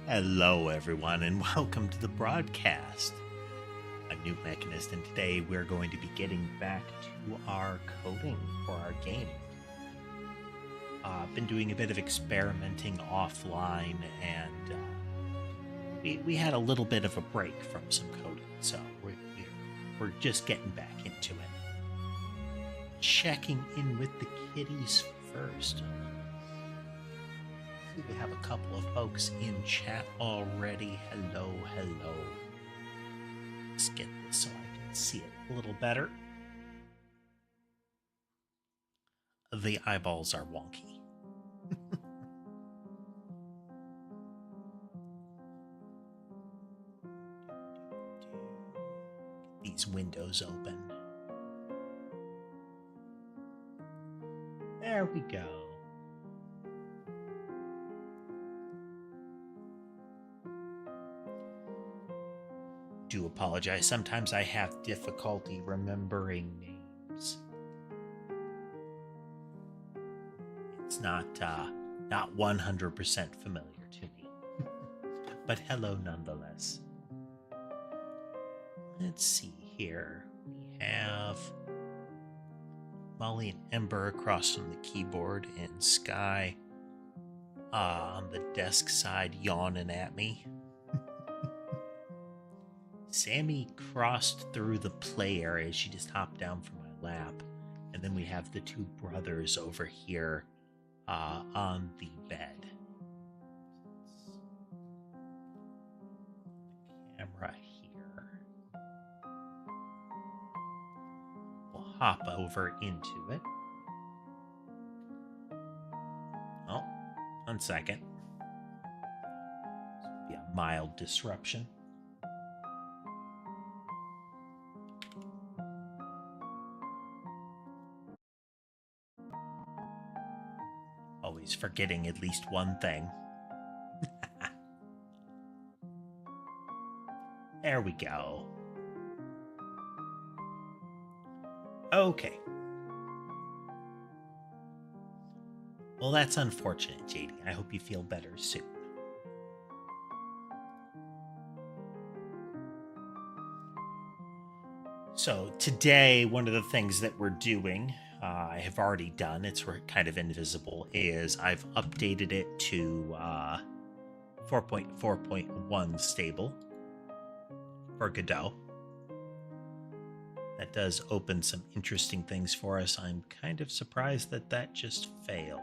Hello, everyone, and welcome to the broadcast. I'm newtmechanist, and today we're going to be getting back to our coding for our game. I've been doing a bit of experimenting offline, and we had a little bit of a break from some coding, so we're just getting back into it. Checking in with the kiddies first. We have a couple of folks in chat already. Hello. Let's get this so I can see it a little better. The eyeballs are wonky. Get these windows open. There we go. Do apologize. Sometimes I have difficulty remembering names. It's not 100% familiar to me. But hello nonetheless. Let's see here. We have Molly and Ember across from the keyboard, and Sky on the desk side yawning at me. Sammy crossed through the play area. She just hopped down from my lap. And then we have the two brothers over here on the bed. Camera here. We'll hop over into it. Oh, 1 second. This will be a mild disruption. Always forgetting at least one thing. There we go. Okay. Well, that's unfortunate, JD. I hope you feel better soon. So today, one of the things that we're doing, I have already done, it's kind of invisible, is I've updated it to 4.4.1 stable for Godot. That does open some interesting things for us. I'm kind of surprised that that just failed.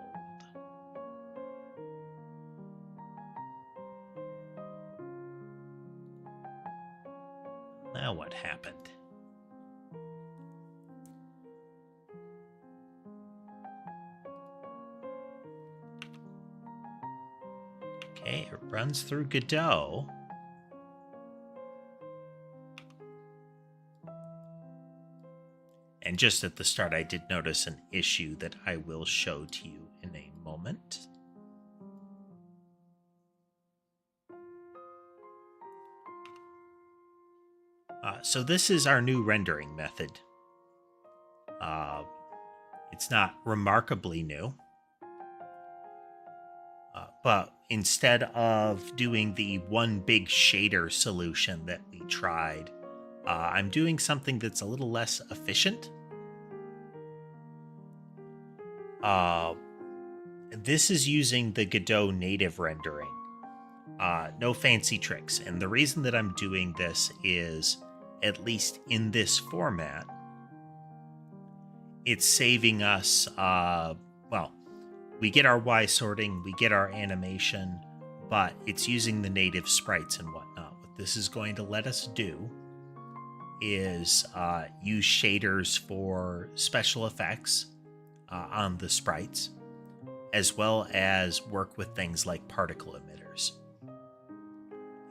Now what happened? Okay, it runs through Godot. And just at the start, I did notice an issue that I will show to you in a moment. So this is our new rendering method. It's not remarkably new. But instead of doing the one big shader solution that we tried, I'm doing something that's a little less efficient. This is using the Godot native rendering. No fancy tricks. And the reason that I'm doing this is, at least in this format, it's saving us, well, we get our Y sorting, we get our animation, but it's using the native sprites and whatnot. What this is going to let us do is use shaders for special effects on the sprites, as well as work with things like particle emitters.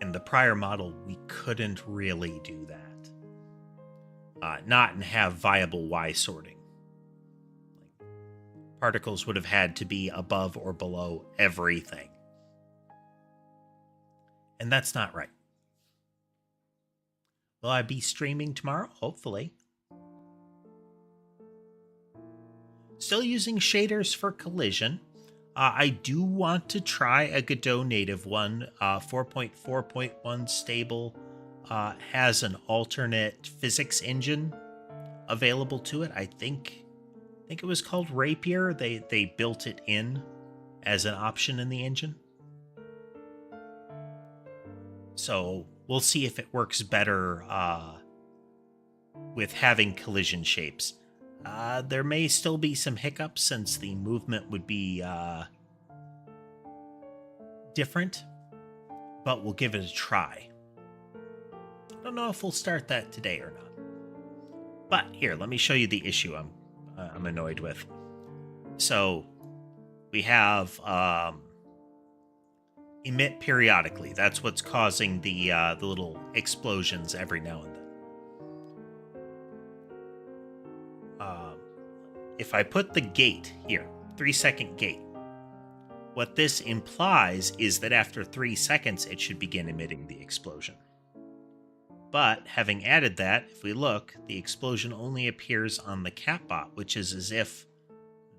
In the prior model, we couldn't really do that. Not and have viable Y sorting. Particles would have had to be above or below everything. And that's not right. Will I be streaming tomorrow? Hopefully. Still using shaders for collision. I do want to try a Godot native one. 4.4.1 stable has an alternate physics engine available to it. I think it was called Rapier. They built it in as an option in the engine. So we'll see if it works better with having collision shapes. There may still be some hiccups since the movement would be different, but we'll give it a try. I don't know if we'll start that today or not. But here, let me show you the issue I'm annoyed with. So we have emit periodically. That's what's causing the little explosions every now and then. If I put the gate here, 3-second gate, what this implies is that after 3 seconds, it should begin emitting the explosion. But having added that, if we look, the explosion only appears on the catbot, which is as if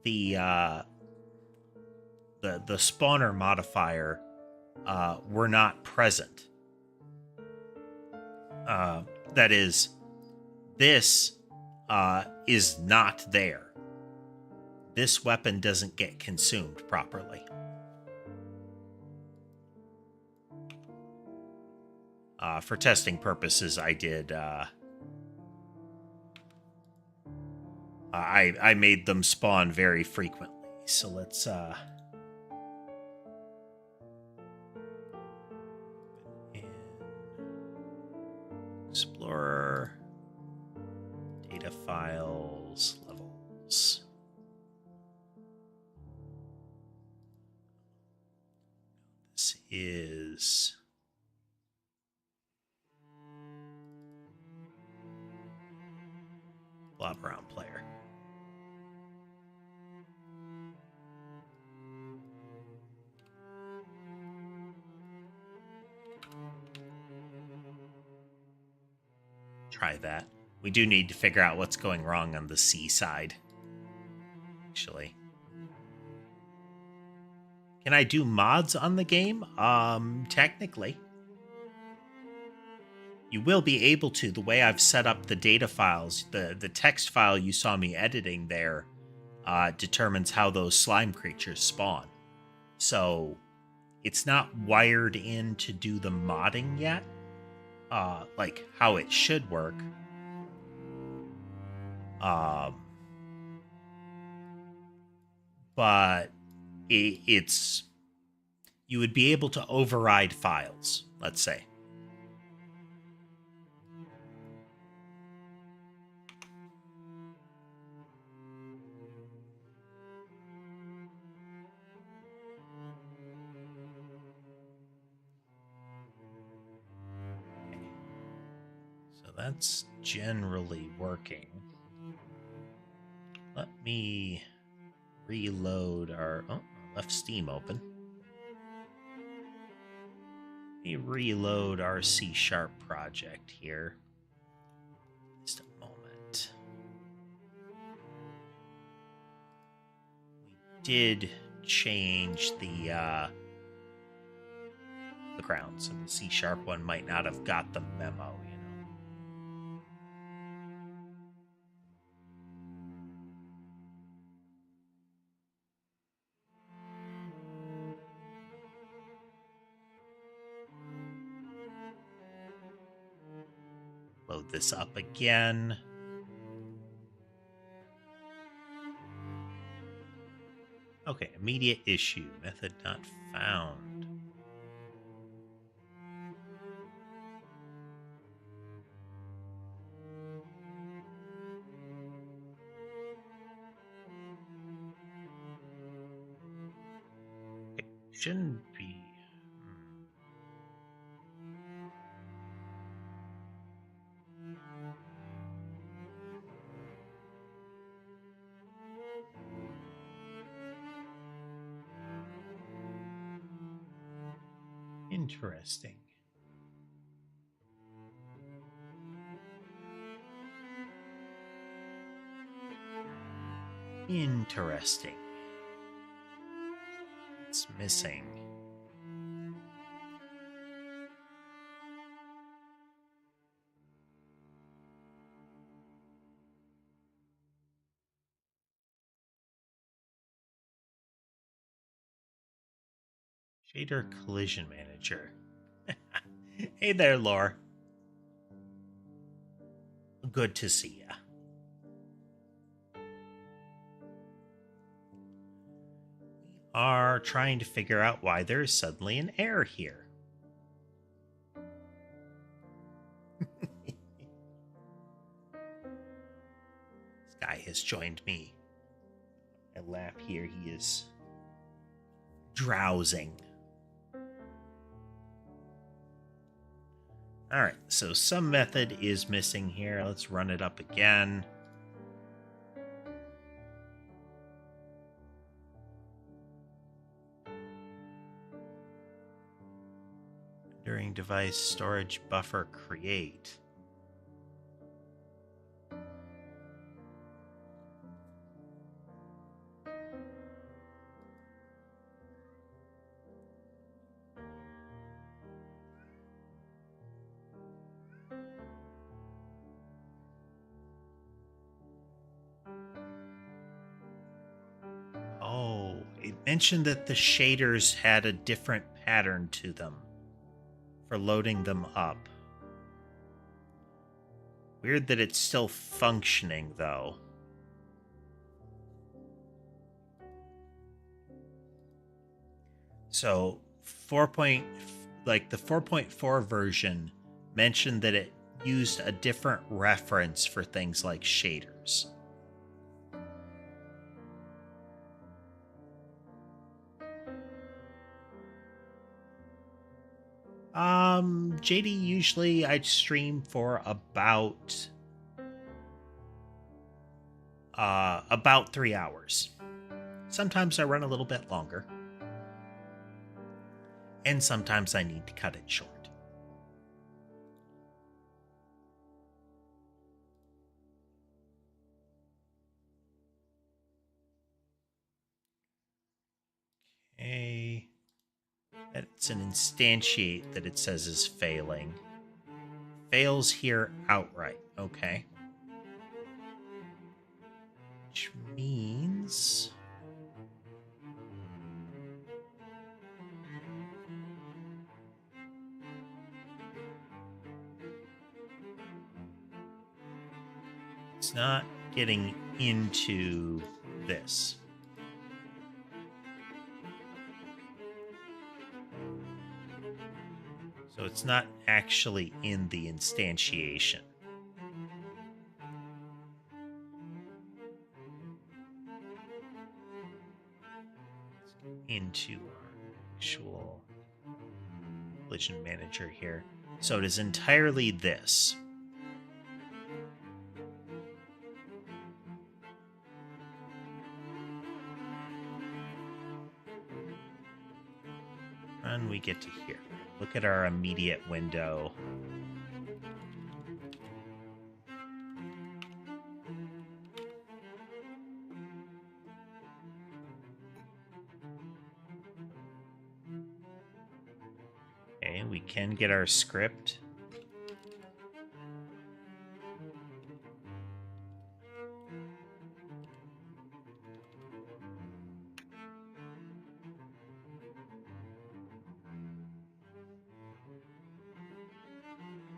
the spawner modifier were not present. That is, this is not there. This weapon doesn't get consumed properly. For testing purposes, I did. I made them spawn very frequently. So let's. Explorer, data files, levels. This is blob around player. Try that. We do need to figure out what's going wrong on the C side. Actually. Can I do mods on the game? Technically. You will be able to. The way I've set up the data files, the text file you saw me editing there determines how those slime creatures spawn. So it's not wired in to do the modding yet, like how it should work. But it's you would be able to override files, let's say. So that's generally working. Let me reload our... Oh, I left Steam open. Let me reload our C# project here. Just a moment. We did change the ground, so the C# one might not have got the memo, you know. Load this up again. Okay, immediate issue. Method not found. It shouldn't be. Interesting. Interesting. missing? Shader Collision Manager. Hey there, Lore. Good to see ya. We are trying to figure out why there is suddenly an error here. This guy has joined me. I laugh here. He is drowsing. All right, so some method is missing here. Let's run it up again. During device storage buffer create. Oh, it mentioned that the shaders had a different pattern to them for loading them up. Weird that it's still functioning, though. So, the 4.4 version mentioned that it used a different reference for things like shaders. JD, usually I'd stream for about 3 hours. Sometimes I run a little bit longer. And sometimes I need to cut it short. Okay. It's an instantiate that it says is failing. Fails here outright. Okay. Which means... it's not getting into this. So it's not actually in the instantiation. Into our actual collision manager here. So it is entirely this. And we get to here. Look at our immediate window. Okay, we can get our script.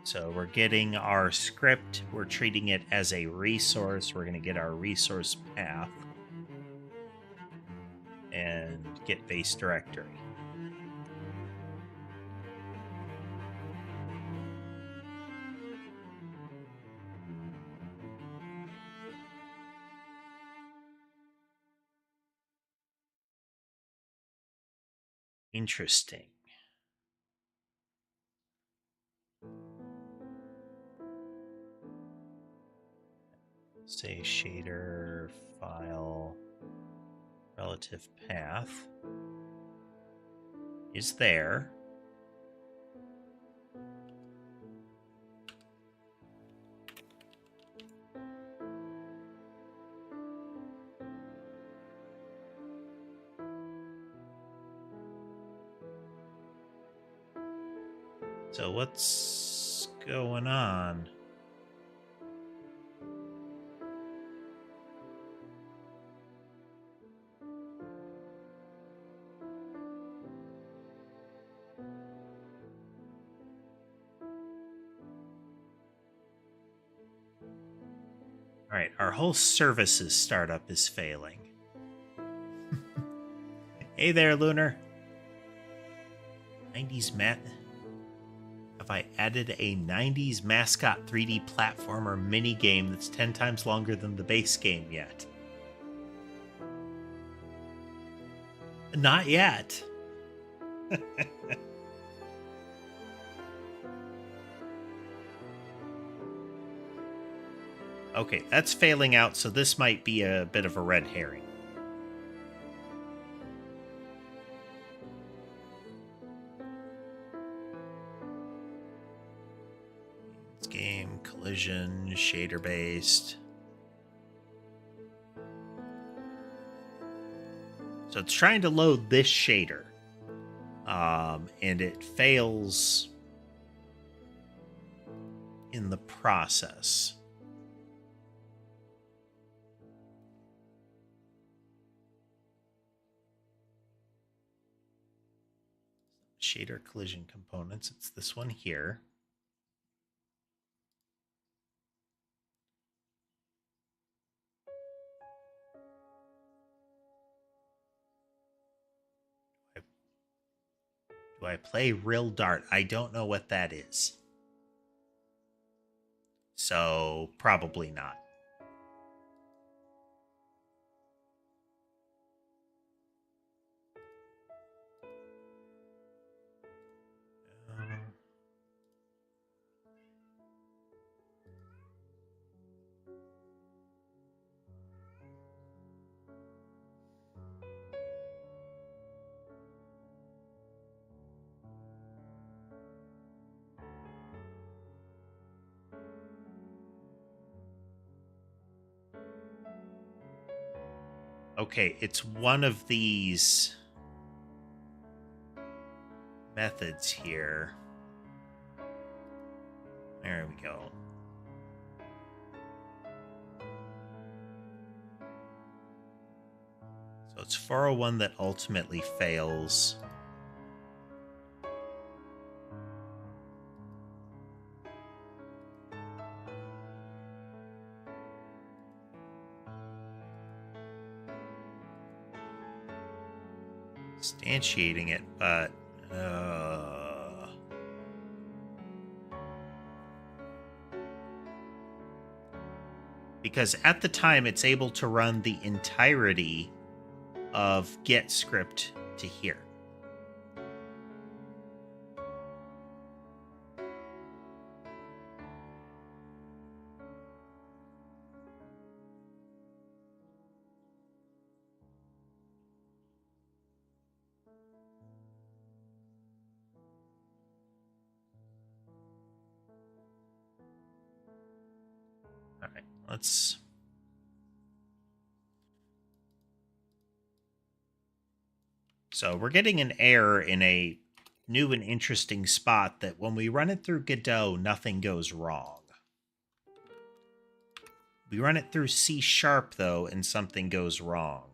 So we're getting our script, we're treating it as a resource, we're going to get our resource path and get base directory. Interesting. Say shader file relative path is there. So what's going on? All right, our whole services startup is failing. Hey there, Lunar. 90s Matt. Have I added a 90s mascot 3D platformer mini game that's 10 times longer than the base game yet? Not yet. Okay, that's failing out, so this might be a bit of a red herring. It's game, collision, shader based. So it's trying to load this shader. And it fails in the process. Shader collision components. It's this one here. Do I play Real Dart? I don't know what that is. So probably not. Okay, it's one of these methods here. There we go. So it's 401 that ultimately fails. Instantiating it, but because at the time it's able to run the entirety of get script to here. All right, let's. So we're getting an error in a new and interesting spot that when we run it through Godot, nothing goes wrong. We run it through C#, though, and something goes wrong.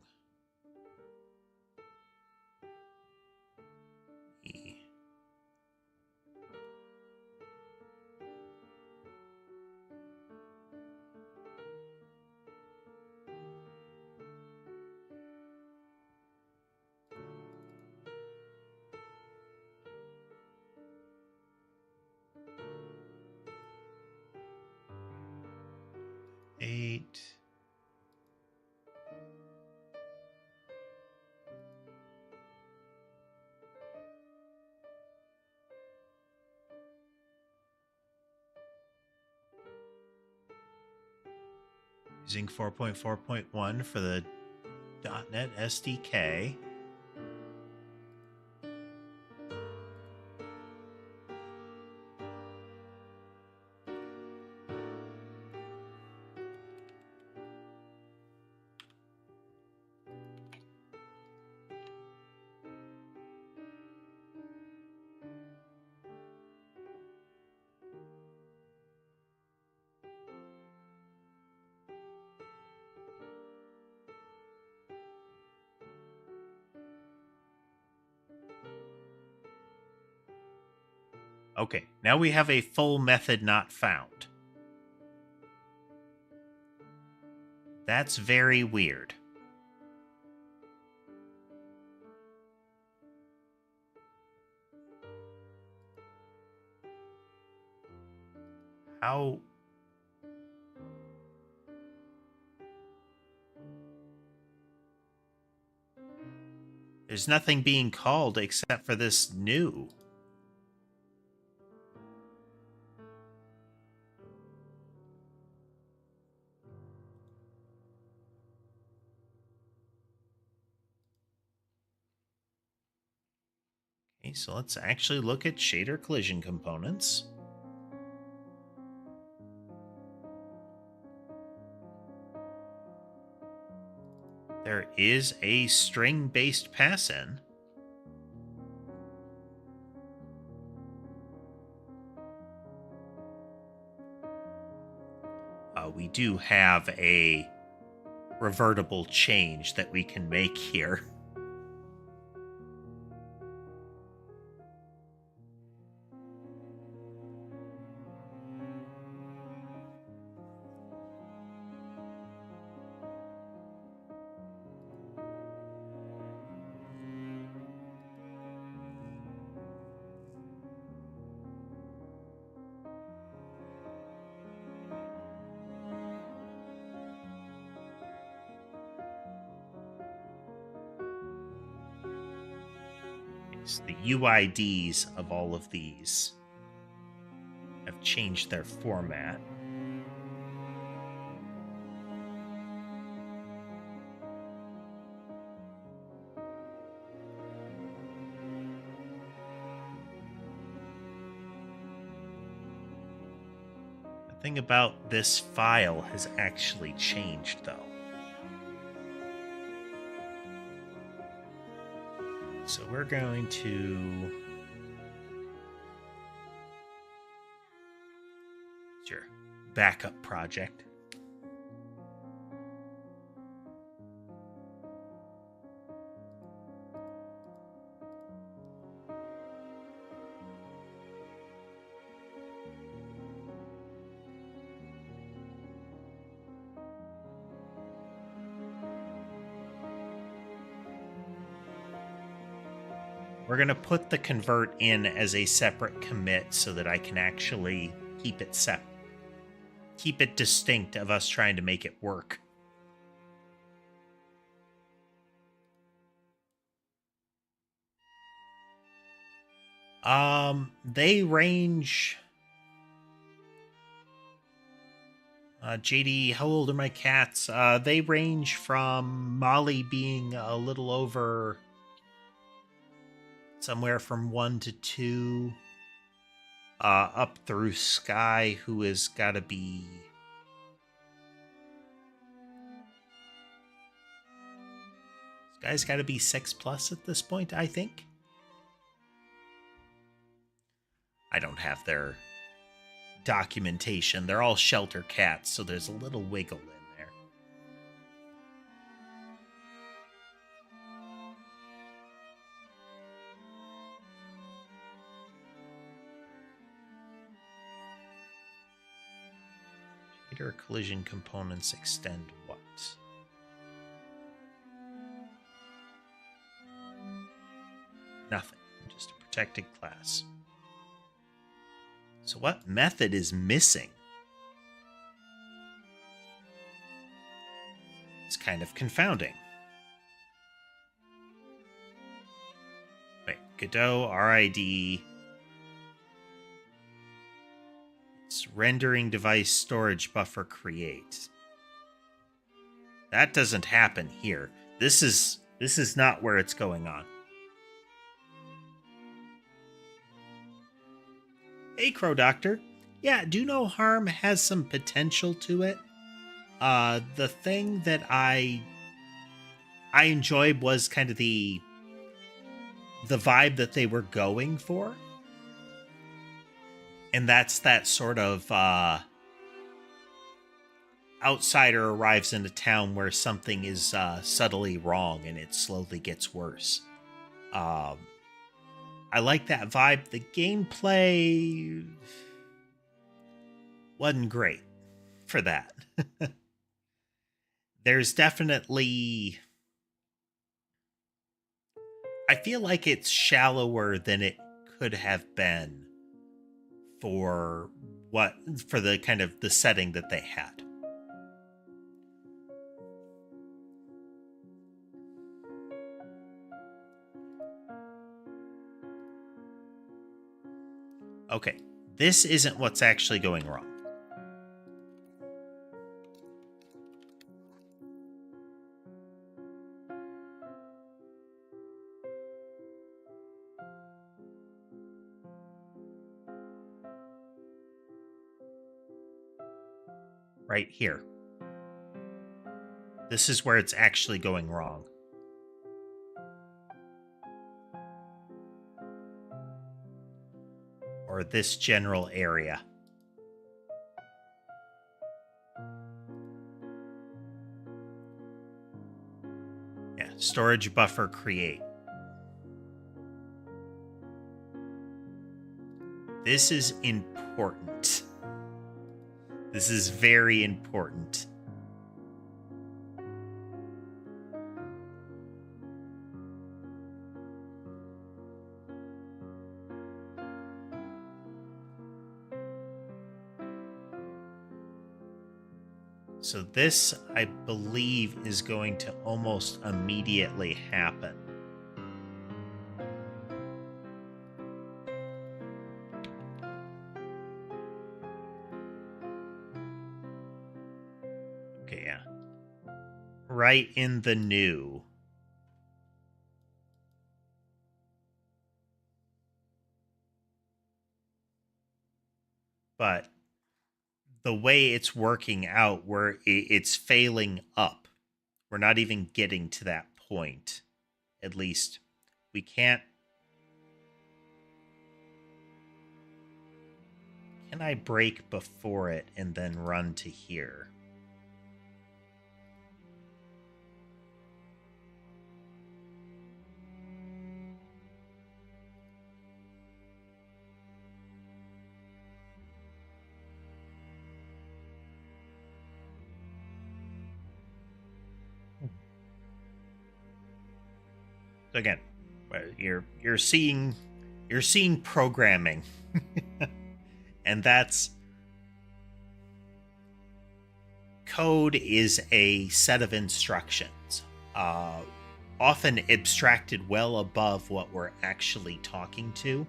Eight. Using 4.4.1 for the .NET SDK. Okay, now we have a full method not found. That's very weird. How... There's nothing being called except for this new. Okay, so let's actually look at shader collision components. There is a string-based pass-in. We do have a revertible change that we can make here. The UIDs of all of these have changed their format. The thing about this file has actually changed, though. So we're going to... Sure. Backup project. We're going to put the convert in as a separate commit so that I can actually keep it distinct of us trying to make it work. They range... JD, how old are my cats? They range from Molly being a little over... somewhere from 1 to 2, up through Sky, who has got to be... Sky's got to be 6+ at this point, I think. I don't have their documentation. They're all shelter cats, so there's a little wiggle in there. Shader collision components extend what? Nothing. Just a protected class. So what method is missing? It's kind of confounding. Wait, Godot, RID. It's rendering device storage buffer create. That doesn't happen here. This is not where it's going on. Hey, Crow Doctor. Yeah, Do No Harm has some potential to it. The thing that I enjoyed was kind of the vibe that they were going for. And that's that sort of outsider arrives in a town where something is subtly wrong and it slowly gets worse. I like that vibe. The gameplay wasn't great for that. There's definitely... I feel like it's shallower than it could have been for the kind of the setting that they had. Okay, this isn't what's actually going wrong. Right here. This is where it's actually going wrong. Or this general area. Yeah, storage buffer create. This is important. This is very important. So this, I believe, is going to almost immediately happen. Okay, yeah. Right in the new. But the way it's working out, where it's failing up. We're not even getting to that point. At least we can't. Can I break before it and then run to here? So again, you're seeing programming, and that's code is a set of instructions, often abstracted well above what we're actually talking to.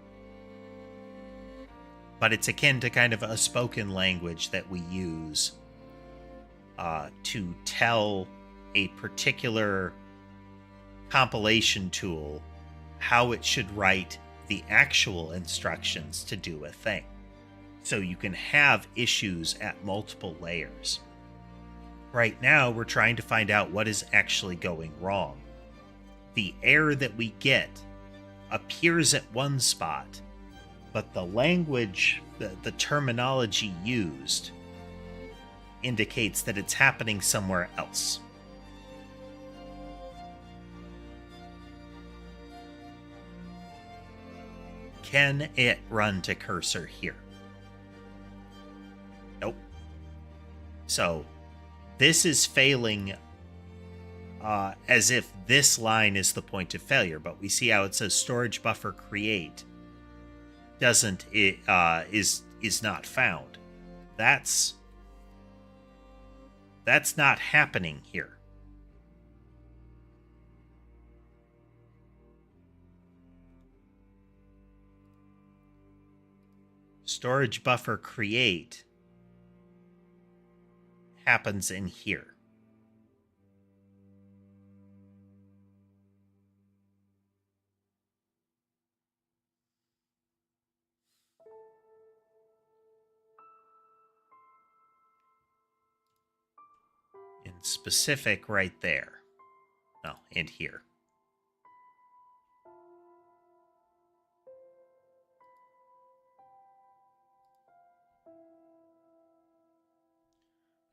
But it's akin to kind of a spoken language that we use to tell a particular compilation tool how it should write the actual instructions to do a thing. So you can have issues at multiple layers. Right now, we're trying to find out what is actually going wrong. The error that we get appears at one spot, but the language, the terminology used indicates that it's happening somewhere else. Can it run to cursor here? Nope. So this is failing as if this line is the point of failure, but we see how it says storage buffer create is not found. That's not happening here. Storage buffer create happens in here. In specific, right there. No, and here.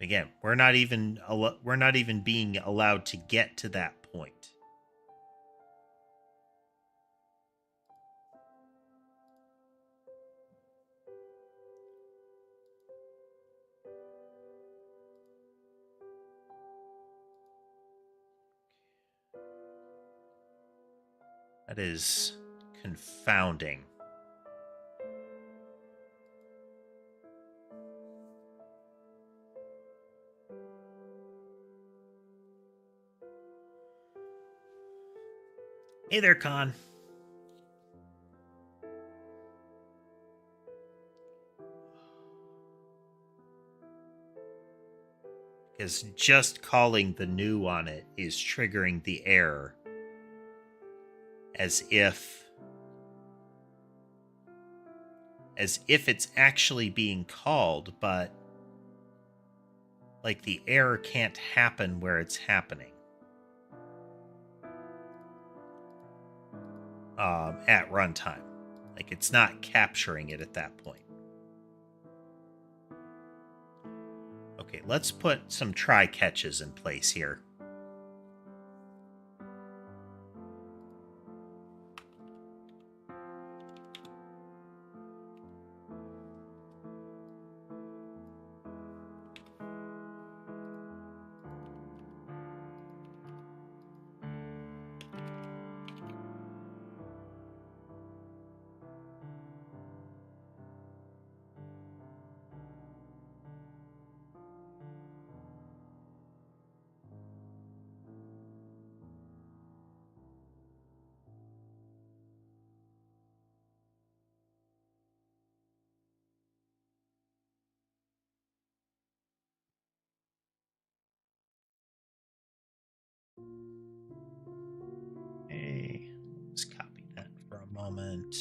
Again, we're not even being allowed to get to that point. That is confounding. Hey there, Con. Because just calling the new on it is triggering the error. As if it's actually being called, but like the error can't happen where it's happening. At runtime. Like it's not capturing it at that point. Okay, let's put some try catches in place here. Okay, let's copy that for a moment.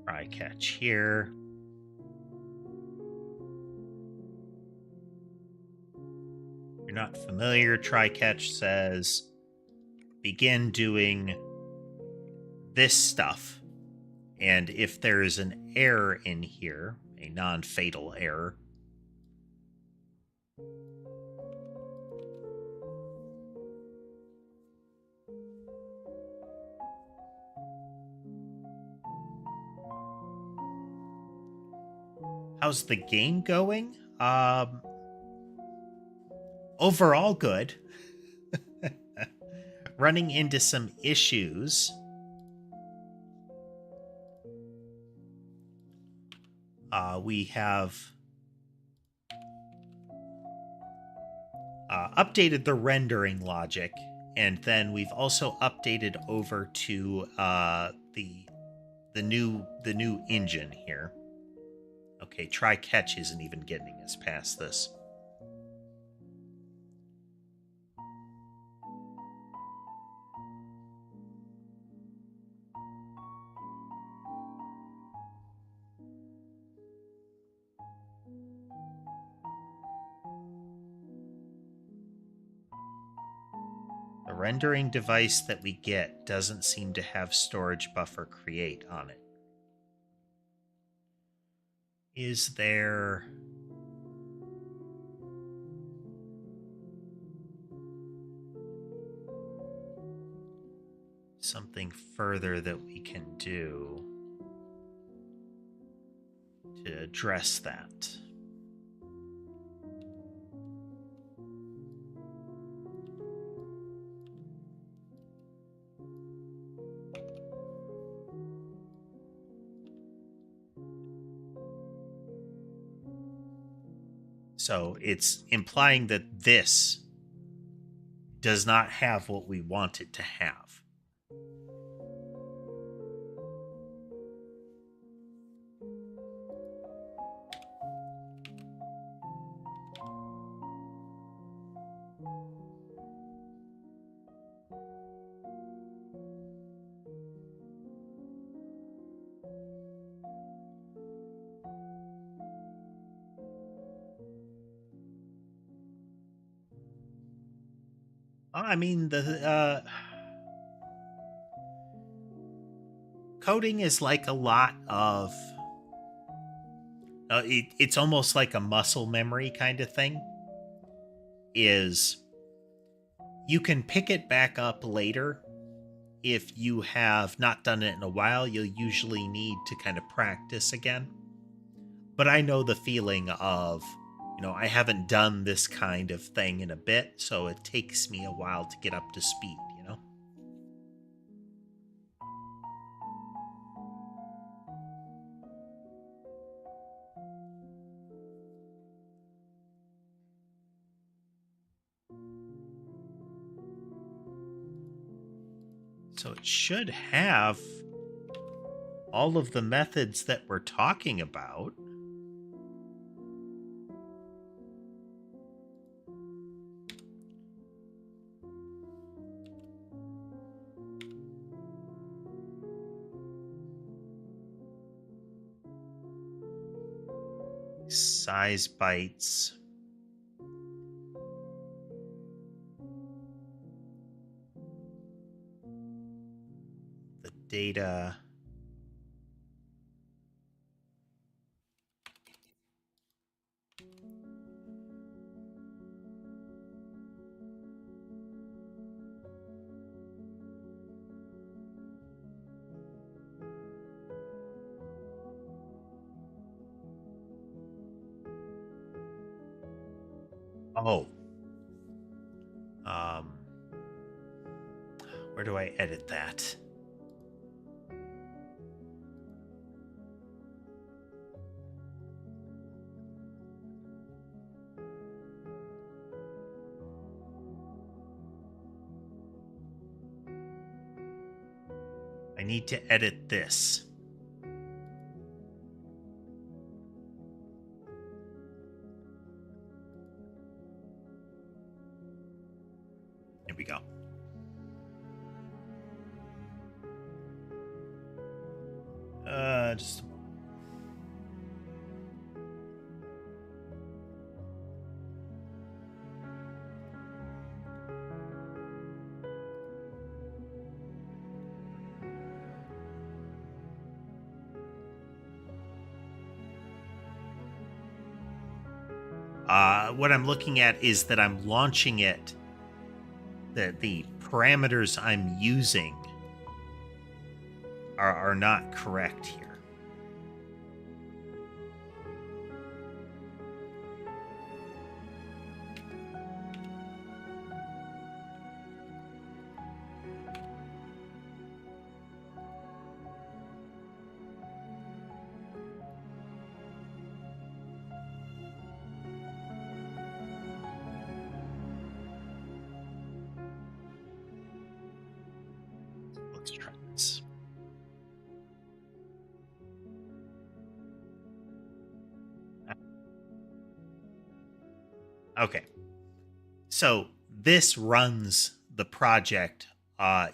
Try catch here. If you're not familiar, try catch says begin doing this stuff. And if there's an error in here, a non-fatal error, how's the game going? Overall good. Running into some issues. We have updated the rendering logic, and then we've also updated over to the new engine here. Okay, try catch isn't even getting us past this. The rendering device that we get doesn't seem to have storage buffer create on it. Is there... something further that we can do to address that? So it's implying that this does not have what we want it to have. I mean, the coding is like a lot of... it's almost like a muscle memory kind of thing. Is you can pick it back up later. If you have not done it in a while, you'll usually need to kind of practice again. But I know the feeling of, I haven't done this kind of thing in a bit, so it takes me a while to get up to speed, So it should have all of the methods that we're talking about. Size bytes. The data. Oh. Where do I edit that? I need to edit this. Here we go. Just what I'm looking at is that I'm launching it. The parameters I'm using are not correct here. Let's try this. Okay. So this runs the project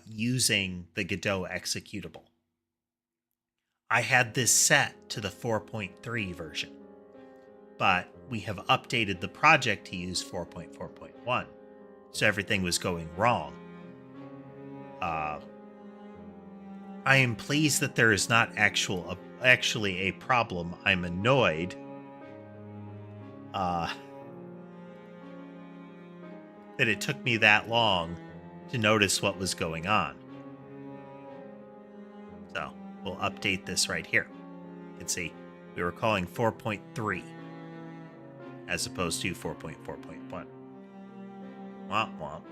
using the Godot executable. I had this set to the 4.3 version, but we have updated the project to use 4.4.1, so everything was going wrong. I am pleased that there is not actually a problem. I'm annoyed that it took me that long to notice what was going on. So we'll update this right here. You can see we were calling 4.3 as opposed to 4.4.1. Womp womp.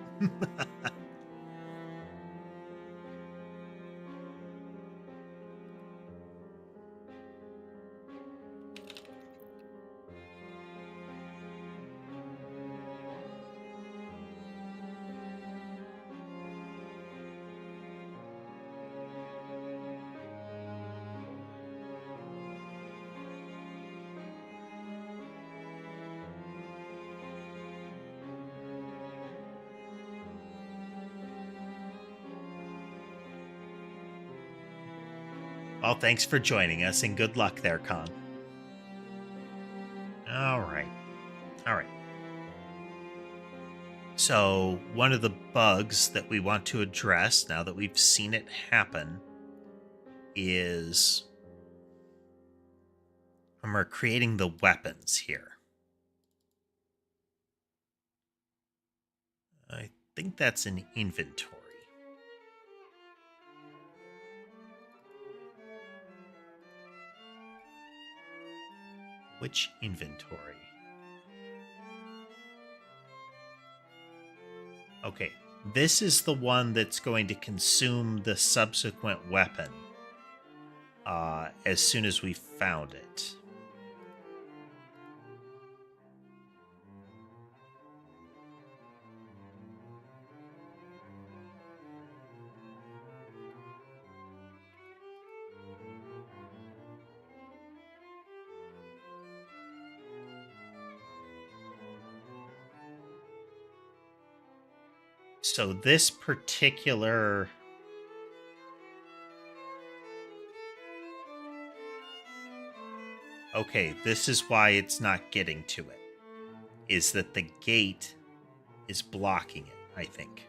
Well, thanks for joining us, and good luck there, Con. All right. So one of the bugs that we want to address now that we've seen it happen is when we're creating the weapons here. I think that's an inventory. Which inventory? Okay, this is the one that's going to consume the subsequent weapon as soon as we found it. So this particular... Okay, this is why it's not getting to it. Is that the gate is blocking it, I think.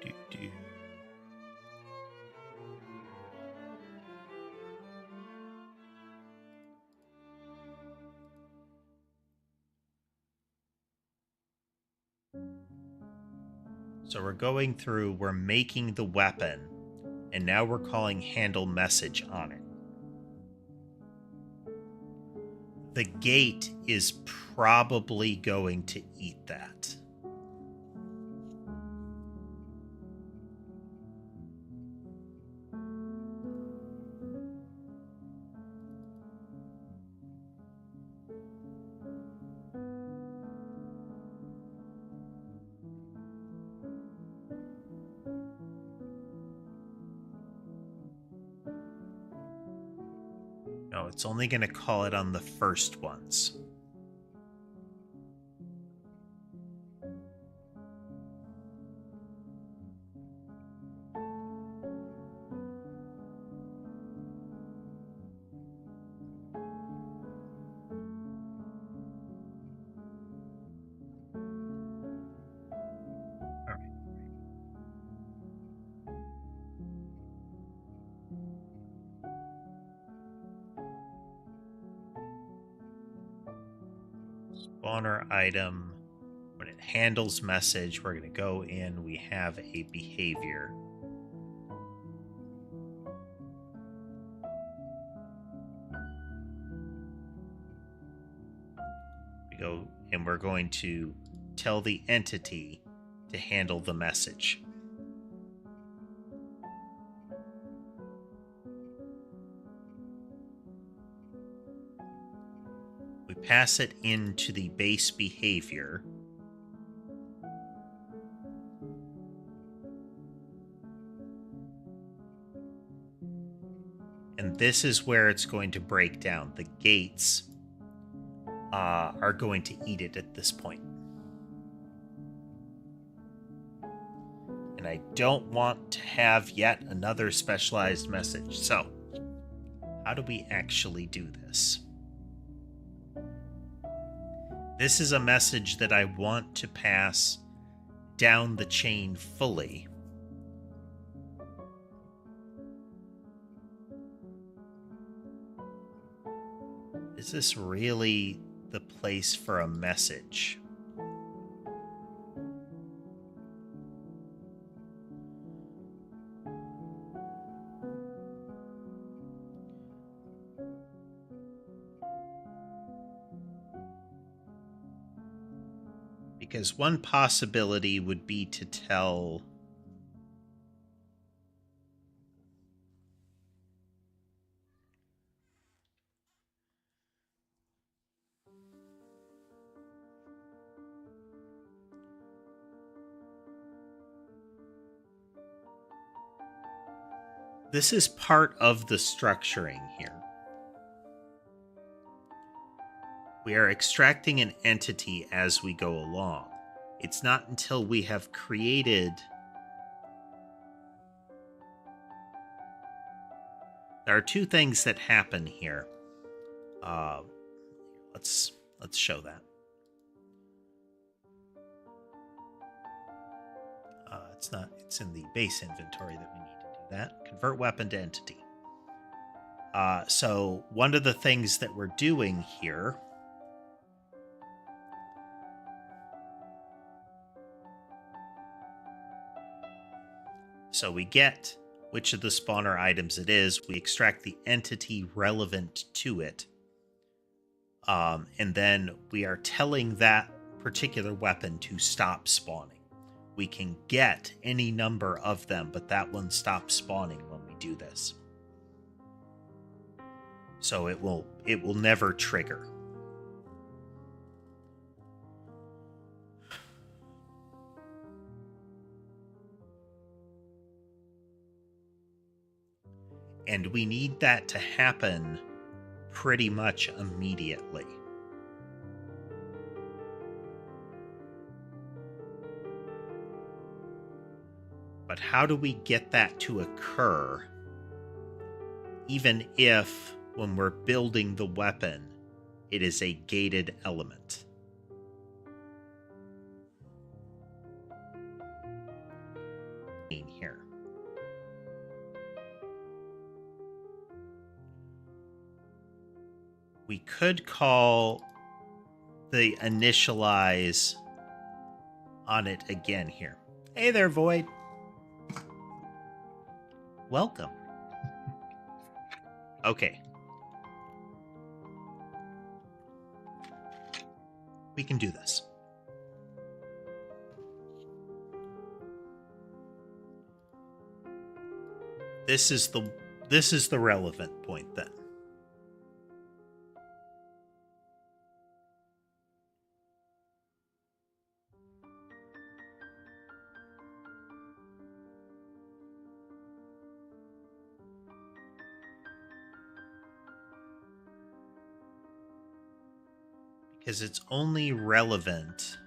Doo-doo. So we're going through, we're making the weapon, and now we're calling handle message on it. The gate is probably going to eat that. No, it's only going to call it on the first ones. Spawner item, when it handles message, we're going to go in, we have a behavior. We go and we're going to tell the entity to handle the message. We pass it into the base behavior. And this is where it's going to break down. The gates are going to eat it at this point. And I don't want to have yet another specialized message. So, how do we actually do this? This is a message that I want to pass down the chain fully. Is this really the place for a message? Because one possibility would be to tell... This is part of the structuring here. We are extracting an entity as we go along. It's not until we have created... There are two things that happen here. Let's show that. It's in the base inventory that we need to do that. Convert weapon to entity. So one of the things that we're doing here So we get which of the spawner items it is. We extract the entity relevant to it. And then we are telling that particular weapon to stop spawning. We can get any number of them, but that one stops spawning when we do this. So it will never trigger. And we need that to happen pretty much immediately. But how do we get that to occur, even if, when we're building the weapon, it is a gated element? Here. We could call the initialize on it again here. Hey there, Void. Welcome. Okay. We can do this. This is the relevant point then. Because it's only relevant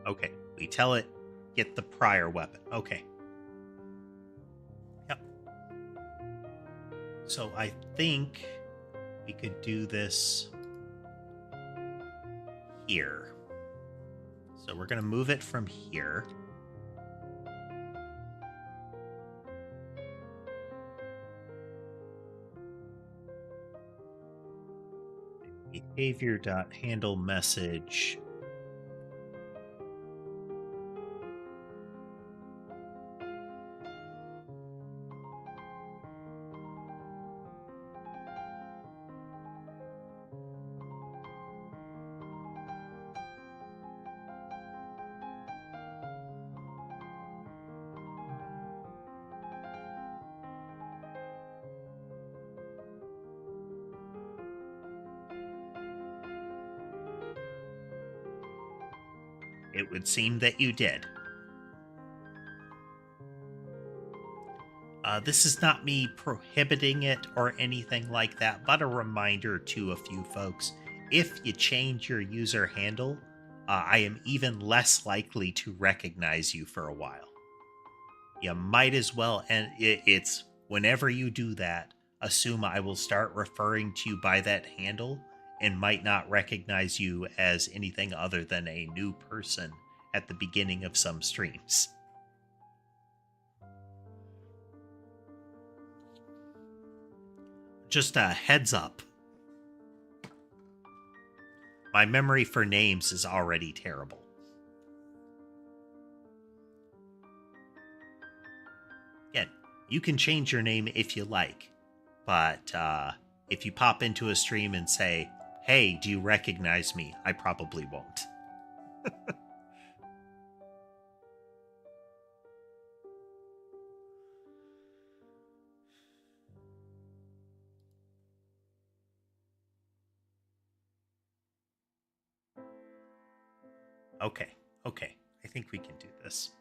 okay, we tell it, get the prior weapon. Okay. Yep. So I think we could do this here. So we're going to move it from here. Behavior.handle message. It would seem that you did. This is not me prohibiting it or anything like that, but a reminder to a few folks. If you change your user handle, I am even less likely to recognize you for a while. You might as well, and it's whenever you do that, assume I will start referring to you by that handle and might not recognize you as anything other than a new person at the beginning of some streams. Just a heads up. My memory for names is already terrible. Again, you can change your name if you like, but if you pop into a stream and say, hey, do you recognize me? I probably won't. Okay. I think we can do this.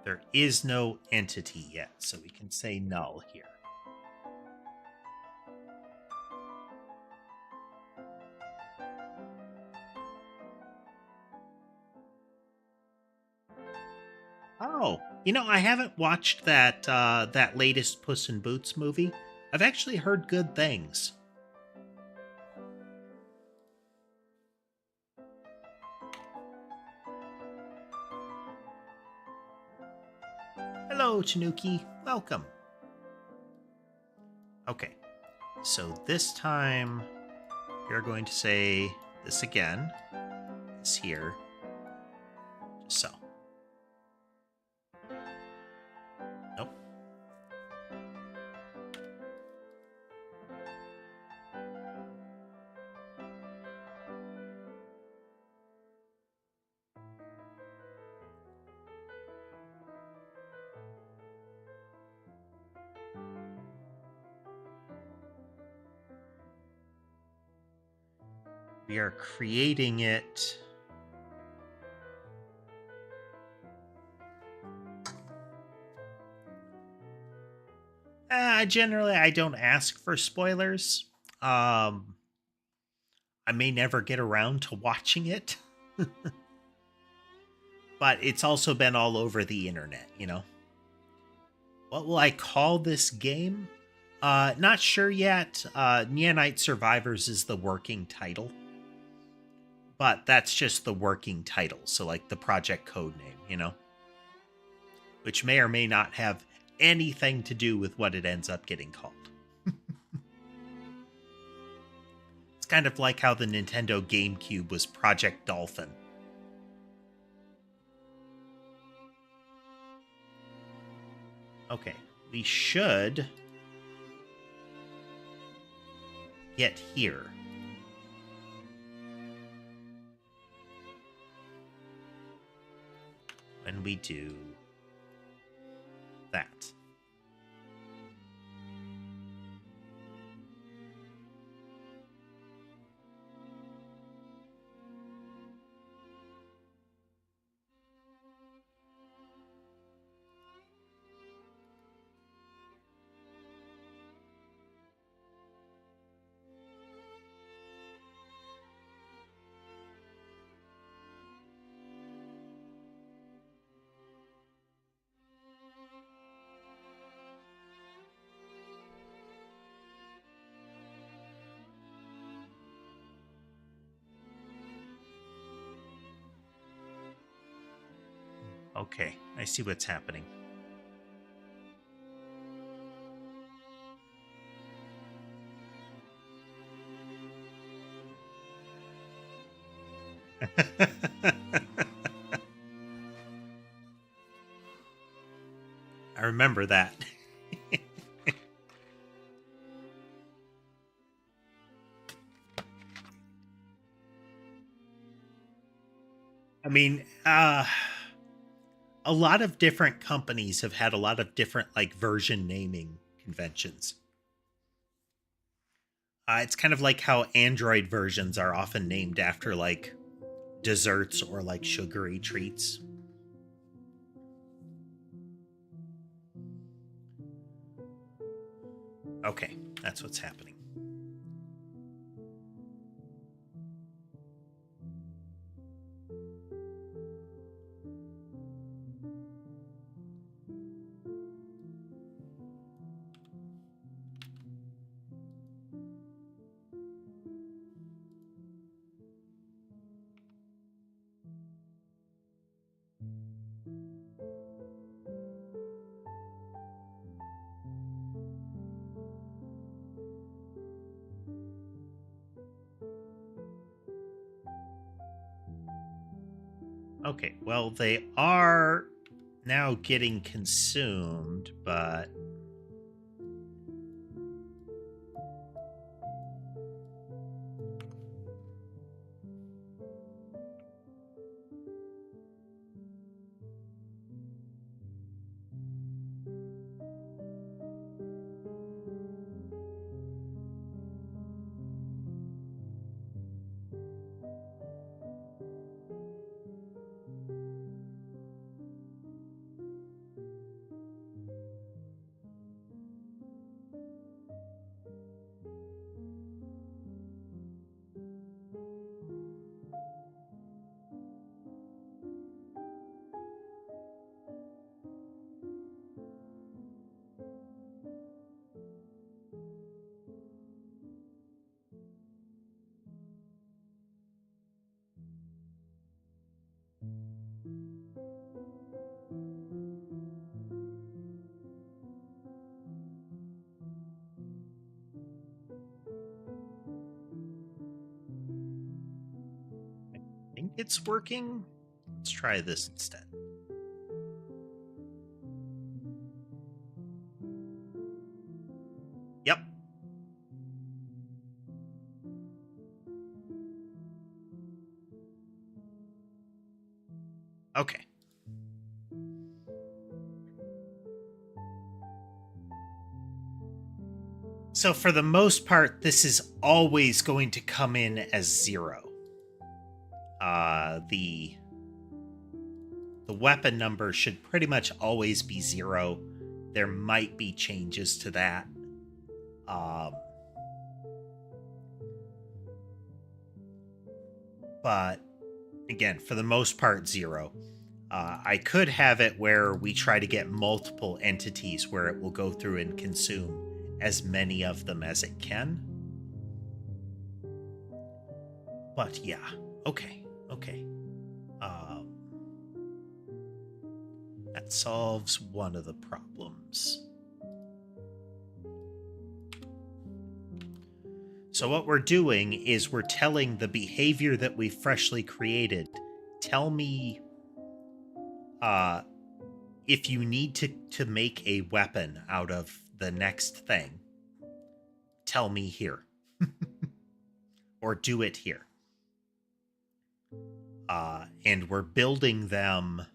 There is no entity yet, so we can say null here. You know, I haven't watched that latest Puss in Boots movie. I've actually heard good things. Hello, Tanuki. Welcome. Okay, so this time we're going to say this again. This here. Just so. Nope. We are creating it. Generally, I don't ask for spoilers. I may never get around to watching it, but it's also been all over the internet, you know? What will I call this game? Not sure yet. Nyanite Survivors is the working title, but that's just the working title. So, like the project code name, you know? Which may or may not have anything to do with what it ends up getting called. It's kind of like how the Nintendo GameCube was Project Dolphin. Okay, we should get here. When we do that. Okay, I see what's happening. I remember that. I mean, a lot of different companies have had a lot of different like version naming conventions. It's kind of like how Android versions are often named after like desserts or like sugary treats. Okay, that's what's happening. Okay, well, they are now getting consumed, but think it's working. Let's try this instead. Yep. Okay. So for the most part, this is always going to come in as 0. The weapon number should pretty much always be 0. There might be changes to that. But again, for the most part, 0. I could have it where we try to get multiple entities where it will go through and consume as many of them as it can. But yeah, okay. That solves one of the problems. So what we're doing is we're telling the behavior that we freshly created, tell me if you need to make a weapon out of the next thing, tell me here. Or do it here. And we're building them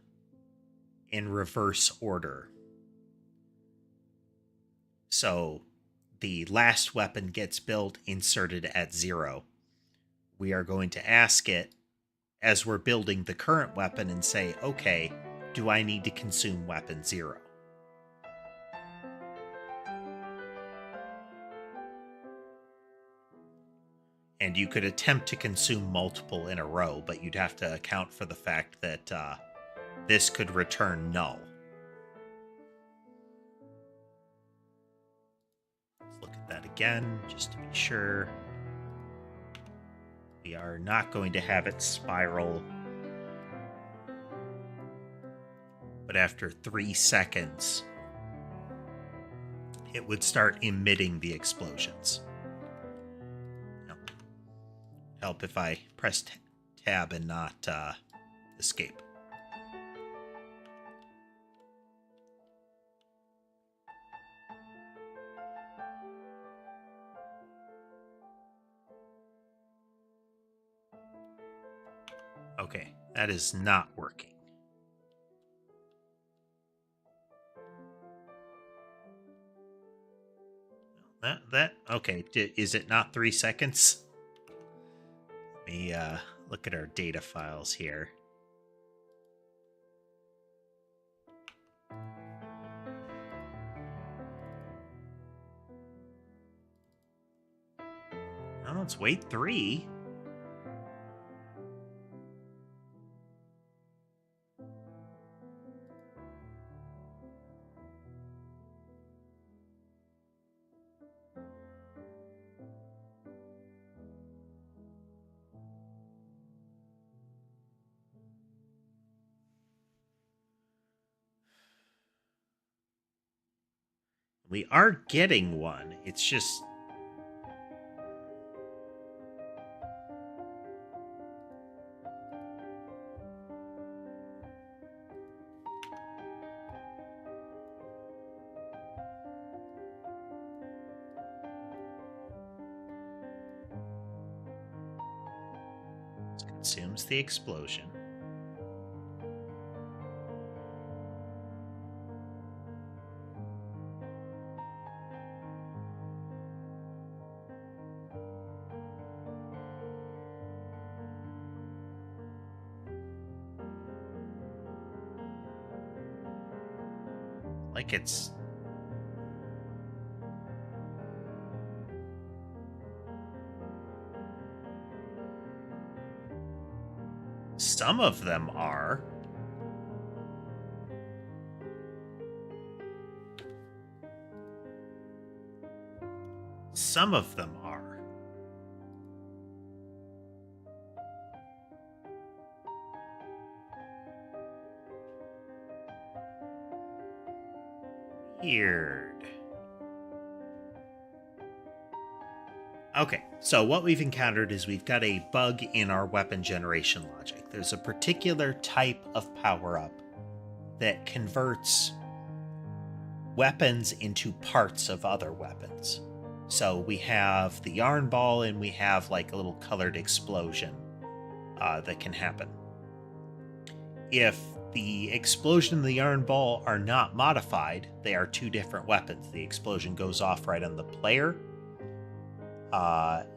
in reverse order. So the last weapon gets built, inserted at 0. We are going to ask it as we're building the current weapon and say, okay, do I need to consume weapon 0? And you could attempt to consume multiple in a row, but you'd have to account for the fact that this could return null. Let's look at that again, just to be sure. We are not going to have it spiral. But after 3 seconds, it would start emitting the explosions. Help if I press tab and not escape. Okay, that is not working. Okay, is it not 3 seconds? Let me look at our data files here. Oh, let's wait 3. We are getting one. It's just... it consumes the explosion. Like it's... Some of them are. Some of them are. Weird. Okay, so what we've encountered is we've got a bug in our weapon generation logic. There's a particular type of power-up that converts weapons into parts of other weapons. So we have the yarn ball and we have like a little colored explosion that can happen. If the explosion and the yarn ball are not modified, they are two different weapons. The explosion goes off right on the player,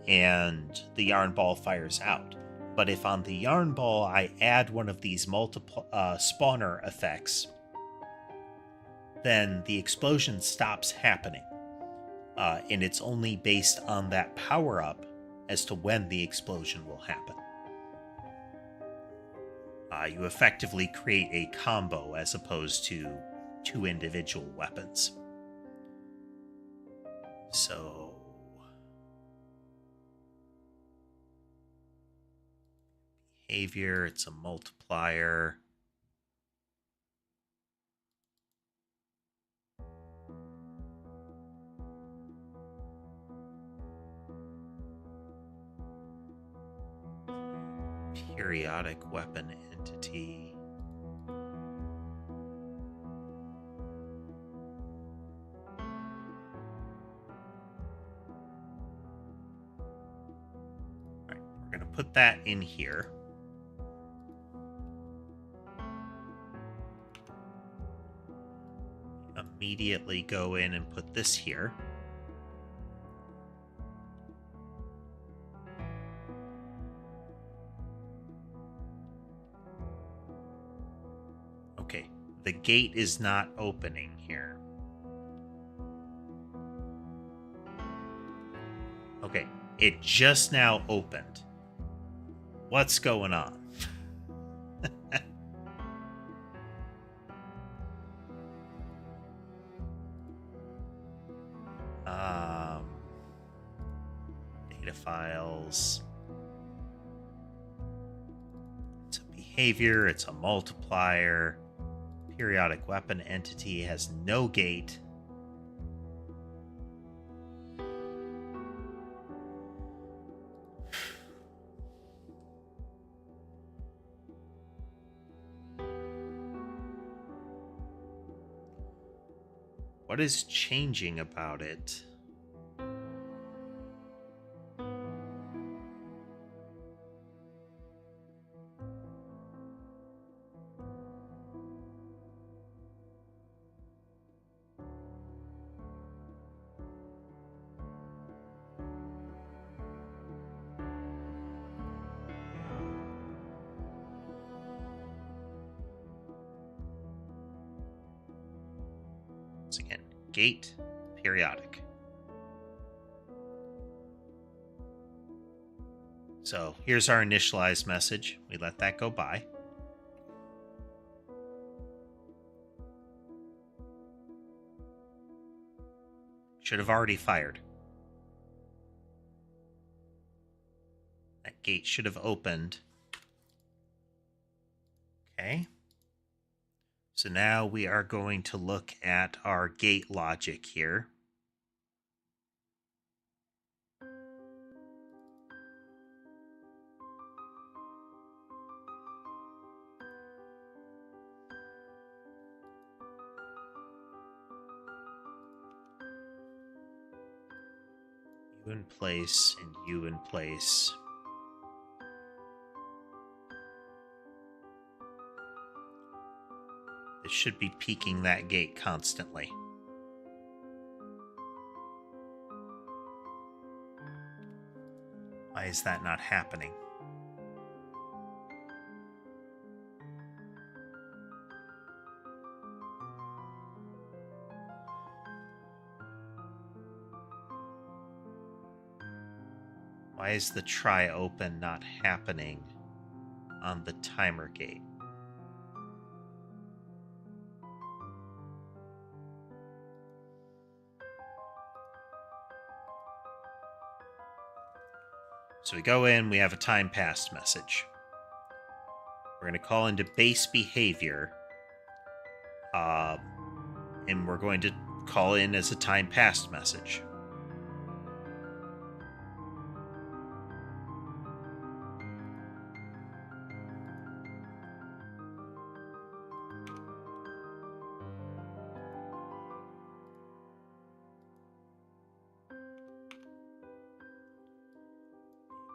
and the yarn ball fires out. But if on the yarn ball I add one of these multiple spawner effects, then the explosion stops happening. And it's only based on that power-up as to when the explosion will happen. You effectively create a combo as opposed to two individual weapons. So behavior, it's a multiplier. Periodic weapon entity. All right, we're going to put that in here. Immediately go in and put this here. Okay, the gate is not opening here. Okay, it just now opened. What's going on? Data files. It's a behavior, it's a multiplier. Periodic weapon entity has no gate. What is changing about it? Once again, gate, periodic. So here's our initialized message. We let that go by. Should have already fired. That gate should have opened. Okay. So now we are going to look at our gate logic here. U in place and U in place. This should be peaking that gate constantly. Why is that not happening? Why is the try open not happening on the timer gate? So we go in, we have a time passed message. We're going to call into base behavior, and we're going to call in as a time passed message.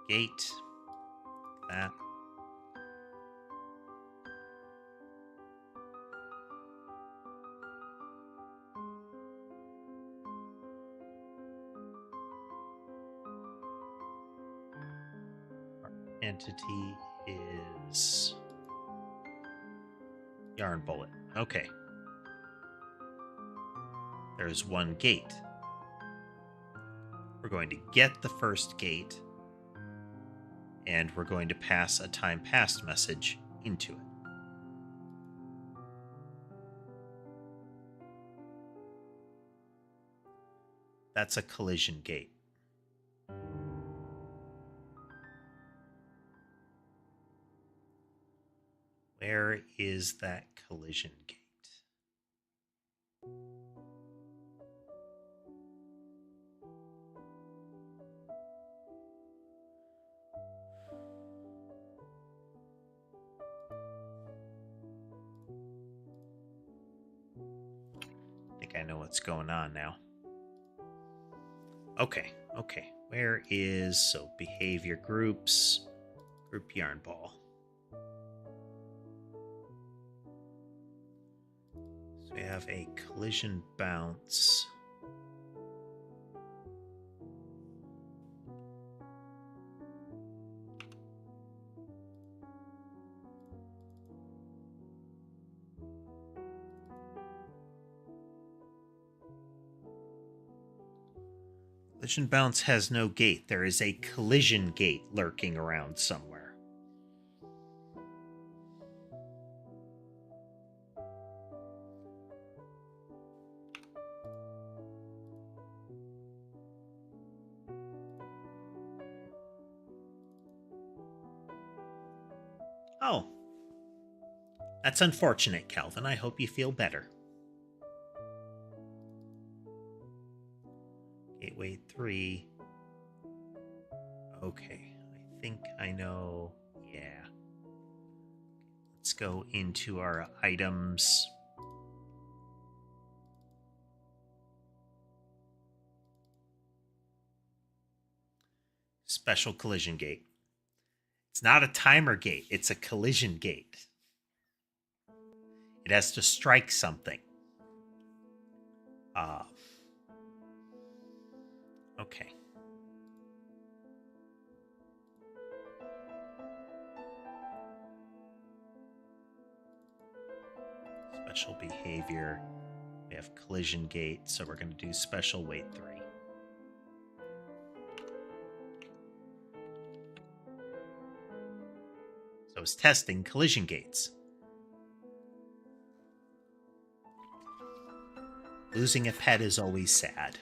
Gate. That. Our entity is yarn bullet. Okay. There's one gate. We're going to get the first gate, and we're going to pass a time passed message into it. That's a collision gate. Where is that collision gate? I think I know what's going on now. Okay. Where is, so behavior groups, group yarn ball. So we have a collision bounce. Collision bounce has no gate. There is a collision gate lurking around somewhere. Oh. That's unfortunate, Calvin. I hope you feel better. Gateway 3. Okay, I think I know. Yeah. Let's go into our items. Special collision gate. It's not a timer gate, it's a collision gate. It has to strike something. Okay. Special behavior. We have collision gate, so we're going to do special weight 3. So it's testing collision gates. Losing a pet is always sad.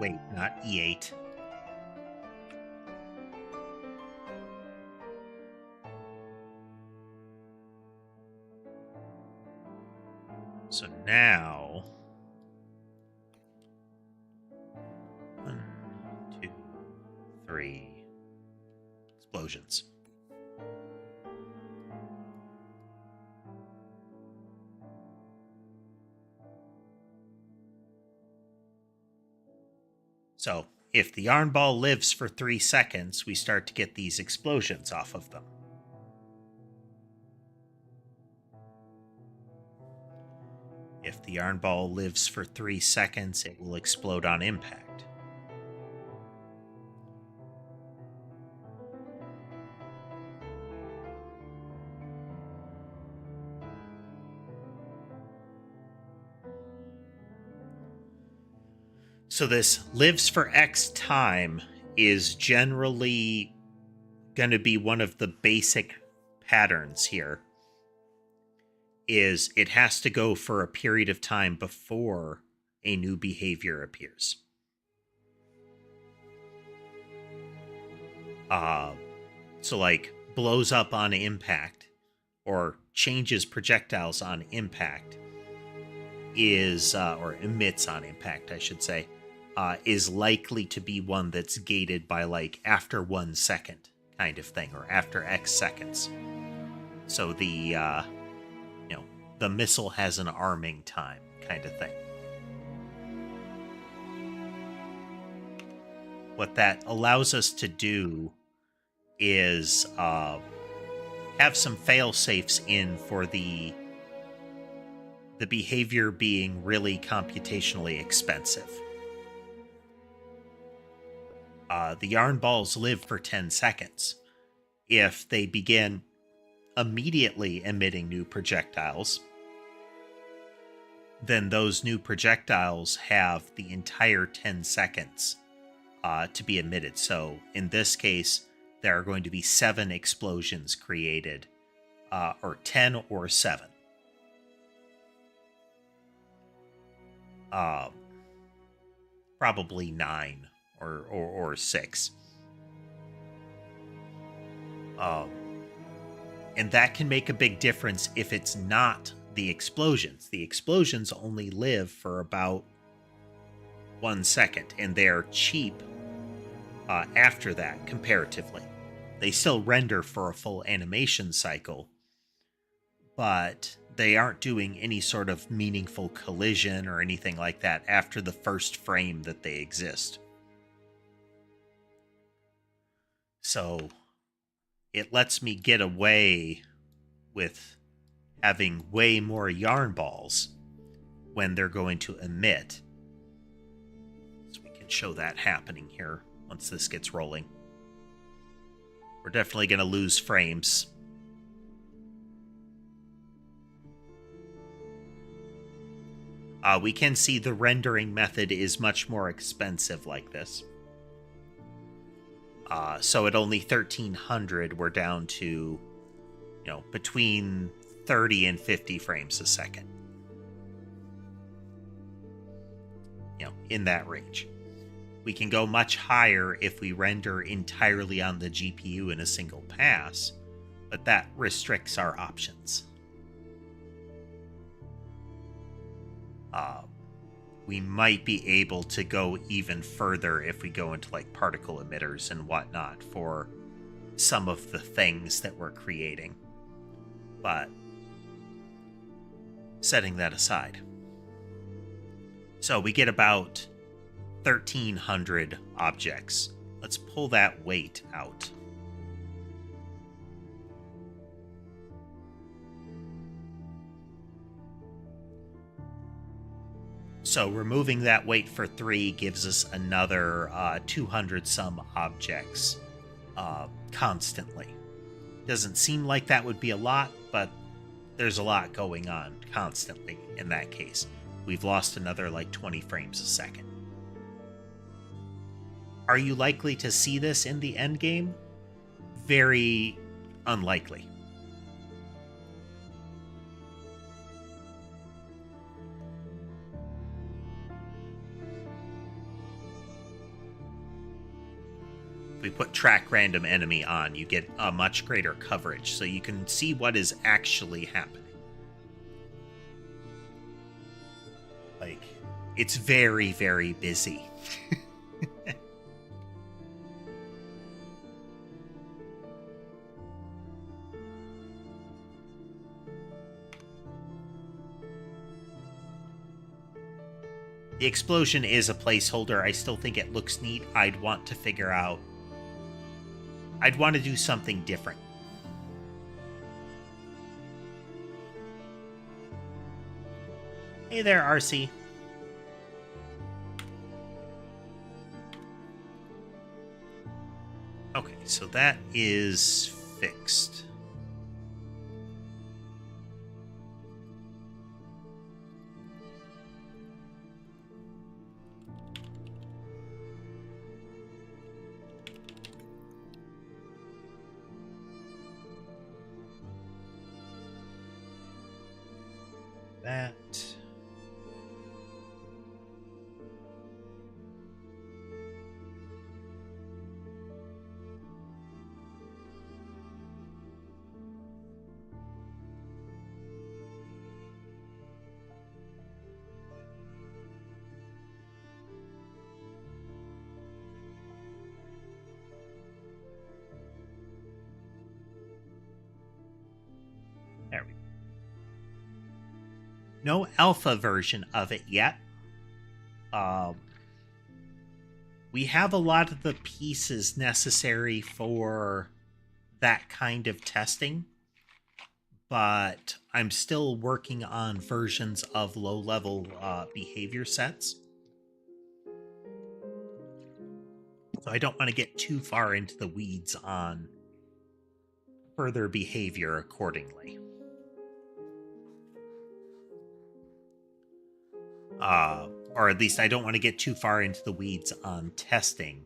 Wait, not E8. So now, 1, 2, 3 explosions. So if the yarn ball lives for 3 seconds, we start to get these explosions off of them. If the yarn ball lives for 3 seconds, it will explode on impact. So this lives for X time is generally going to be one of the basic patterns here. Is it has to go for a period of time before a new behavior appears. So like blows up on impact or changes projectiles on impact is, or emits on impact, I should say, is likely to be one that's gated by like after 1 second kind of thing, or after X seconds. So the, the missile has an arming time kind of thing. What that allows us to do is have some fail safes in for the behavior being really computationally expensive. The yarn balls live for 10 seconds. If they begin immediately emitting new projectiles, then those new projectiles have the entire 10 seconds to be emitted. So in this case, there are going to be 7 explosions created, or 10 or 7. Probably 9 or 6. And that can make a big difference if it's not the explosions. The explosions only live for about 1 second, and they're cheap after that, comparatively. They still render for a full animation cycle, but they aren't doing any sort of meaningful collision or anything like that after the first frame that they exist. So it lets me get away with having way more yarn balls when they're going to emit. So we can show that happening here once this gets rolling. We're definitely going to lose frames. We can see the rendering method is much more expensive like this. So at only 1300, we're down to, between 30 and 50 frames a second. In that range. We can go much higher if we render entirely on the GPU in a single pass, but that restricts our options. We might be able to go even further if we go into like particle emitters and whatnot for some of the things that we're creating. But setting that aside. So we get about 1,300 objects. Let's pull that weight out. So removing that weight for 3 gives us another 200 some objects constantly. Doesn't seem like that would be a lot, but there's a lot going on constantly in that case. We've lost another like 20 frames a second. Are you likely to see this in the end game? Very unlikely. If we put track random enemy on, you get a much greater coverage, so you can see what is actually happening. Like, it's very, very busy. The explosion is a placeholder. I still think it looks neat. I'd want to figure out... I'd want to do something different. Hey there, RC. Okay, so that is fixed. That. no alpha version of it yet. We have a lot of the pieces necessary for that kind of testing, but I'm still working on versions of low-level behavior sets. So I don't want to get too far into the weeds on further behavior accordingly. Or at least I don't want to get too far into the weeds on testing.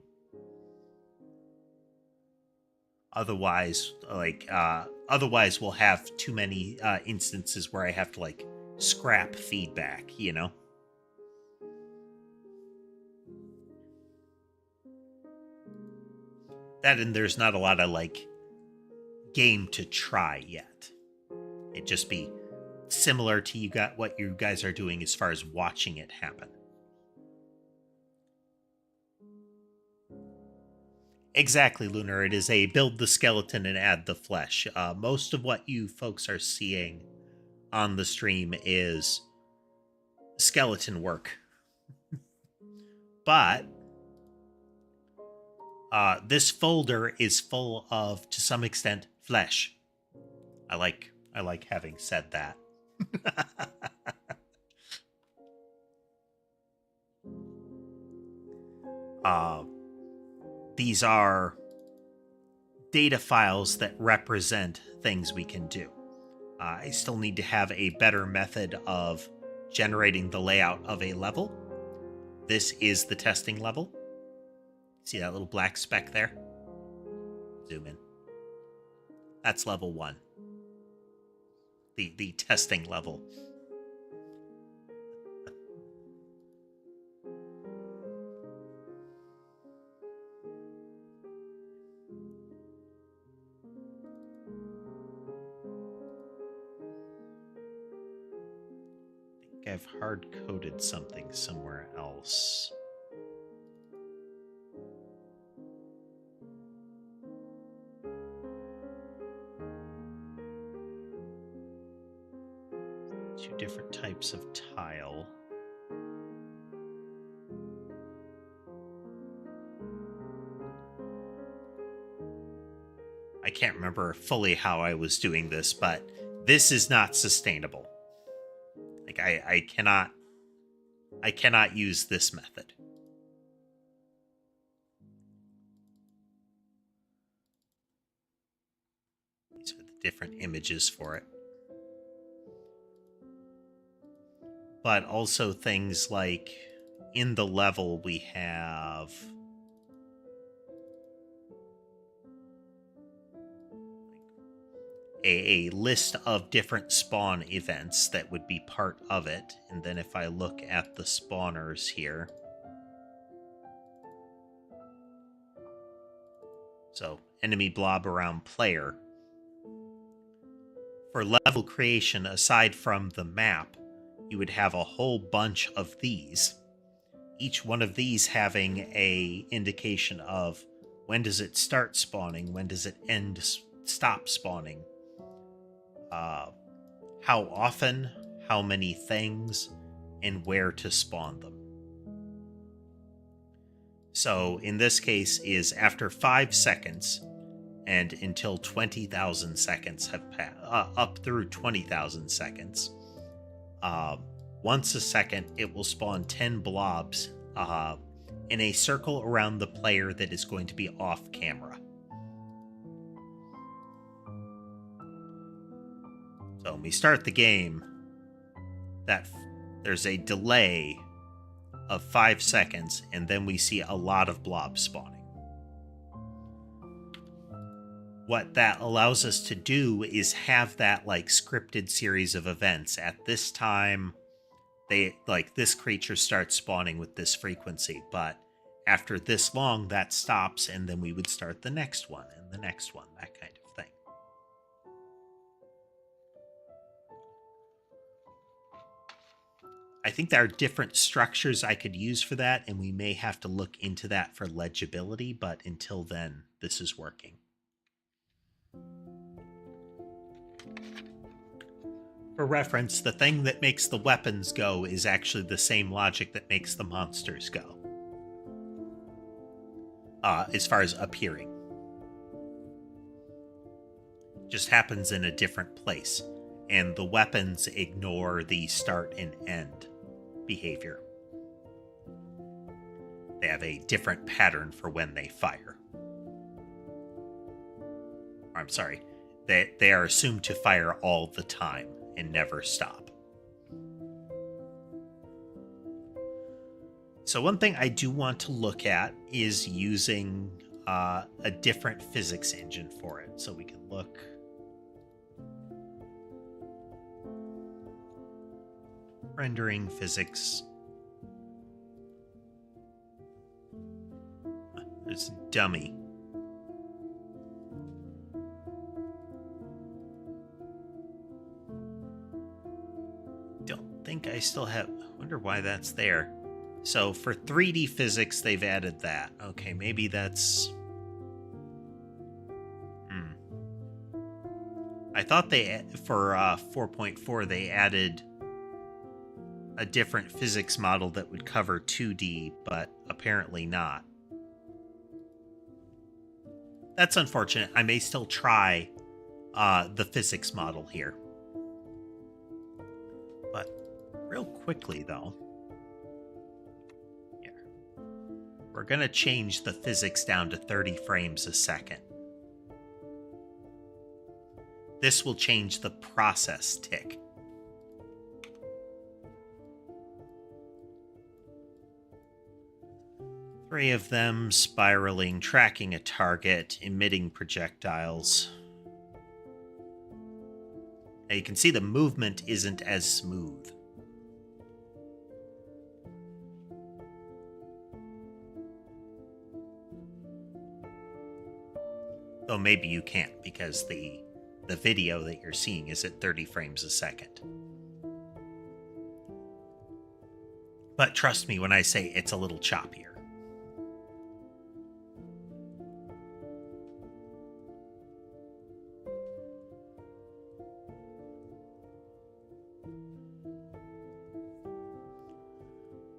Otherwise, otherwise we'll have too many instances where I have to like scrap feedback, you know? That and there's not a lot of like game to try yet. It'd just be similar to what you guys are doing as far as watching it happen. Exactly, Lunar. It is a build the skeleton and add the flesh. Most of what you folks are seeing on the stream is skeleton work. But this folder is full of, to some extent, flesh. I like having said that. These are data files that represent things we can do. I still need to have a better method of generating the layout of a level. This is the testing level. See that little black speck there? Zoom in. That's level 1. The testing level. I think I've hard-coded something somewhere else. Two different types of tile. I can't remember fully how I was doing this, but this is not sustainable. Like I cannot use this method. These are the different images for it. But also things like in the level we have a list of different spawn events that would be part of it. And then if I look at the spawners here. So enemy blob around player. For level creation, aside from the map, you would have a whole bunch of these. Each one of these having a indication of when does it start spawning, when does it stop spawning, how often, how many things, and where to spawn them. So in this case is after 5 seconds and until 20,000 seconds have passed, up through 20,000 seconds. Once a second, it will spawn 10 blobs in a circle around the player that is going to be off camera. So when we start the game, there's a delay of 5 seconds, and then we see a lot of blobs spawning. What that allows us to do is have that like scripted series of events. At this time, this creature starts spawning with this frequency, but after this long, that stops, and then we would start the next one and the next one, that kind of thing. I think there are different structures I could use for that, and we may have to look into that for legibility, but until then, this is working. For reference, the thing that makes the weapons go is actually the same logic that makes the monsters go. As far as appearing. Just happens in a different place, and the weapons ignore the start and end behavior. They have a different pattern for when they fire. I'm sorry, they are assumed to fire all the time and never stop. So one thing I do want to look at is using a different physics engine for it. So we can look. Rendering physics. There's dummy. Don't think I still have. I wonder why that's there. So for 3D physics, they've added that. Okay, maybe that's. I thought they for 4.4 they added a different physics model that would cover 2D, but apparently not. That's unfortunate. I may still try the physics model here. But real quickly, though, here, we're going to change the physics down to 30 frames a second. This will change the process tick. Three of them spiraling, tracking a target, emitting projectiles. Now you can see the movement isn't as smooth. Though maybe you can't because the video that you're seeing is at 30 frames a second. But trust me when I say it's a little choppier.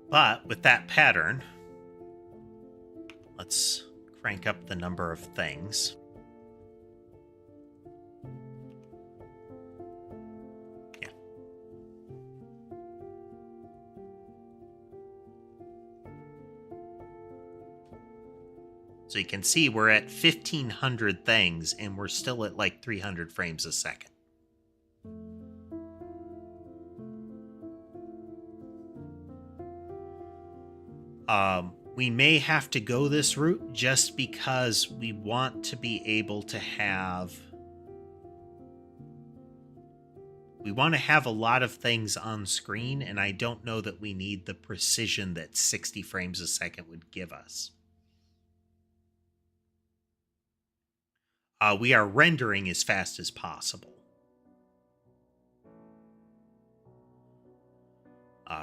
But with that pattern, let's crank up the number of things. Yeah. So you can see we're at 1,500 things and we're still at like 300 frames a second. We may have to go this route just because we want to be able to have... We want to have a lot of things on screen, and I don't know that we need the precision that 60 frames a second would give us. We are rendering as fast as possible.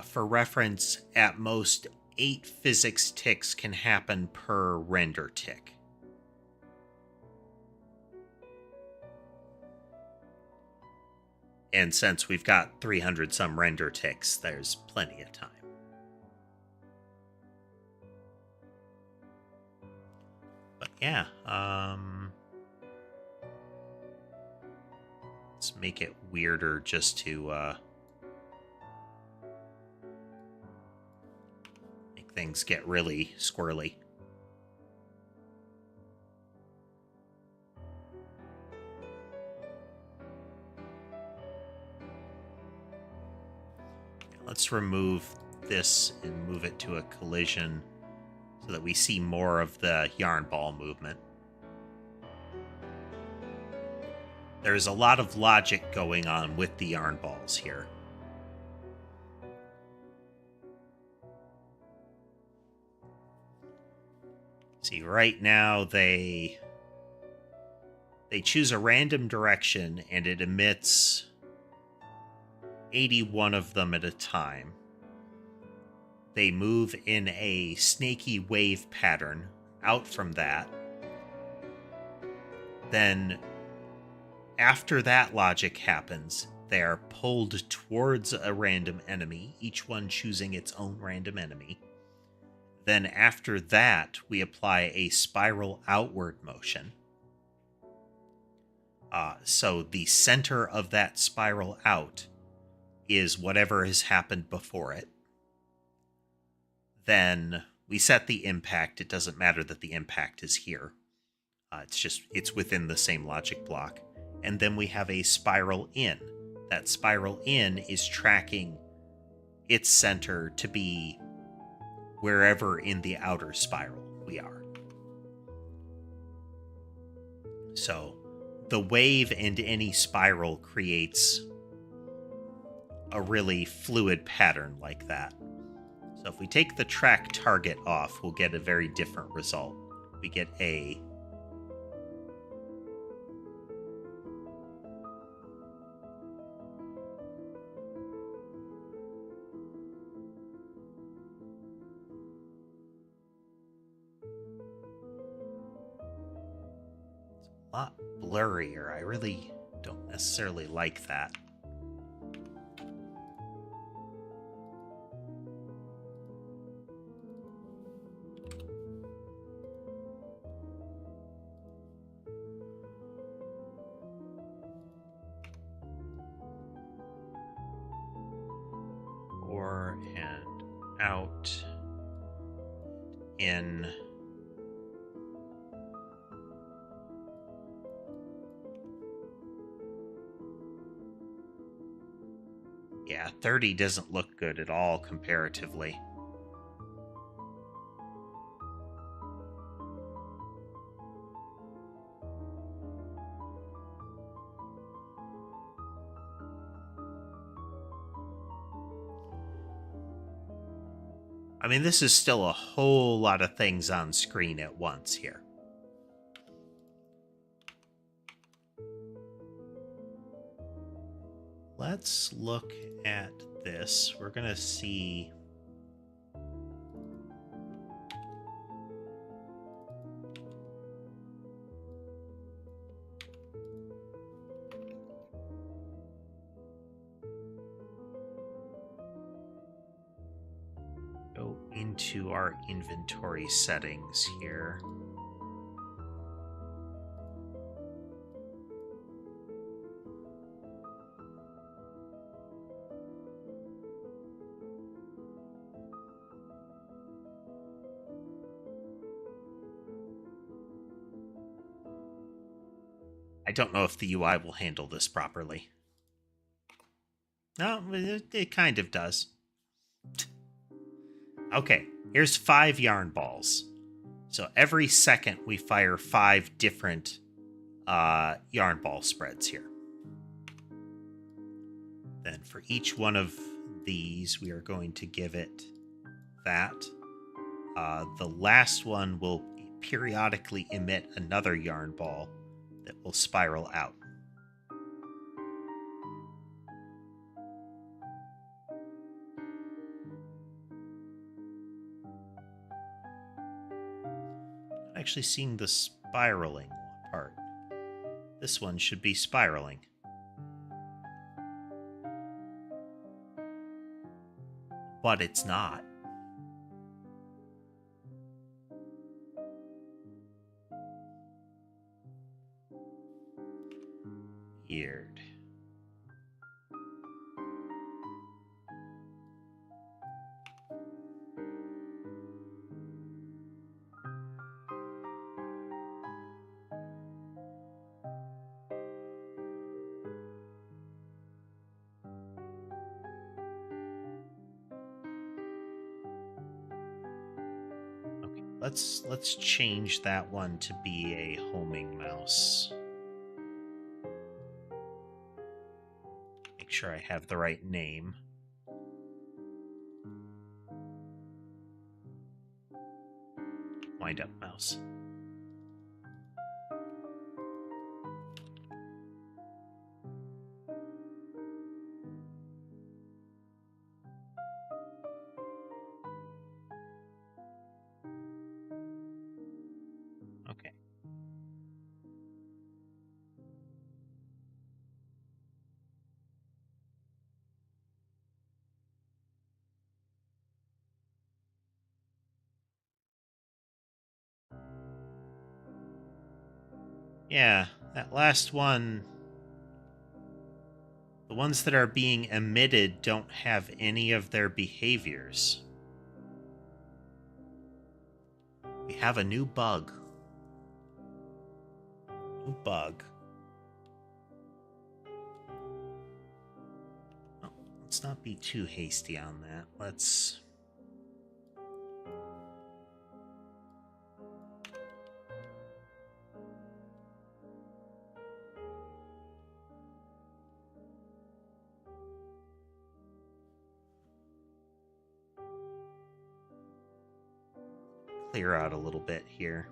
For reference, at most 8 physics ticks can happen per render tick. And since we've got 300 some render ticks, there's plenty of time. But yeah, let's make it weirder just to things get really squirrely. Let's remove this and move it to a collision so that we see more of the yarn ball movement. There's a lot of logic going on with the yarn balls here. See, right now they choose a random direction and it emits 81 of them at a time. They move in a snaky wave pattern out from that. Then, after that logic happens, They are pulled towards a random enemy, each one choosing its own random enemy. Then after that, we apply a spiral outward motion. So the center of that spiral out is whatever has happened before it. Then we set the impact. It doesn't matter that the impact is here. It's within the same logic block. And then we have a spiral in. That spiral in is tracking its center to be wherever in the outer spiral we are. So the wave and any spiral creates a really fluid pattern like that. So if we take the track target off, we'll get a very different result. We get a lot blurrier. I really don't necessarily like that. Or and out in. Yeah, 30 doesn't look good at all comparatively. I mean, this is still a whole lot of things on screen at once here. Let's look at this. We're going to see... Go into our inventory settings here. I don't know if the UI will handle this properly. No, it kind of does. Okay, here's 5 yarn balls. So every second we fire 5 different yarn ball spreads here. Then for each one of these, we are going to give it that. The last one will periodically emit another yarn ball that will spiral out. I'm actually seeing the spiraling part. This one should be spiraling. But it's not. Weird. Okay, let's change that one to be a homing mouse. Make sure I have the right name. Wind up mouse. Okay. Yeah, that last one, the ones that are being emitted don't have any of their behaviors. We have a new bug. New bug. Oh, let's not be too hasty on that. Let's... clear out a little bit here.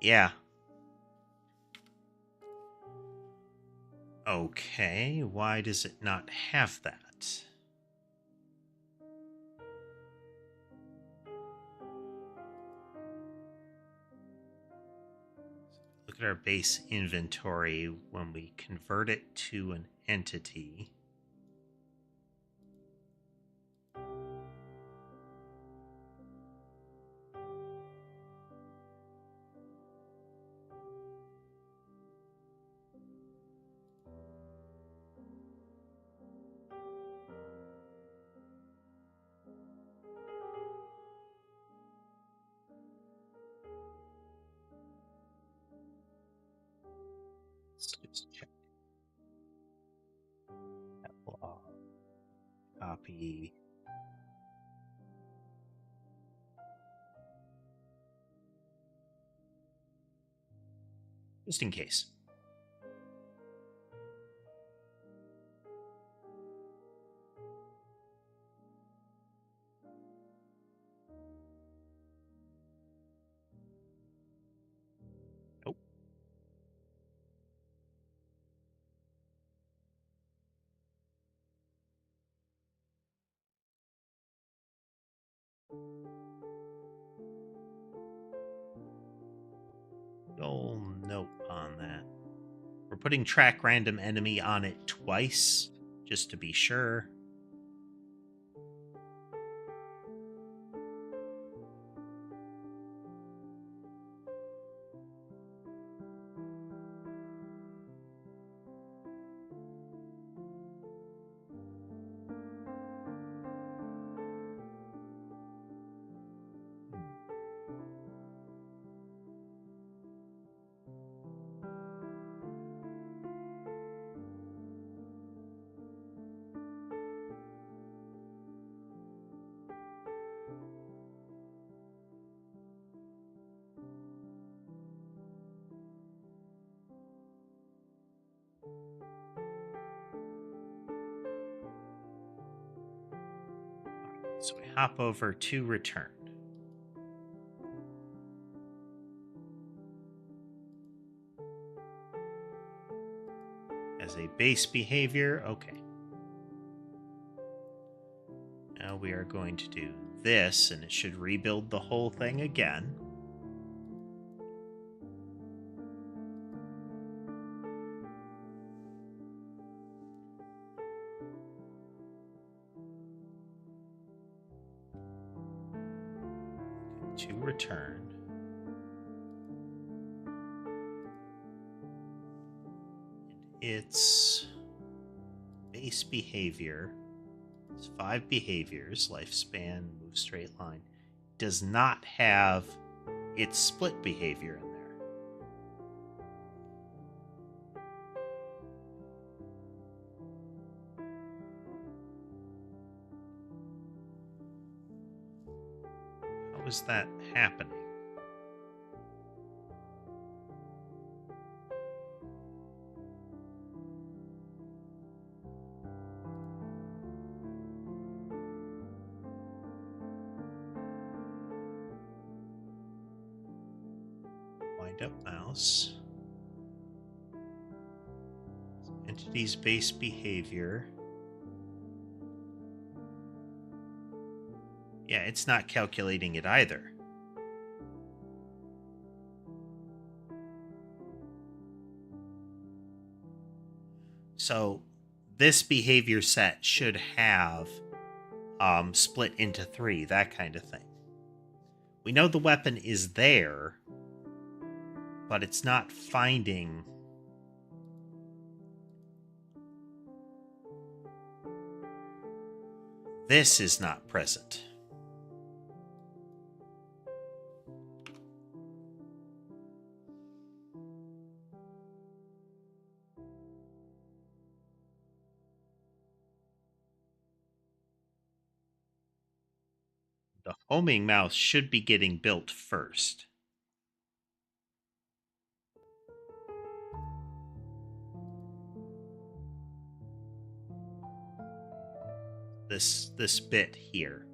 Yeah. Okay, why does it not have that? Look at our base inventory when we convert it to an entity. Let's just check. Copy. Just in case. Nope. Goal note on that. We're putting track random enemy on it twice, just to be sure. So we hop over to return. As a base behavior, okay. Now we are going to do this, and it should rebuild the whole thing again. To return. And its base behavior is 5 behaviors: lifespan, move straight line. Does not have its split behavior in there. How is that happening? Wind up mouse. Entity's base behavior. Yeah, it's not calculating it either. So this behavior set should have split into 3, that kind of thing. We know the weapon is there, but it's not finding... This is not present. The homing mouse should be getting built first. This bit here.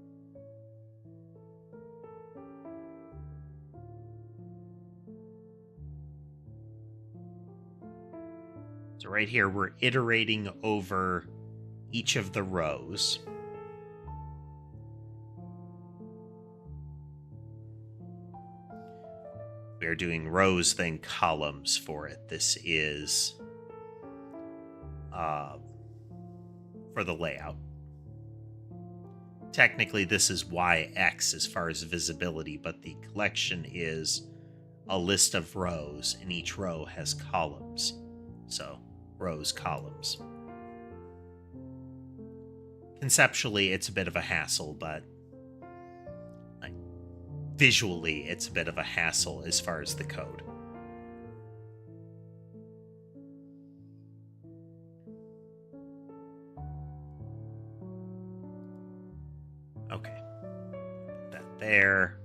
So right here, we're iterating over each of the rows. We're doing rows, then columns for it. This is for the layout. Technically, this is YX as far as visibility, but the collection is a list of rows, and each row has columns. So, rows, columns. Conceptually, it's a bit of a hassle, but visually, it's a bit of a hassle as far as the code. Okay. Put that there.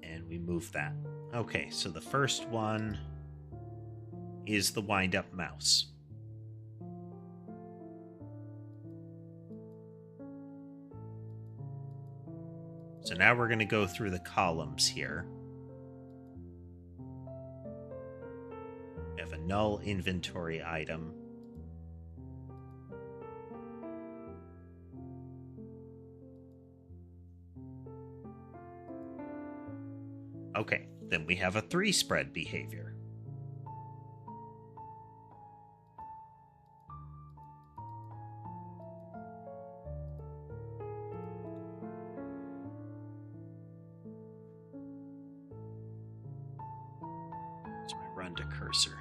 And we move that. Okay, so the first one is the wind-up mouse. So now we're going to go through the columns here. We have a null inventory item. Okay, then we have a 3 spread behavior. So I run to cursor.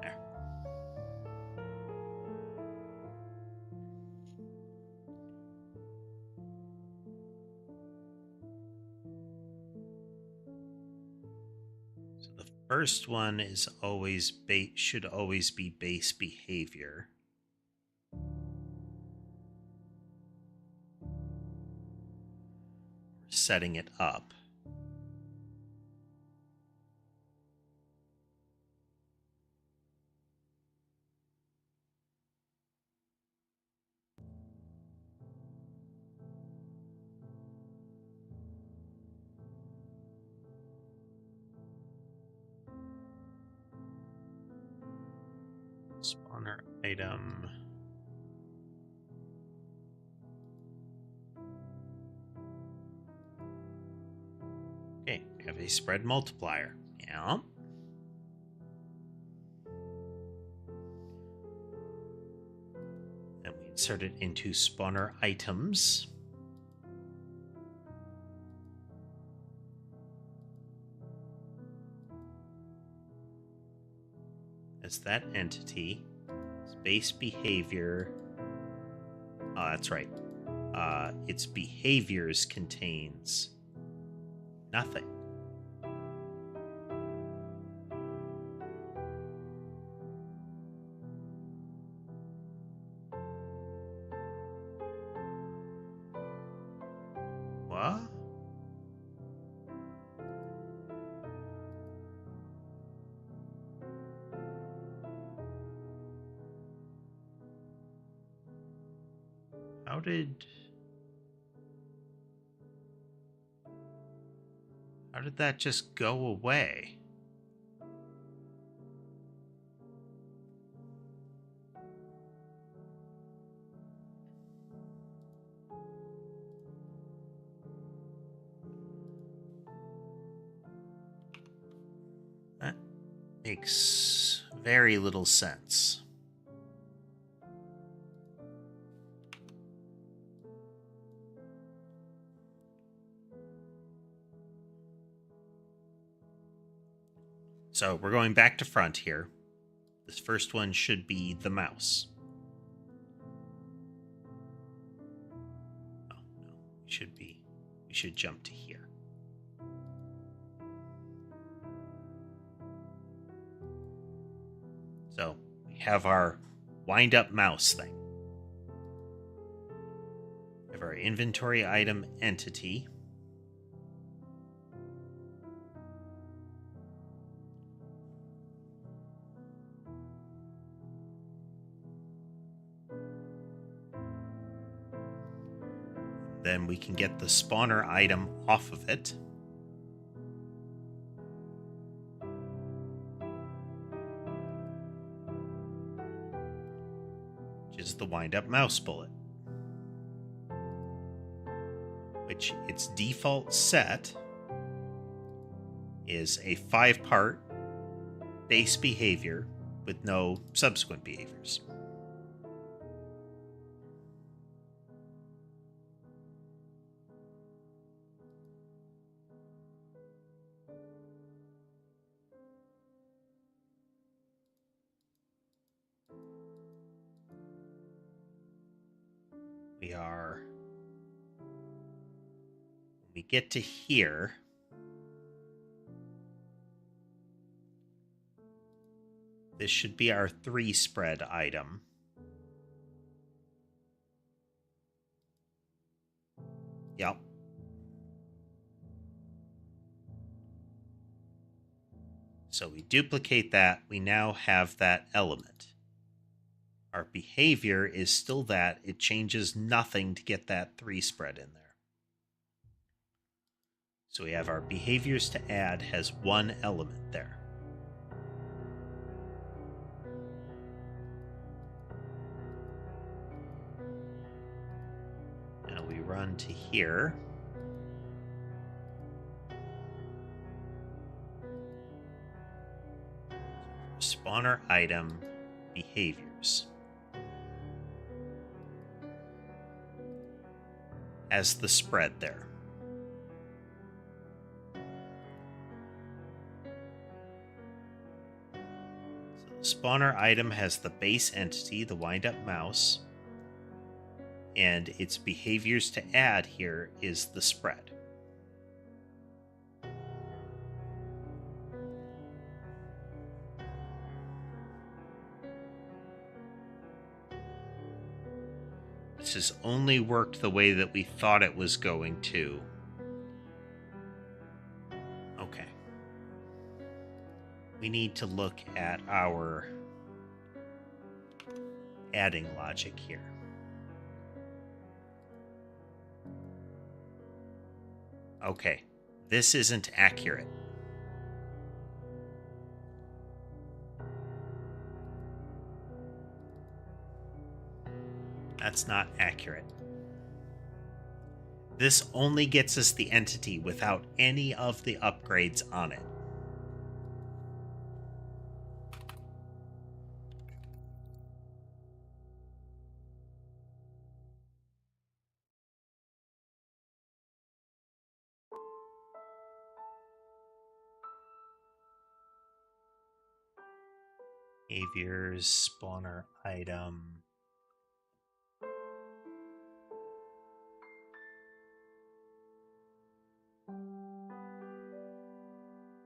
There. So the first one is always should always be base behavior. We're setting it up. Spawner item. Okay, we have a spread multiplier. Yeah. And we insert it into spawner items. As that entity, its base behavior. Oh, that's right. Its behaviors contains nothing. What? How did that just go away? That makes very little sense. So we're going back to front here. This first one should be the mouse. Oh, no, we should jump to here. So we have our wind up mouse thing. We have our inventory item entity. Then we can get the spawner item off of it. Which is the wind up mouse bullet. Which its default set is a 5-part base behavior with no subsequent behaviors. When we get to here, this should be our 3 spread item. Yep. So we duplicate that. We now have that element. Our behavior is still that. It changes nothing to get that 3 spread in there. So we have our behaviors to add has 1 element there. Now we run to here. Spawner item behaviors. As the spread there. So the spawner item has the base entity, the wind up mouse, and its behaviors to add here is the spread. This has only worked the way that we thought it was going to. Okay. We need to look at our adding logic here. Okay, this isn't accurate. That's not accurate. This only gets us the entity without any of the upgrades on it. Behaviors, spawner item.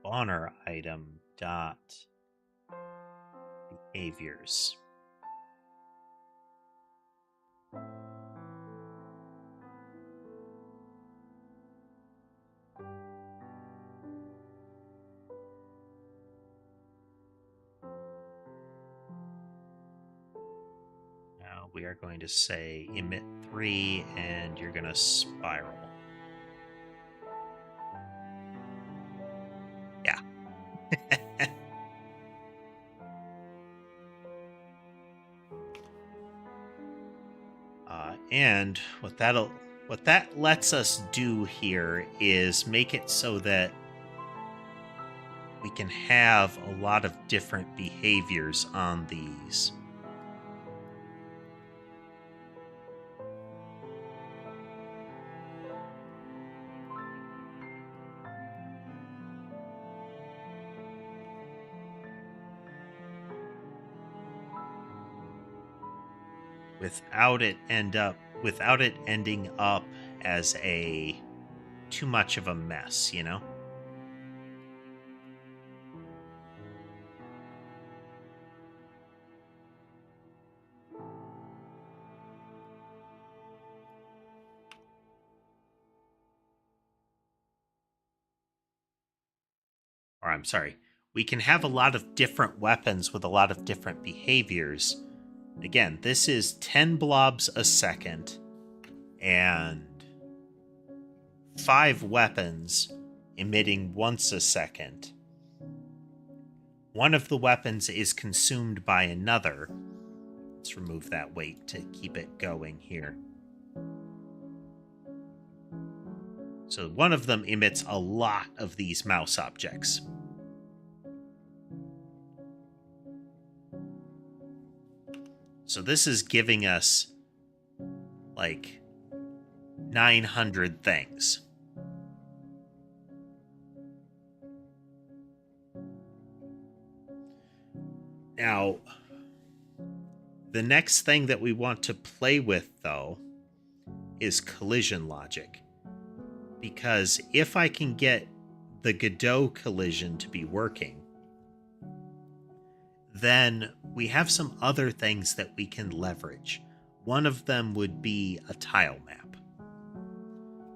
Spawner item dot behaviors. Now we are going to say emit 3 and you're going to spiral. Yeah. And what that lets us do here is make it so that we can have a lot of different behaviors on these. Without it ending up as a too much of a mess, you know? Or I'm sorry, we can have a lot of different weapons with a lot of different behaviors. Again, this is 10 blobs a second and 5 weapons emitting once a second. One of the weapons is consumed by another. Let's remove that weight to keep it going here. So one of them emits a lot of these mouse objects. So this is giving us like 900 things. Now, the next thing that we want to play with, though, is collision logic. Because if I can get the Godot collision to be working, then we have some other things that we can leverage. One of them would be a tile map.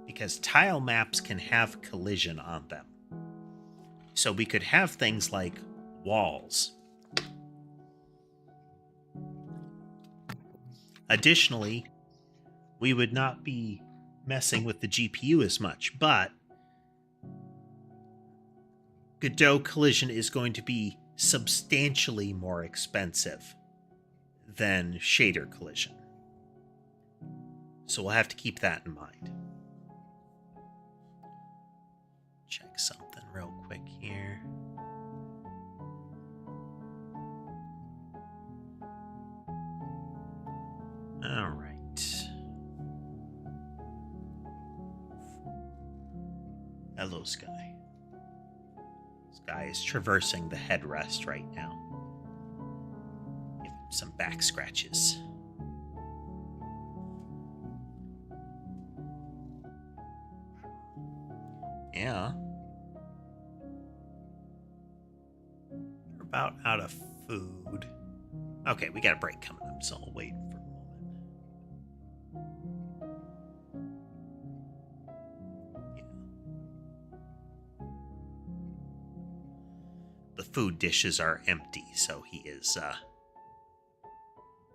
Because tile maps can have collision on them. So we could have things like walls. Additionally, we would not be messing with the GPU as much, but Godot collision is going to be substantially more expensive than shader collision. So we'll have to keep that in mind. Check something real quick here. All right. Hello, Sky. Sky is traversing the headrest right now. Give him some back scratches. Yeah. We're about out of food. Okay, we got a break coming up, so I'll wait for a moment. Yeah. The food dishes are empty, so he is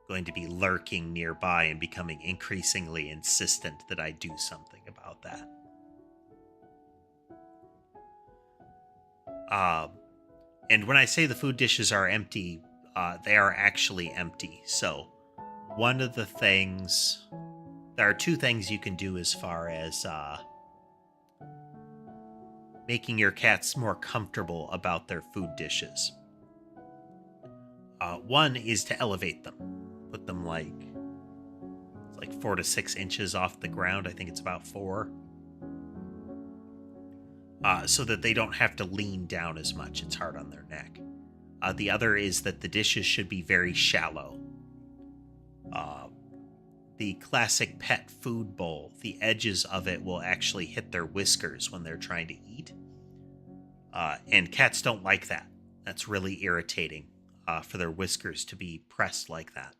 going to be lurking nearby and becoming increasingly insistent that I do something about that. And when I say the food dishes are empty, they are actually empty. So one of the things, there are two things you can do as far as making your cats more comfortable about their food dishes. One is to elevate them. Put them like 4 to 6 inches off the ground. I think it's about 4. So that they don't have to lean down as much. It's hard on their neck. The other is that the dishes should be very shallow. The classic pet food bowl, the edges of it will actually hit their whiskers when they're trying to eat. And cats don't like that. That's really irritating for their whiskers to be pressed like that.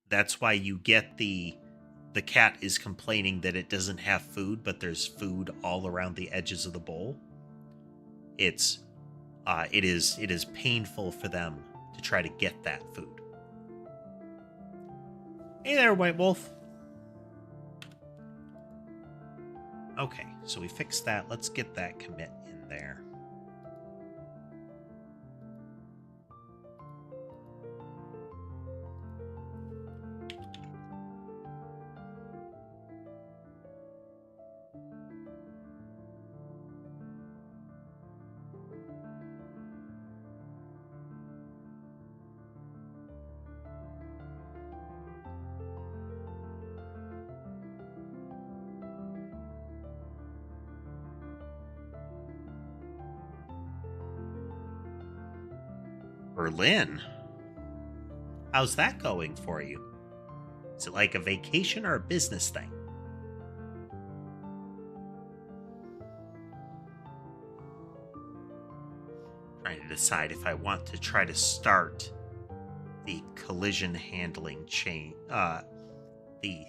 That's why you get the cat is complaining that it doesn't have food, but there's food all around the edges of the bowl. It is painful for them to try to get that food. Hey there, White Wolf. Okay, so we fixed that. Let's get that commit in there. Berlin? How's that going for you? Is it like a vacation or a business thing? Trying to decide if I want to try to start the collision handling change, the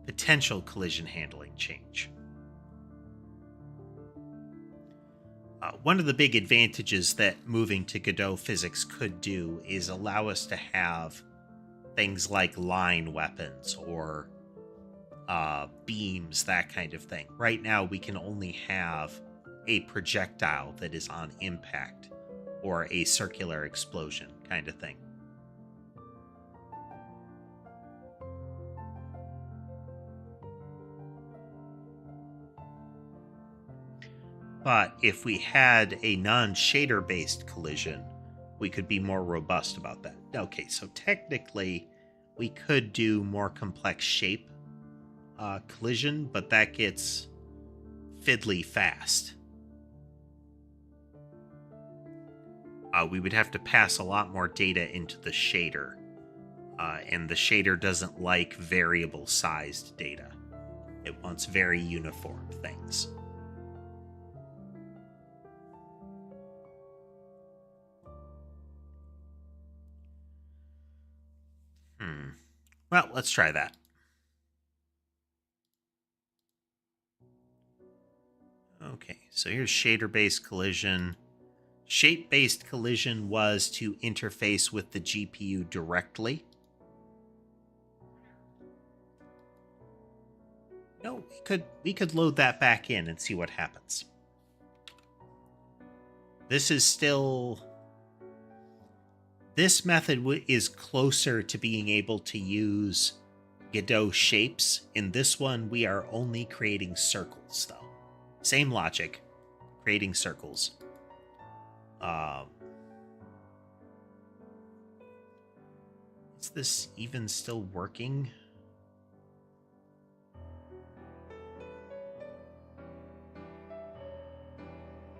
potential collision handling change. One of the big advantages that moving to Godot physics could do is allow us to have things like line weapons or beams, that kind of thing. Right now, we can only have a projectile that is on impact or a circular explosion kind of thing. But if we had a non-shader based collision, we could be more robust about that. Okay, so technically we could do more complex shape collision, but that gets fiddly fast. We would have to pass a lot more data into the shader, and the shader doesn't like variable sized data. It wants very uniform things. Well, let's try that. Okay, so here's shader-based collision. Shape-based collision was to interface with the GPU directly. No, we could load that back in and see what happens. This is still... This method is closer to being able to use Godot shapes. In this one, we are only creating circles, though. Same logic, creating circles. Is this even still working?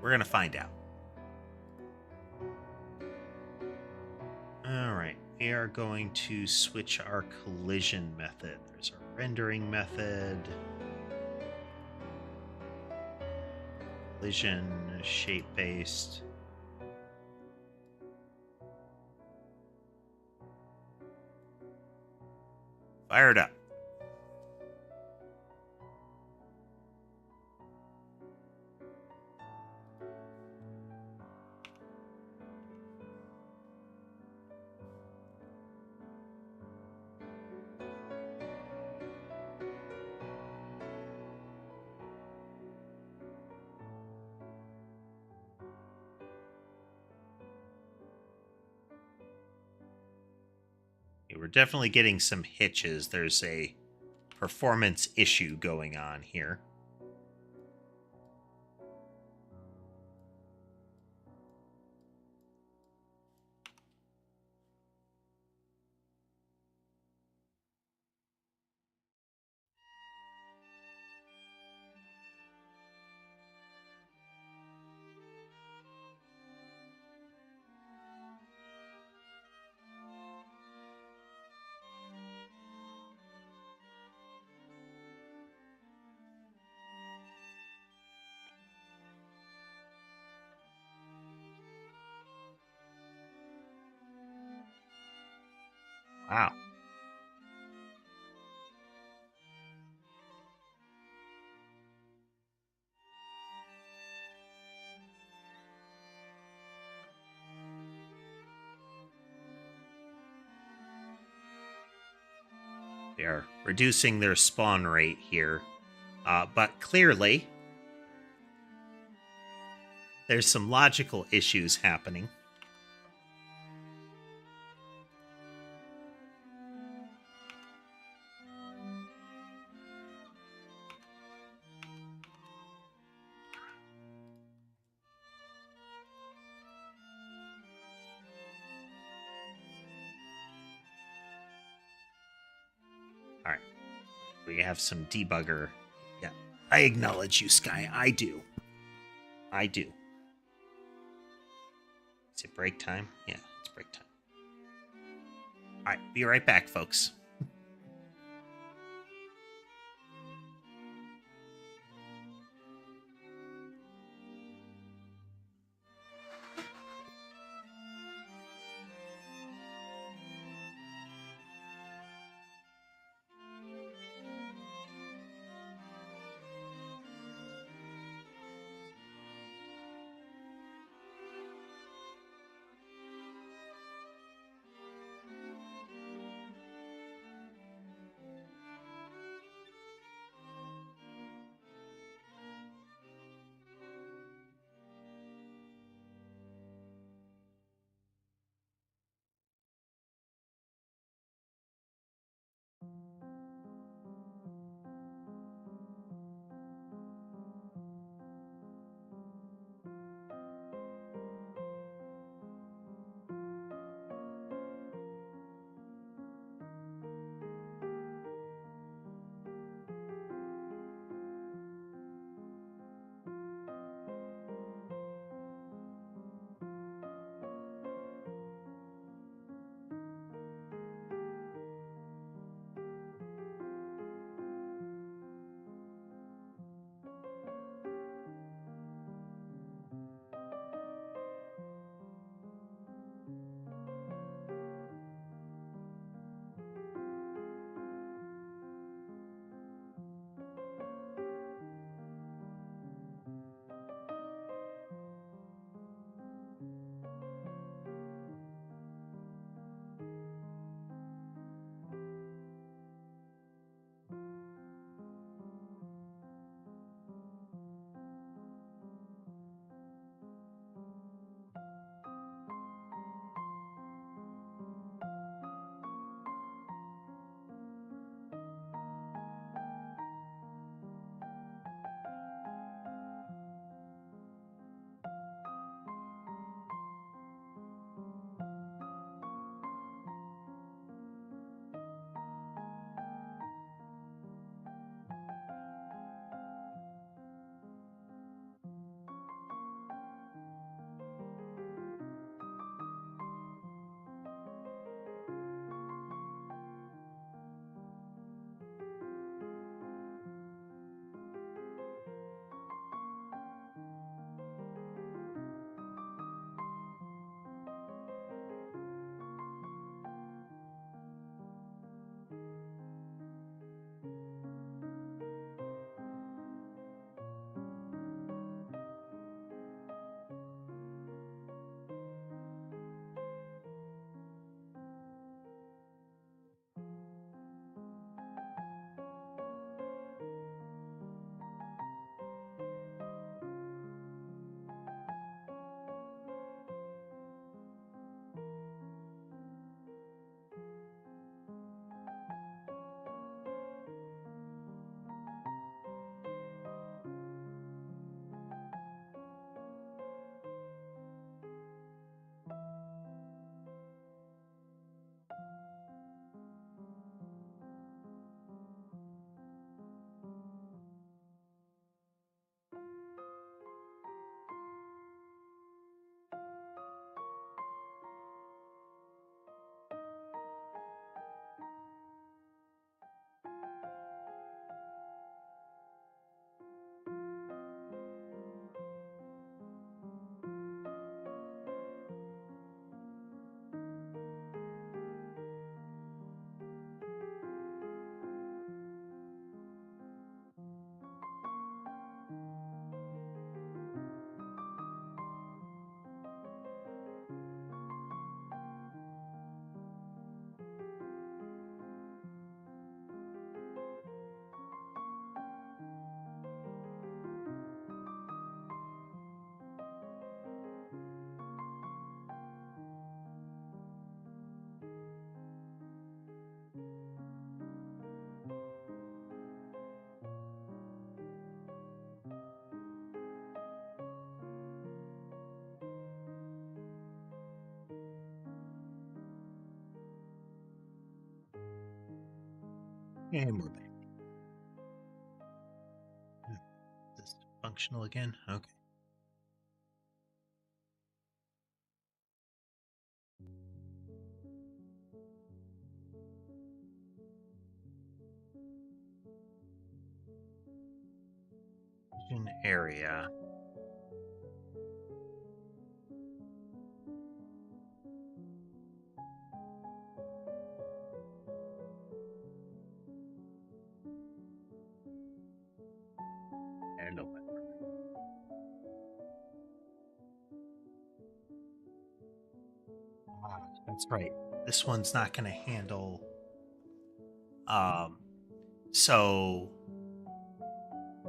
We're going to find out. All right, we are going to switch our collision method. There's our rendering method. Collision, shape-based. Fire it up. We're definitely getting some hitches. There's a performance issue going on here. Wow. They are reducing their spawn rate here. But clearly, there's some logical issues happening. All right. We have some debugger. Yeah. I acknowledge you, Sky. I do. I do. Is it break time? Yeah. It's break time. All right, be right back, folks. And we're back. Is this functional again? Okay. Collision area. And November. That's right. This one's not going to handle. So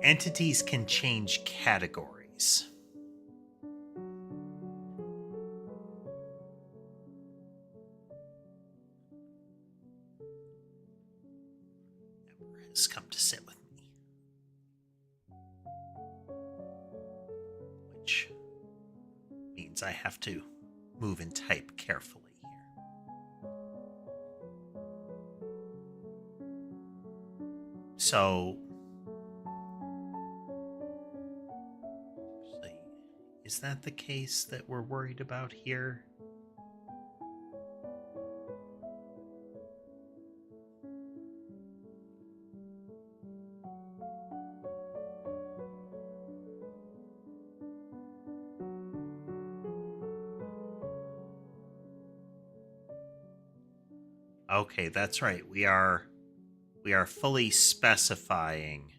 entities can change categories. Ember has come to sit with me, which means I have to move and type carefully here. So, is that the case that we're worried about here? Okay, that's right. We are fully specifying.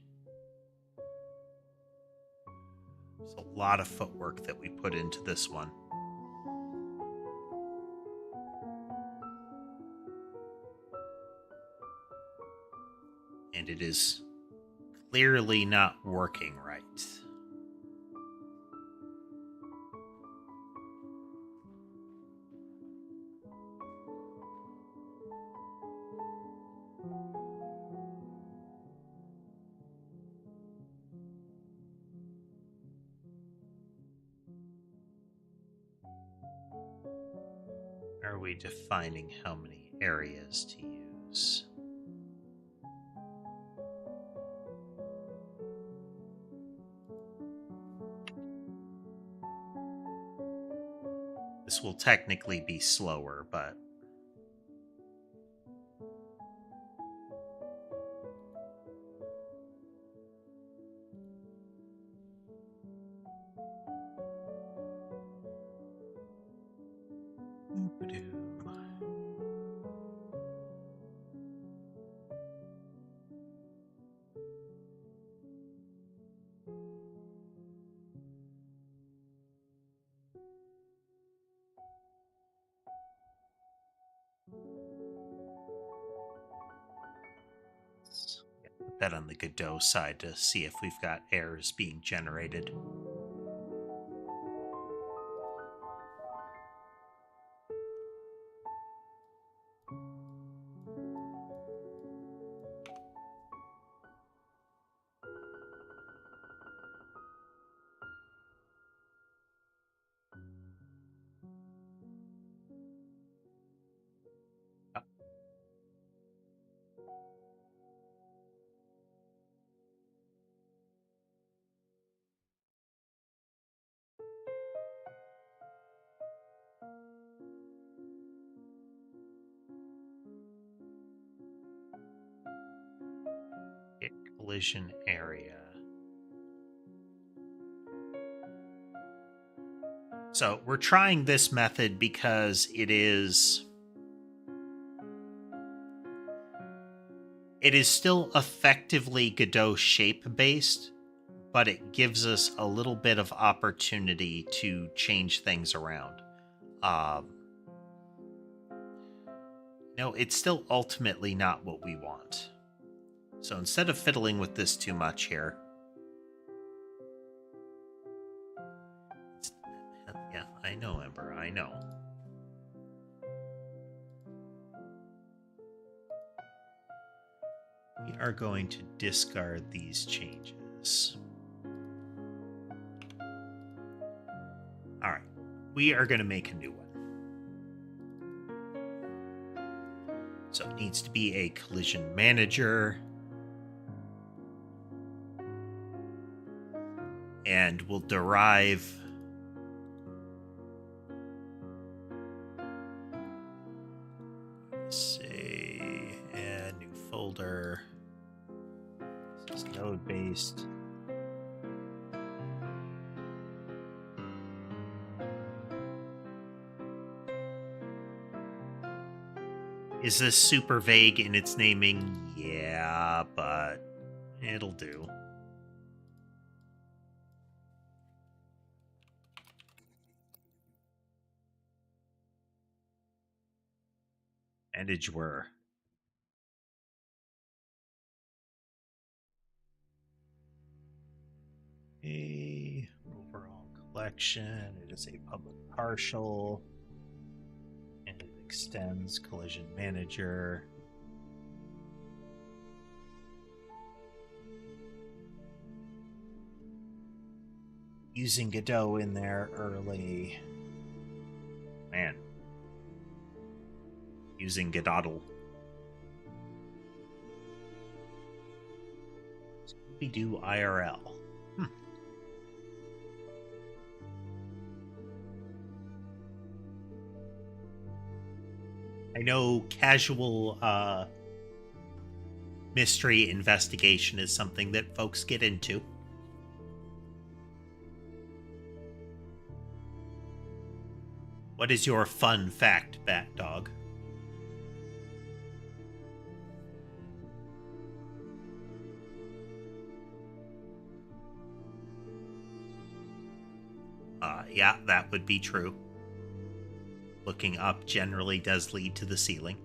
There's a lot of footwork that we put into this one. And it is clearly not working right. Are we defining how many areas to use? This will technically be slower, but put that on the Godot side to see if we've got errors being generated. Collision area. So we're trying this method because it is still effectively Godot shape based, but it gives us a little bit of opportunity to change things around. No, it's still ultimately not what we want. So instead of fiddling with this too much here, yeah, I know, Ember, I know. We are going to discard these changes. All right, we are going to make a new one. So it needs to be a collision manager. And we'll derive say add new folder. This is node based. Is this super vague in its naming? Yeah, but it'll do. Adage were. A overall collection. It is a public partial. And it extends collision manager. Using Godot in there early. Man. Using Godot. Scooby-Doo IRL. I know casual mystery investigation is something that folks get into. What is your fun fact, Bat Dog? Yeah, that would be true. Looking up generally does lead to the ceiling.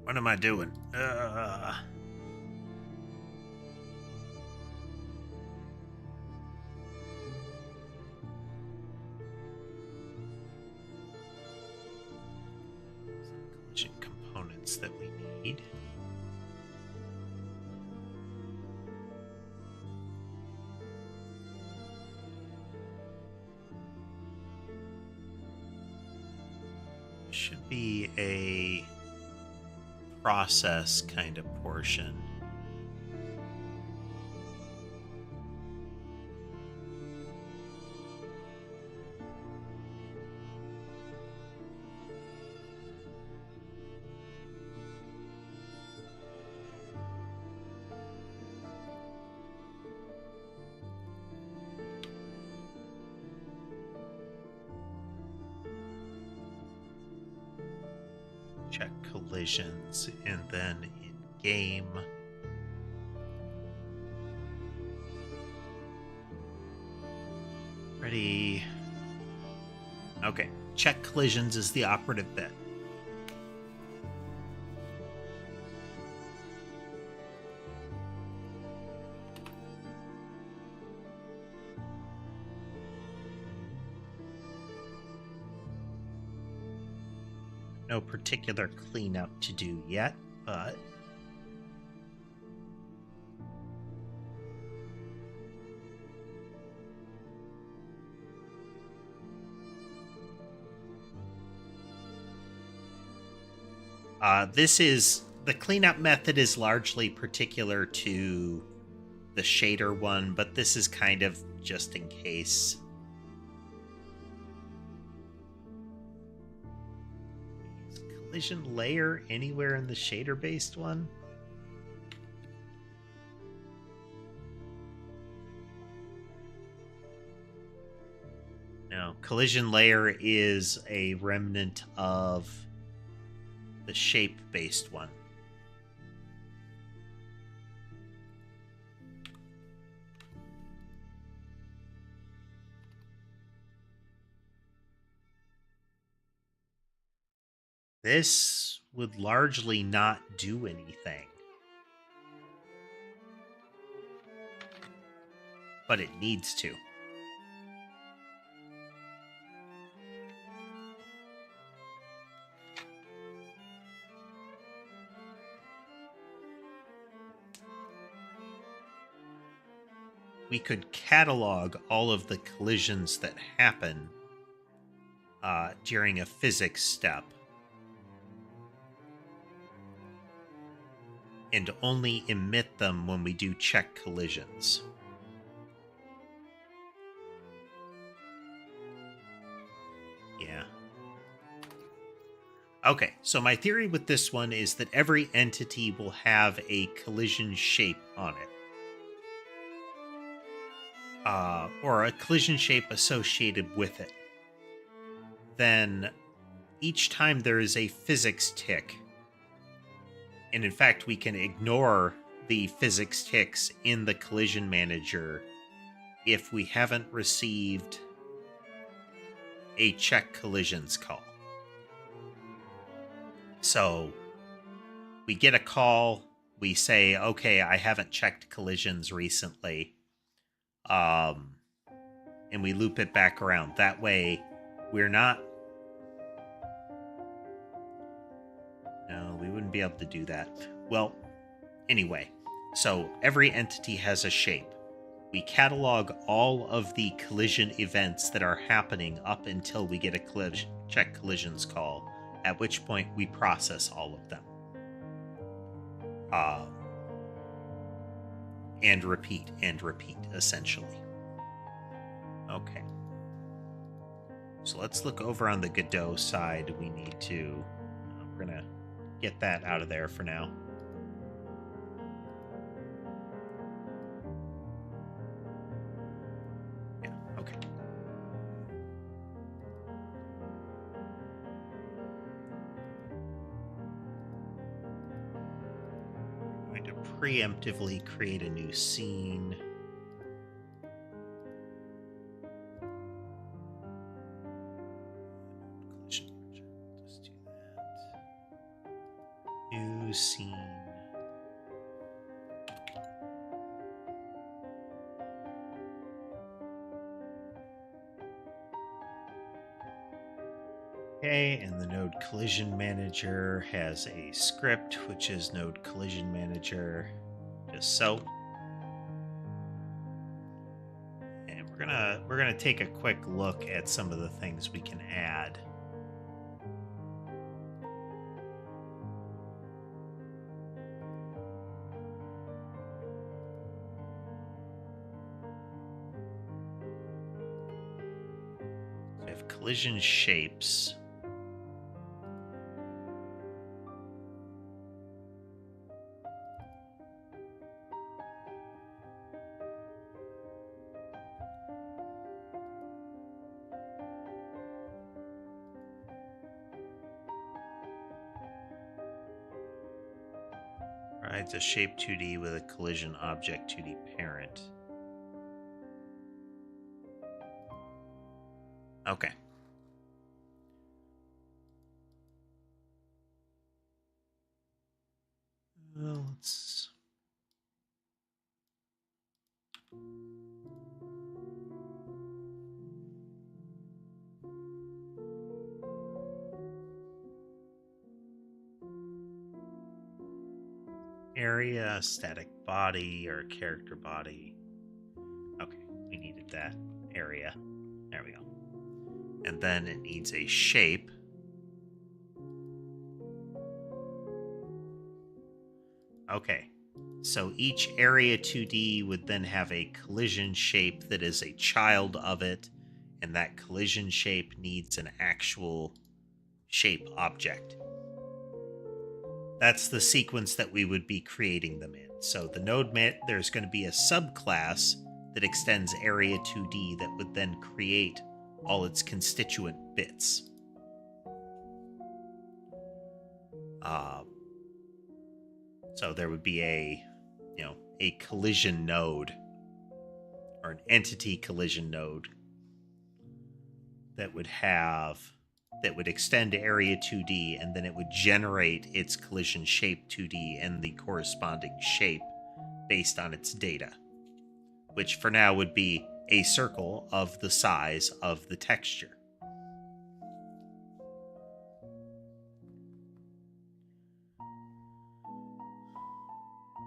What am I doing? Collision components that we need. Should be a process kind of portion. Check collisions and then in game. Ready. Okay, check collisions is the operative bit. No particular cleanup to do yet, but the cleanup method is largely particular to the shader one, but this is kind of just in case. Collision layer anywhere in the shader based one? No, collision layer is a remnant of the shape based one. This would largely not do anything. But it needs to. We could catalog all of the collisions that happen during a physics step. And only emit them when we do check collisions. Yeah. Okay, so my theory with this one is that every entity will have a collision shape on it. or a collision shape associated with it, then each time there is a physics tick, and in fact we can ignore the physics ticks in the collision manager if we haven't received a check collisions call. So we get a call, we say, okay, I haven't checked collisions recently, and we loop it back around. That way we're not... No, we wouldn't be able to do that. Well, anyway, so every entity has a shape. We catalog all of the collision events that are happening up until we get a check collisions call, at which point we process all of them. And repeat, essentially. Okay. So let's look over on the Godot side. We need to... we're going to get that out of there for now. Yeah, okay. I'm going to preemptively create a new scene. New scene. Okay, and the node collision manager has a script, which is node collision manager, just so. And we're gonna take a quick look at some of the things we can add. Collision shapes. Provides a shape 2D with a collision object 2D parent. Okay. Well, let's... area, static body, or character body. Okay, we needed that area. There we go. And then it needs a shape. Okay, so each area 2D would then have a collision shape that is a child of it, and that collision shape needs an actual shape object. That's the sequence that we would be creating them in. So the node there's going to be a subclass that extends area 2D that would then create all its constituent bits. So there would be a collision node or an entity collision node that would extend area 2D, and then it would generate its collision shape 2D and the corresponding shape based on its data, which for now would be a circle of the size of the texture.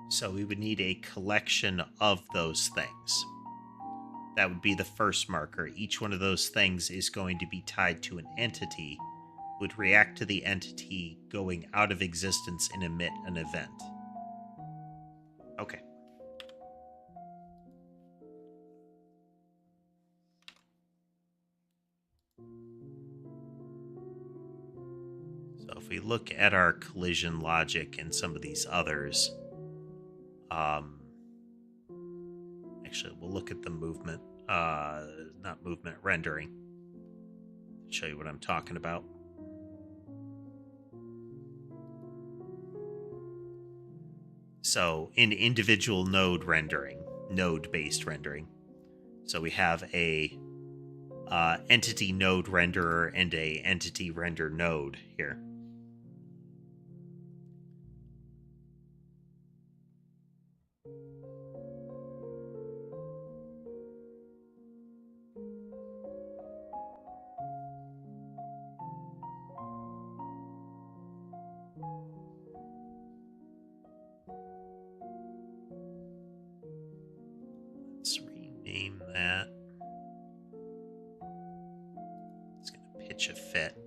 So we would need a collection of those things. That would be the first marker. Each one of those things is going to be tied to an entity, would react to the entity going out of existence and emit an event. Okay. So if we look at our collision logic and some of these others, actually, we'll look at the movement not movement, rendering. Show you what I'm talking about. So in individual node rendering, node-based rendering. So we have a entity node renderer and a entity render node here. Let's rename that. It's going to pitch a fit.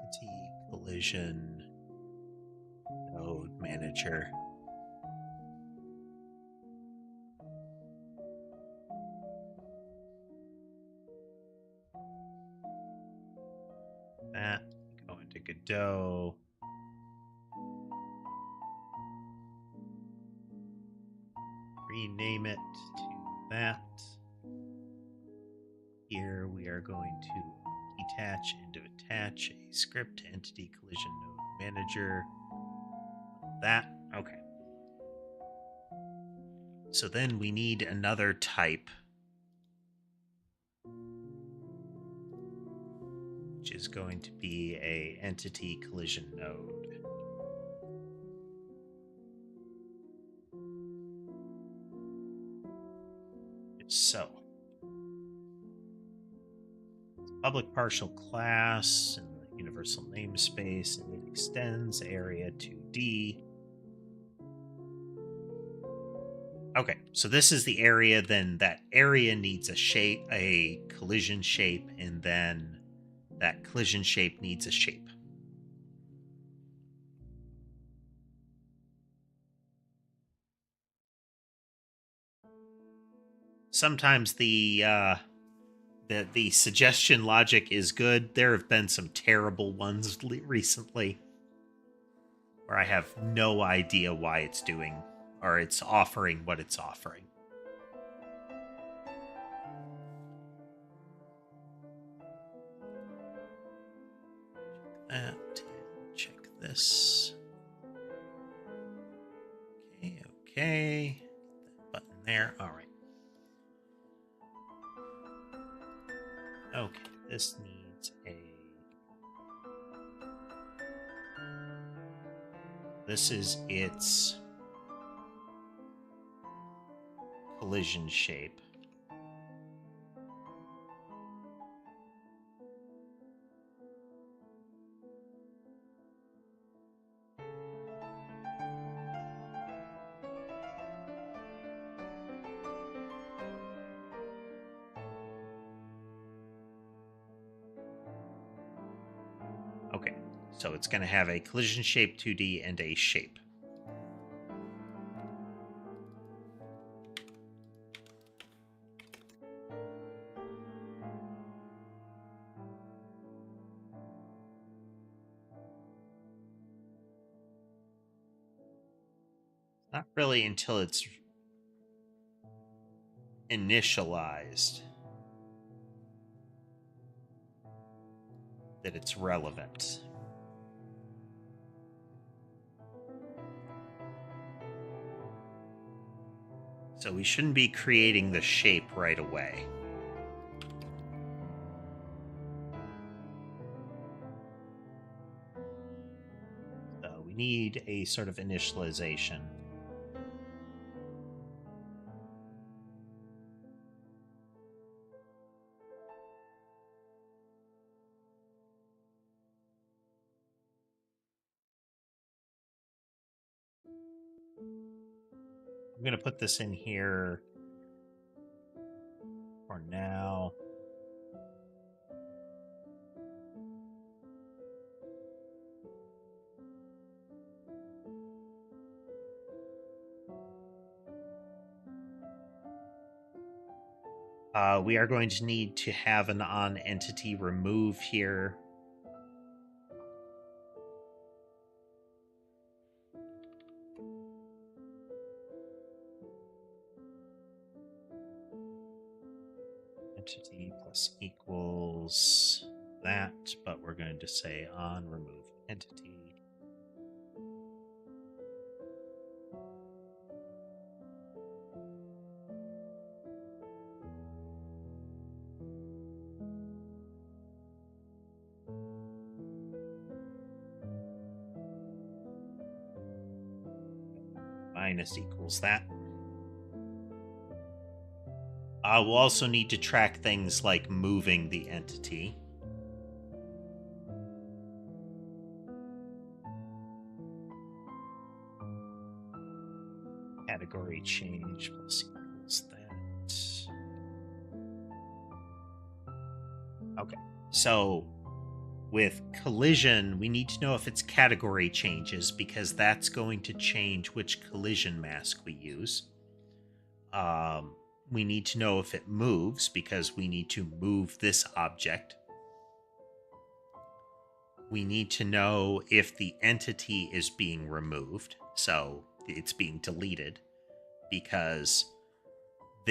Entity collision node manager. That, go into Godot. Rename it to that. Here we are going to detach and to attach a script entity collision node manager. That, okay. So then we need another type, which is going to be a entity collision node. So, public partial class and the universal namespace, and it extends area 2D. Okay, so this is the area, then that area needs a shape, a collision shape, and then that collision shape needs a shape. Sometimes the suggestion logic is good. There have been some terrible ones recently where I have no idea why it's doing, or it's offering what it's offering. Check that. Check this. Okay. That button there. All right. Okay, this needs a... This is its collision shape. Okay, so it's going to have a collision shape 2D and a shape. Not really until it's initialized that it's relevant. So we shouldn't be creating the shape right away. So we need a sort of initialization. I'm going to put this in here for now. We are going to need to have an on-entity remove here. entity plus equals that, but we're going to say on remove entity. Minus equals that. We'll also need to track things like moving the entity. Category change plus equals that. Okay, so with collision, we need to know if its category changes because that's going to change which collision mask we use. We need to know if it moves because we need to move this object. We need to know if the entity is being removed, so it's being deleted, because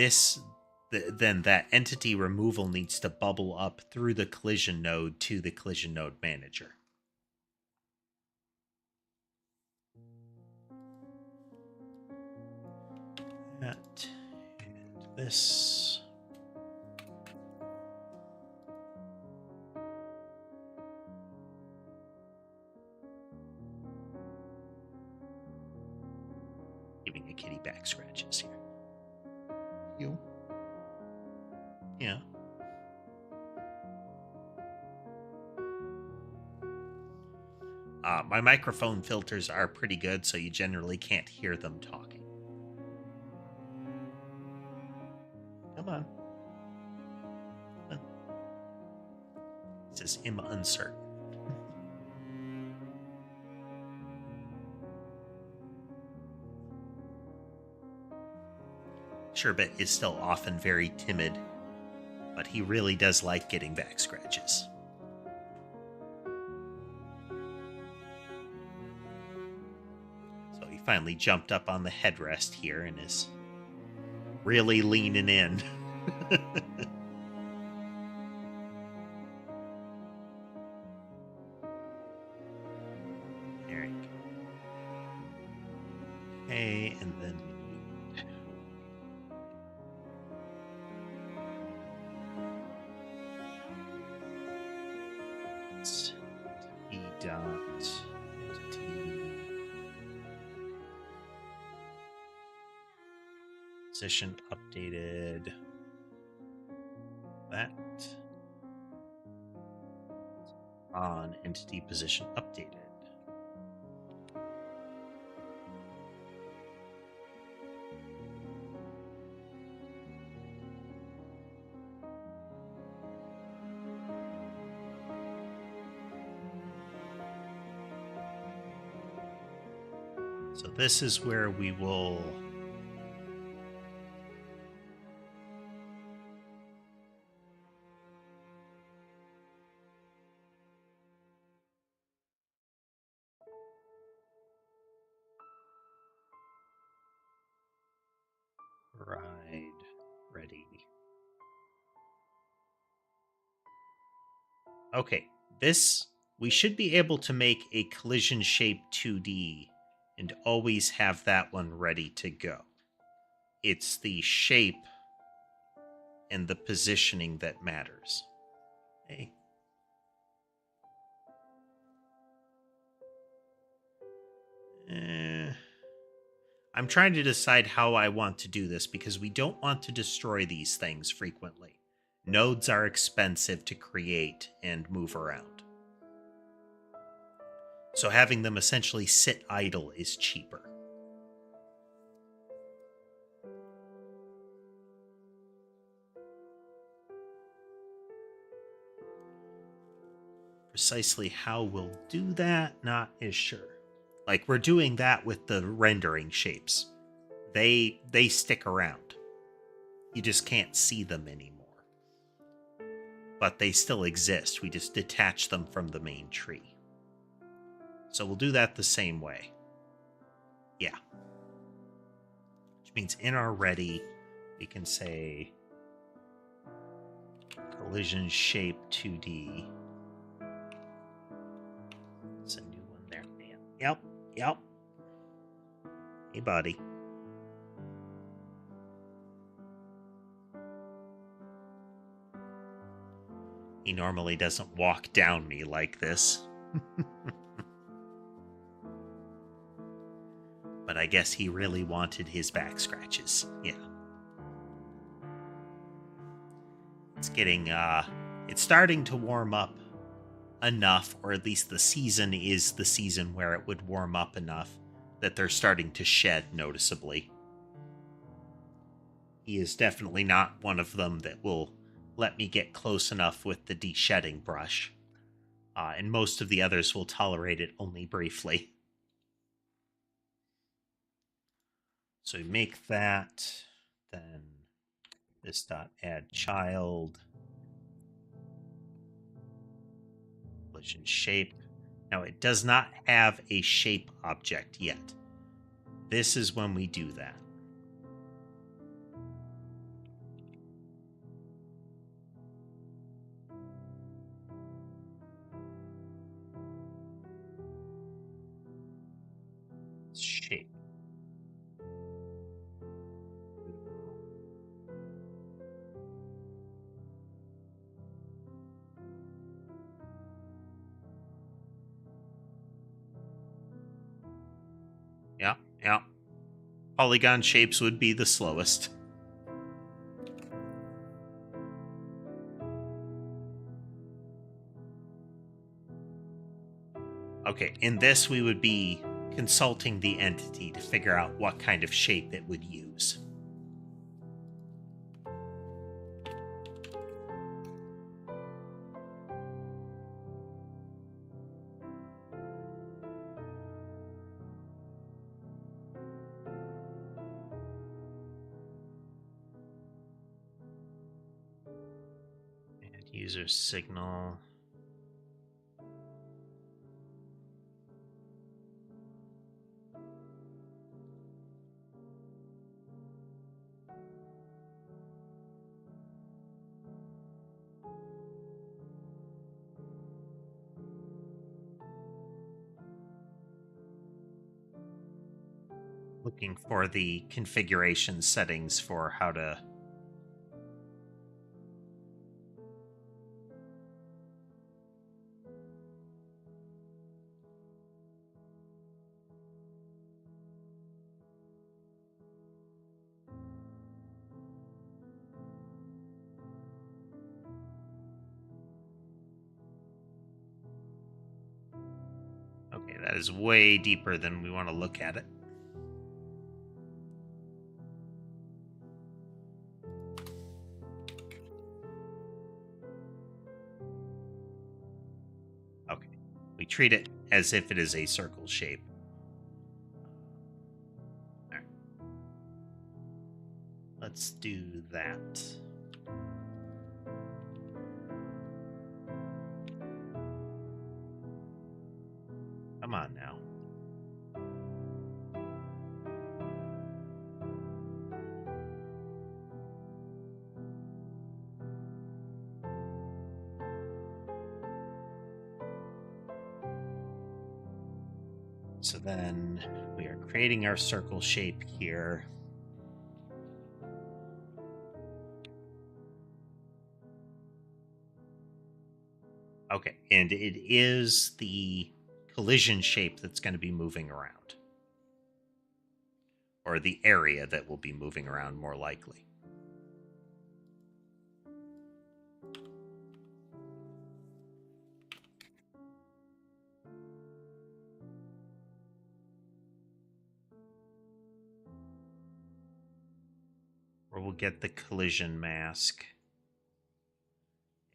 then that entity removal needs to bubble up through the collision node to the collision node manager. That and this. Giving a kitty back scratches here. You. Yeah. My microphone filters are pretty good, so you generally can't hear them talking. Come on. This is uncertain. Sherbet is still often very timid, but he really does like getting back scratches. So he finally jumped up on the headrest here and is really leaning in. There you go. Okay, and then position updated. That on entity position updated. So this is where we will ride ready. Okay, this we should be able to make a collision shape 2D and always have that one ready to go. It's the shape and the positioning that matters. Hey. I'm trying to decide how I want to do this because we don't want to destroy these things frequently. Nodes are expensive to create and move around. So having them essentially sit idle is cheaper. Precisely how we'll do that, not as sure. Like, we're doing that with the rendering shapes. They stick around. You just can't see them anymore. But they still exist. We just detach them from the main tree. So we'll do that the same way. Yeah. Which means in our ready, we can say Collision shape 2D. It's a new one there. Yep. Hey, buddy. He normally doesn't walk down me like this. But I guess he really wanted his back scratches. Yeah. It's starting to warm up enough, or at least the season is the season where it would warm up enough that they're starting to shed noticeably. He is definitely not one of them that will let me get close enough with the de-shedding brush. And most of the others will tolerate it only briefly. So we make that, then this dot add child, collision shape. Now it does not have a shape object yet. This is when we do that. Shape. Yeah. Polygon shapes would be the slowest. Okay, in this we would be consulting the entity to figure out what kind of shape it would use. And user signal. Looking for the configuration settings for how to Okay, that is way deeper than we want to look at it. Okay, we treat it as if it is a circle shape. All right. Let's do that. Come on now. So then we are creating our circle shape here. Okay, and it is the collision shape that's going to be moving around. Or the area that will be moving around, more likely. Or we'll get the collision mask.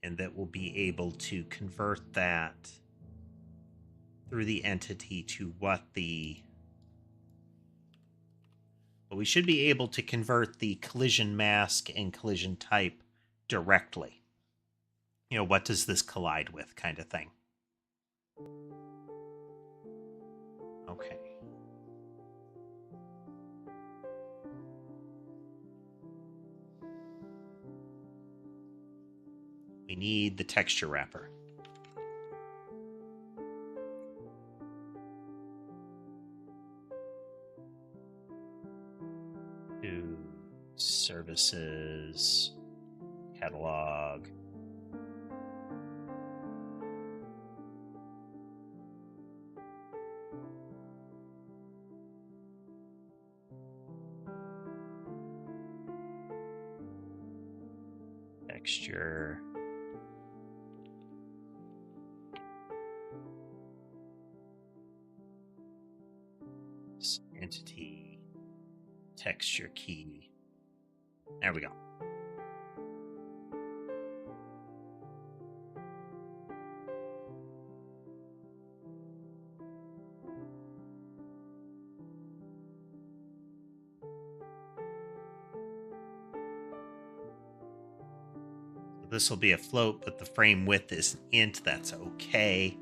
And that will be able to convert that through the entity to what the... But we should be able to convert the collision mask and collision type directly. You know, what does this collide with kind of thing. Okay. We We need the texture wrapper. To services, catalog. Texture. Entity. Texture key. There we go. This will be a float, but the frame width is an int. That's okay.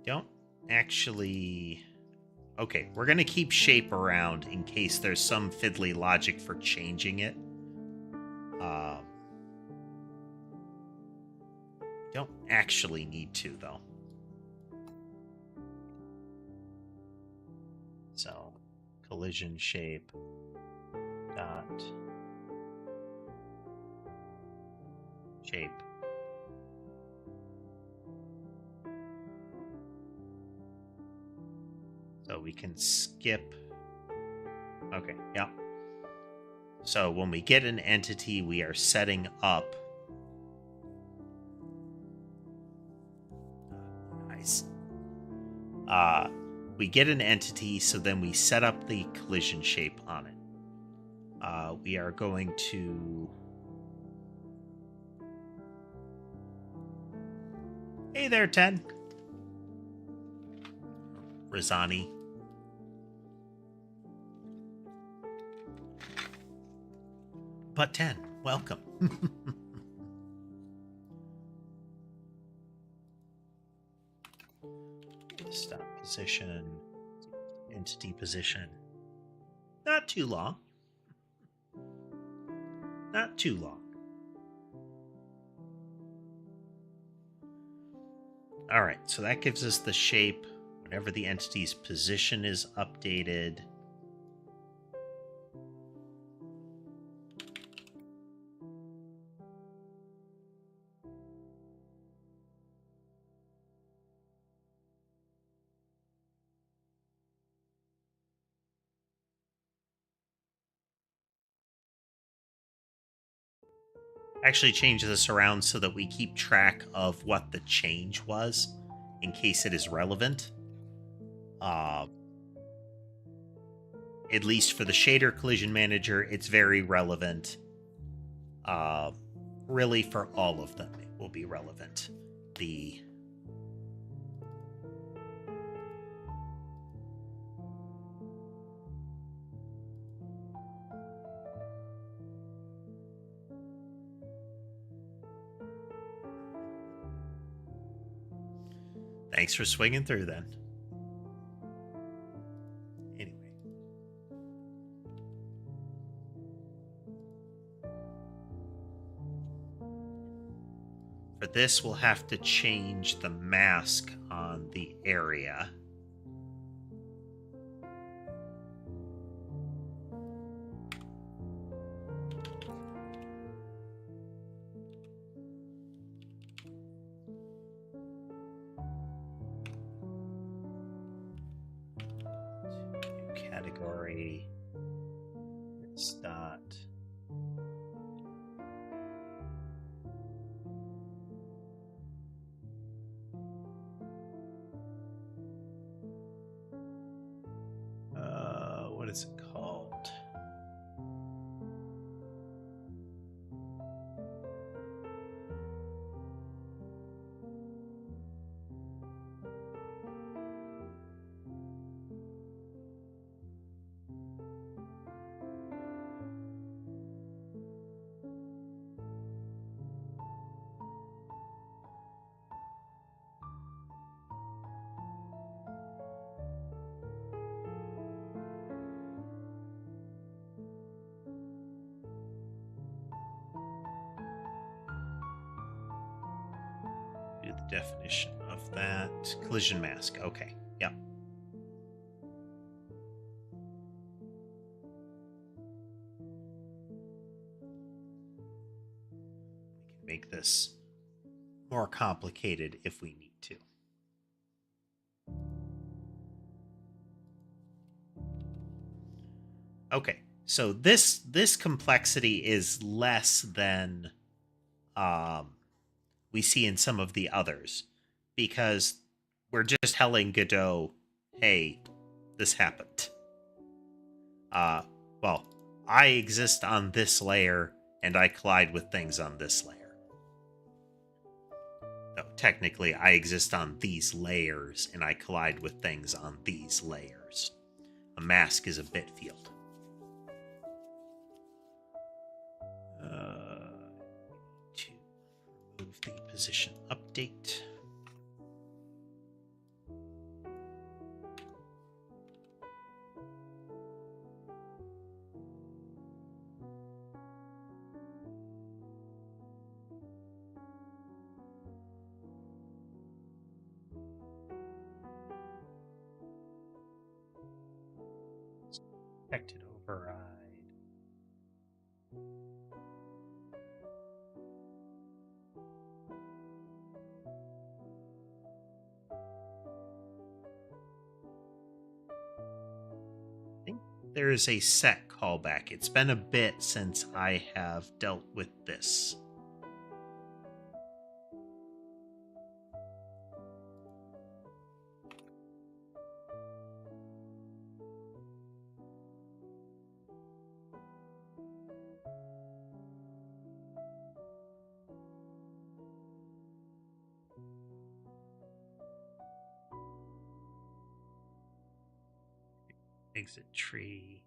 Don't actually... Okay, we're going to keep shape around in case there's some fiddly logic for changing it. Don't actually need to, though. So, collision shape dot shape. So we can skip. Okay, yeah. So when we get an entity, we are setting up. Nice. We get an entity, so then we set up the collision shape on it. We are going to... Hey there, 10. Rizani. But 10, welcome. Stop position, entity position. Not too long. Not too long. All right, so that gives us the shape whenever the entity's position is updated. Actually change this around so that we keep track of what the change was in case it is relevant. At least for the shader collision manager, it's very relevant. Really for all of them, it will be relevant. Thanks for swinging through then. Anyway. For this, we'll have to change the mask on the area. Category. It's dot. What is it called? the definition of that. Collision mask. Okay. Yep. We can make this more complicated if we need to. Okay, so this complexity is less than we see in some of the others, because we're just telling Godot, hey, this happened. Well, I exist on this layer, and I collide with things on this layer. No, technically, I exist on these layers, and I collide with things on these layers. A mask is a bit field. To remove the position update. Expected override. I think there is a set callback. It's been a bit since I have dealt with this. Exit tree.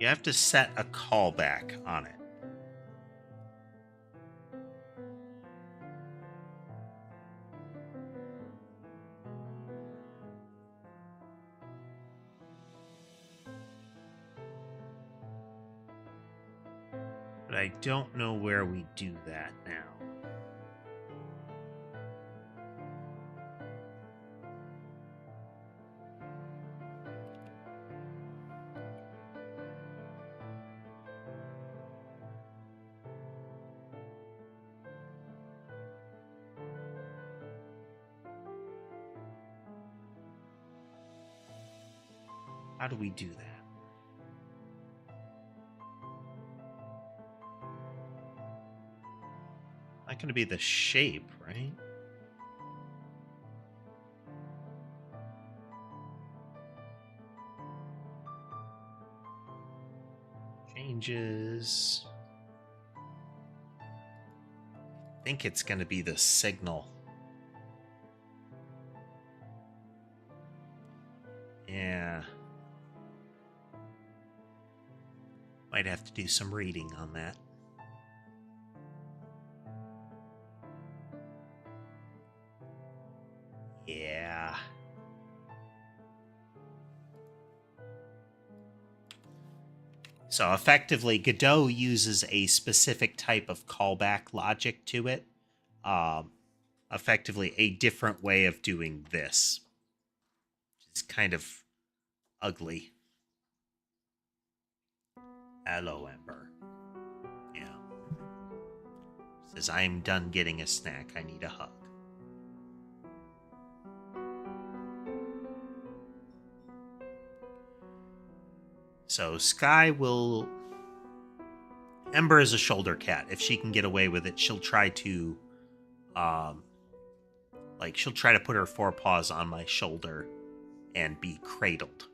You have to set a callback on it. But I don't know where we do that now. How do we do that? Not going to be the shape, right? Changes. I think it's going to be the signal. Yeah. Might have to do some reading on that. Yeah. So effectively, Godot uses a specific type of callback logic to it. Effectively, a different way of doing this. It's kind of ugly. Hello, Ember. Yeah. Says, I am done getting a snack. I need a hug. So Sky will... Ember is a shoulder cat. If she can get away with it, she'll try to... she'll try to put her forepaws on my shoulder and be cradled.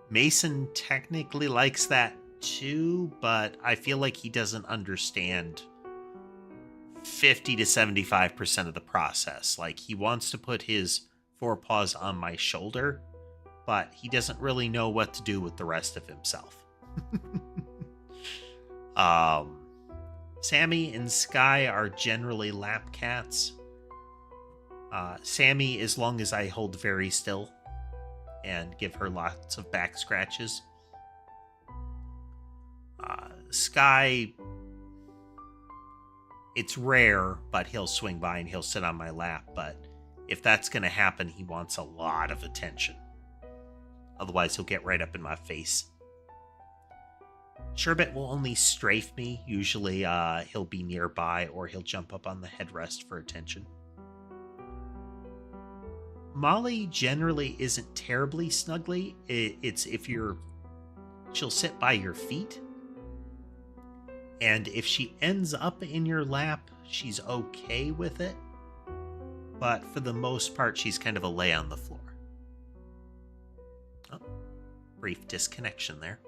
Mason technically likes that too, but I feel like he doesn't understand 50 to 75% of the process. Like, he wants to put his forepaws on my shoulder, but he doesn't really know what to do with the rest of himself. Sammy and Sky are generally lap cats. Sammy, as long as I hold very still and give her lots of back scratches. Sky, it's rare, but he'll swing by and he'll sit on my lap. But if that's going to happen, he wants a lot of attention. Otherwise, he'll get right up in my face. Sherbet will only strafe me. Usually he'll be nearby or he'll jump up on the headrest for attention. Molly generally isn't terribly snuggly. It's if she'll sit by your feet. And if she ends up in your lap, she's okay with it. But for the most part, she's kind of a lay on the floor. Oh, brief disconnection there.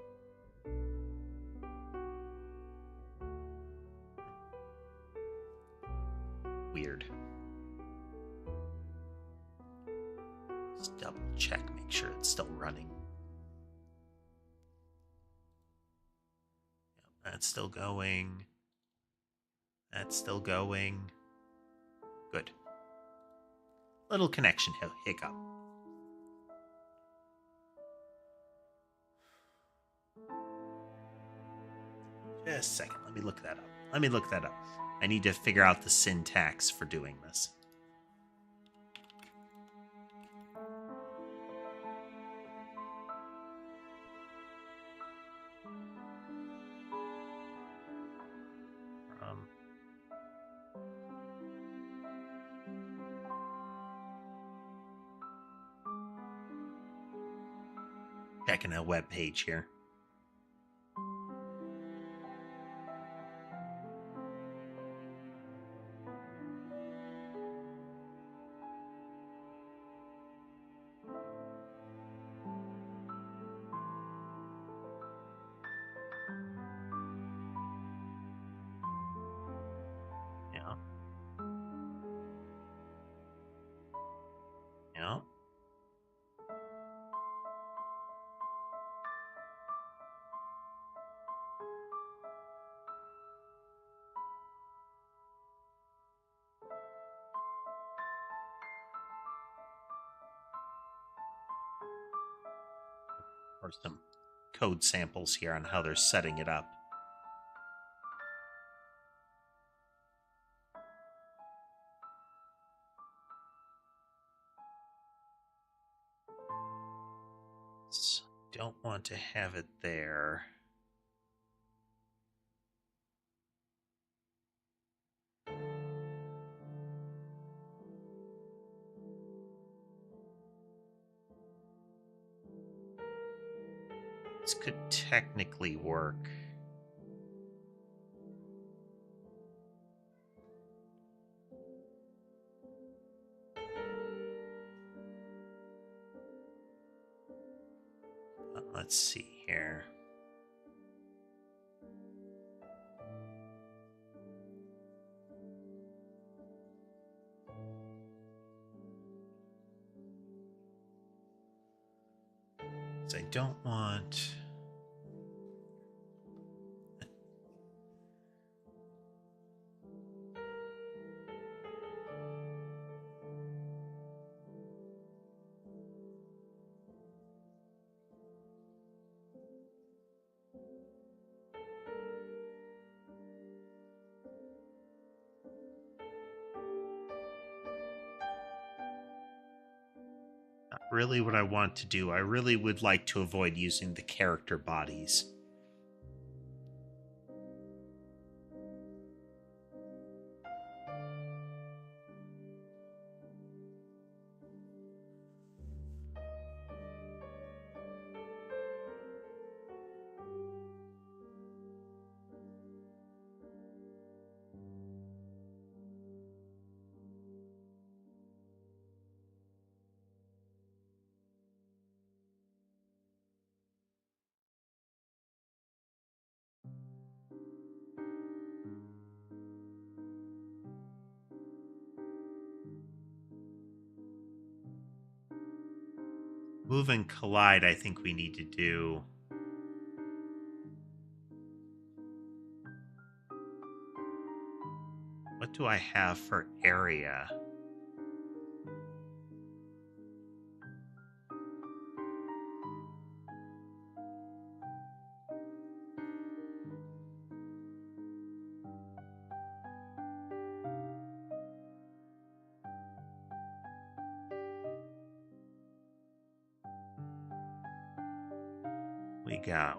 Weird. Just double check, make sure it's still running. Yep, that's still going. That's still going. Good. Little connection hiccup. Just a second. Let me look that up. I need to figure out the syntax for doing this. Checking a web page here. Yeah. Yeah. Or some code samples here on how they're setting it up. So don't want to have it there. This could technically work. Let's see here. So I don't want... Not really what I want to do. I really would like to avoid using the character bodies. Move and collide, I think we need to do. What do I have for area?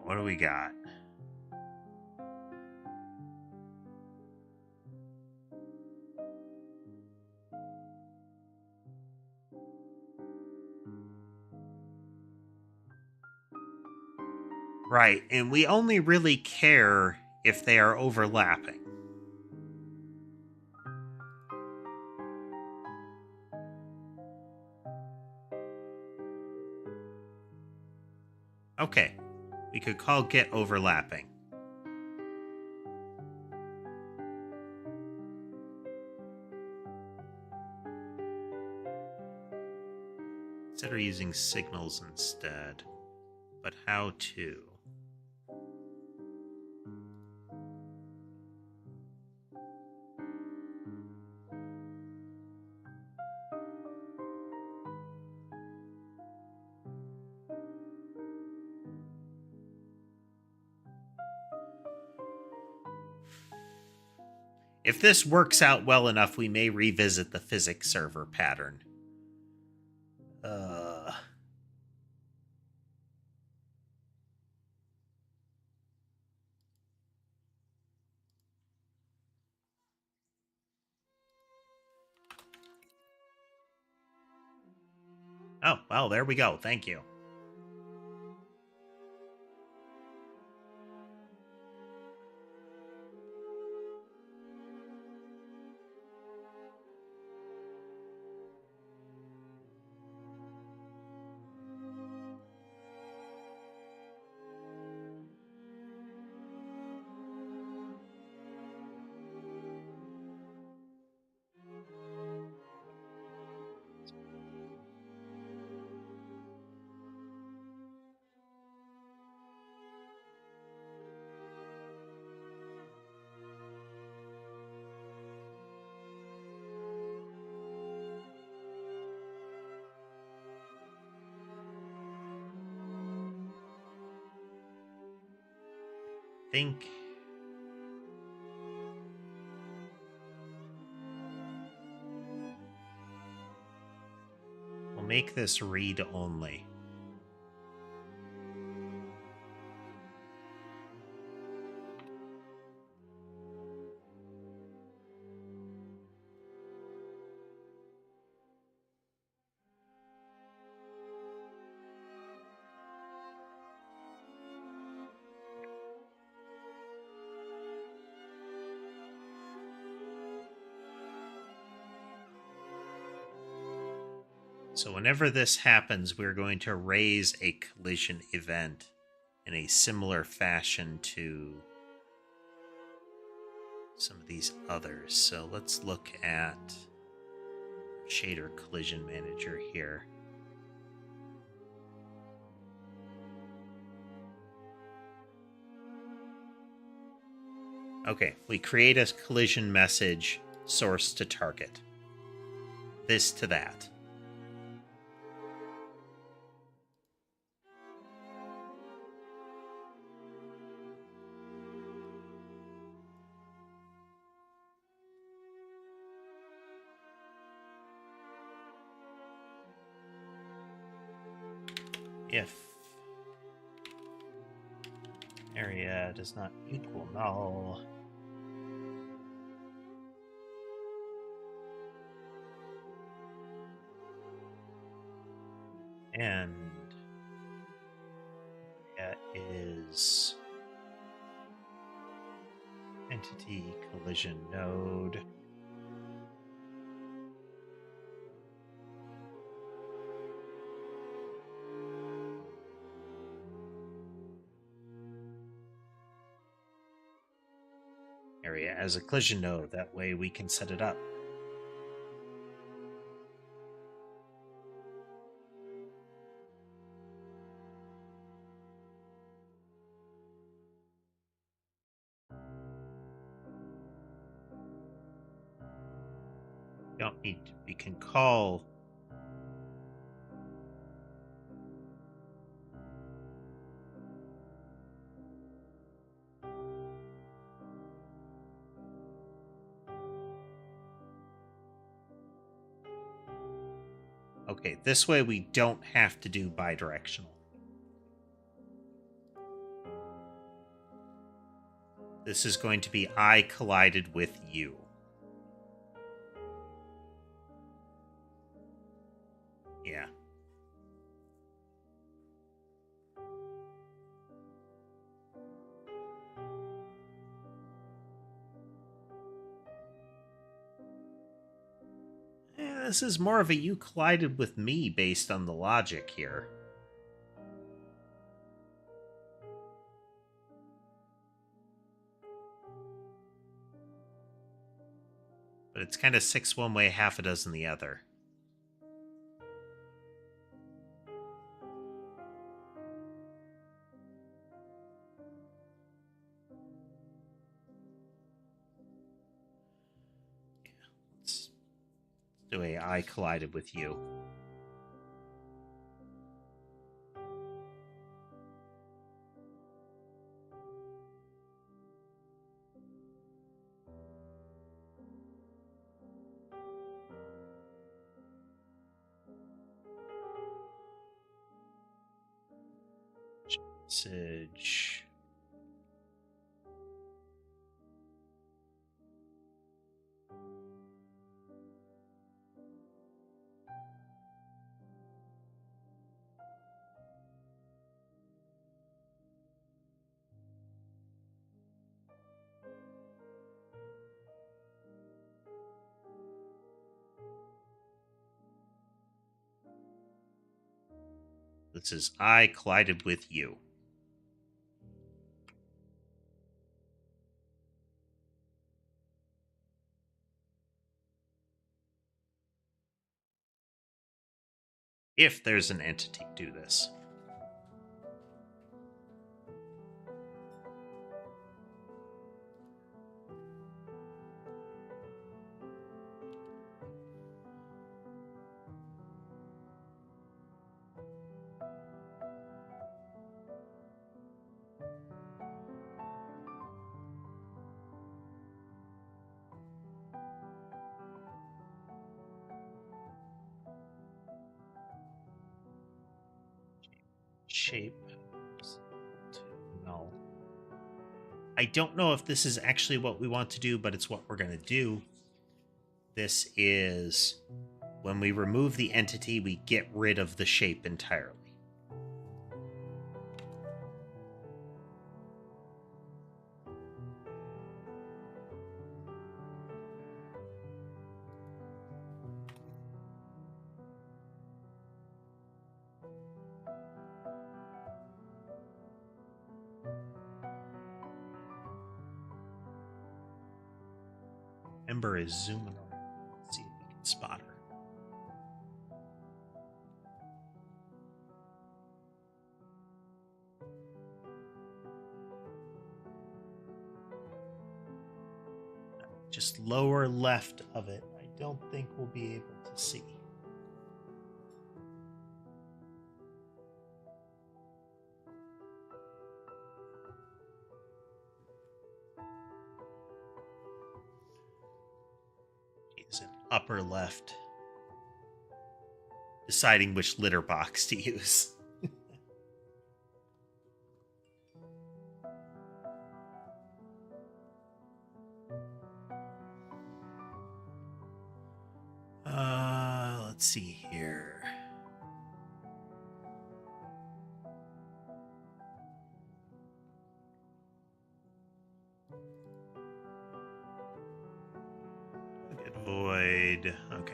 What do we got? Right, and we only really care if they are overlapping. Okay, we could call get overlapping. Consider using signals instead. But how to? If this works out well enough, we may revisit the physics server pattern. Oh, well, there we go. Thank you. Think we'll make this read only. So whenever this happens, we're going to raise a collision event in a similar fashion to some of these others. So let's look at shader collision manager here. Okay, we create a collision message, source to target. This to that. If area does not equal null, and that is entity collision node. Area as a collision node. That way we can set it up. Don't need to, we can call. Okay, this way we don't have to do bidirectional. This is going to be I collided with you. Yeah. This is more of a you collided with me based on the logic here. But it's kind of 6 one way, half a dozen the other. Yeah, let's do a I collided with you. Message. This is I collided with you. If there's an entity, do this. Shape to null. I don't know if this is actually what we want to do, but it's what we're going to do. This is when we remove the entity, we get rid of the shape entirely. Ember is zooming around. Let's see if we can spot her. Just lower left of it. I don't think we'll be able to see. Is an upper left. Deciding which litter box to use. Let's see here. Get void. Okay.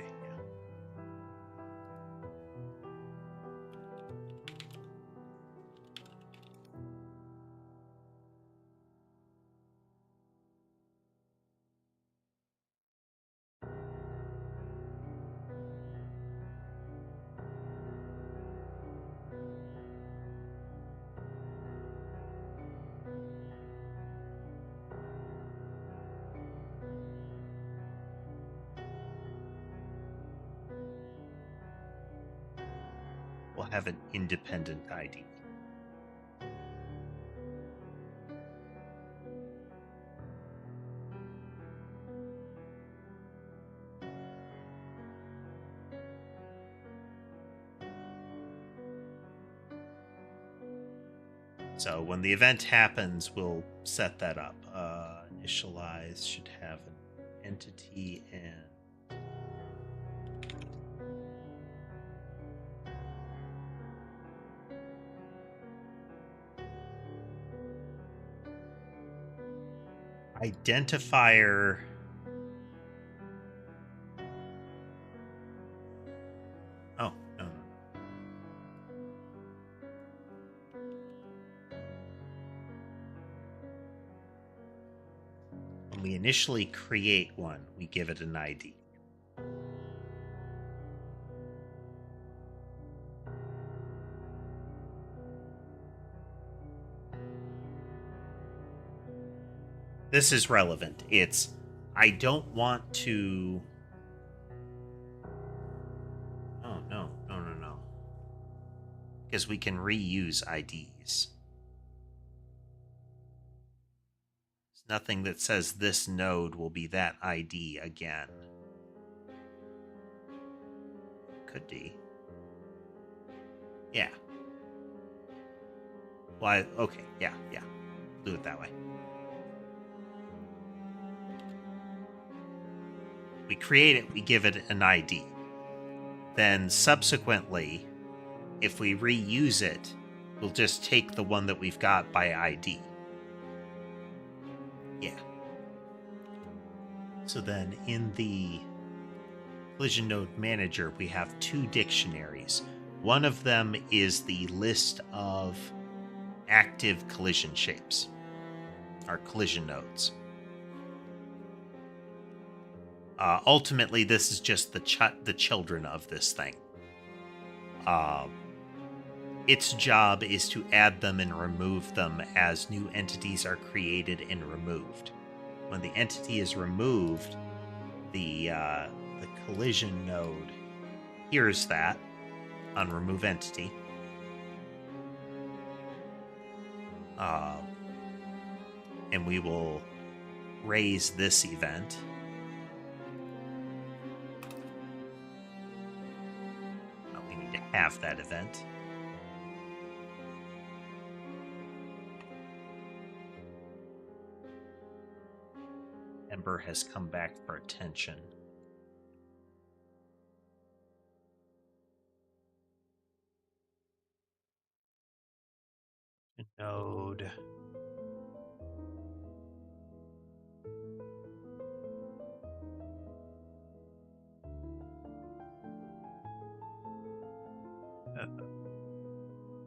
have an independent ID. So when the event happens, we'll set that up. Initialize should have an entity and identifier. Oh, no. When we initially create one, we give it an ID. This is relevant. It's, I don't want to... Oh, no. Because we can reuse IDs. There's nothing that says this node will be that ID again. Could be. Yeah. Why? Okay, yeah. Do it that way. We create it, we give it an ID. Then subsequently, if we reuse it, we'll just take the one that we've got by ID. Yeah. So then in the collision node manager, we have two dictionaries. One of them is the list of active collision shapes, our collision nodes. Ultimately, this is just the children of this thing. Its job is to add them and remove them as new entities are created and removed. When the entity is removed, the collision node hears that on remove entity. And we will raise this event. We need to have that event. Ember has come back for attention. Node.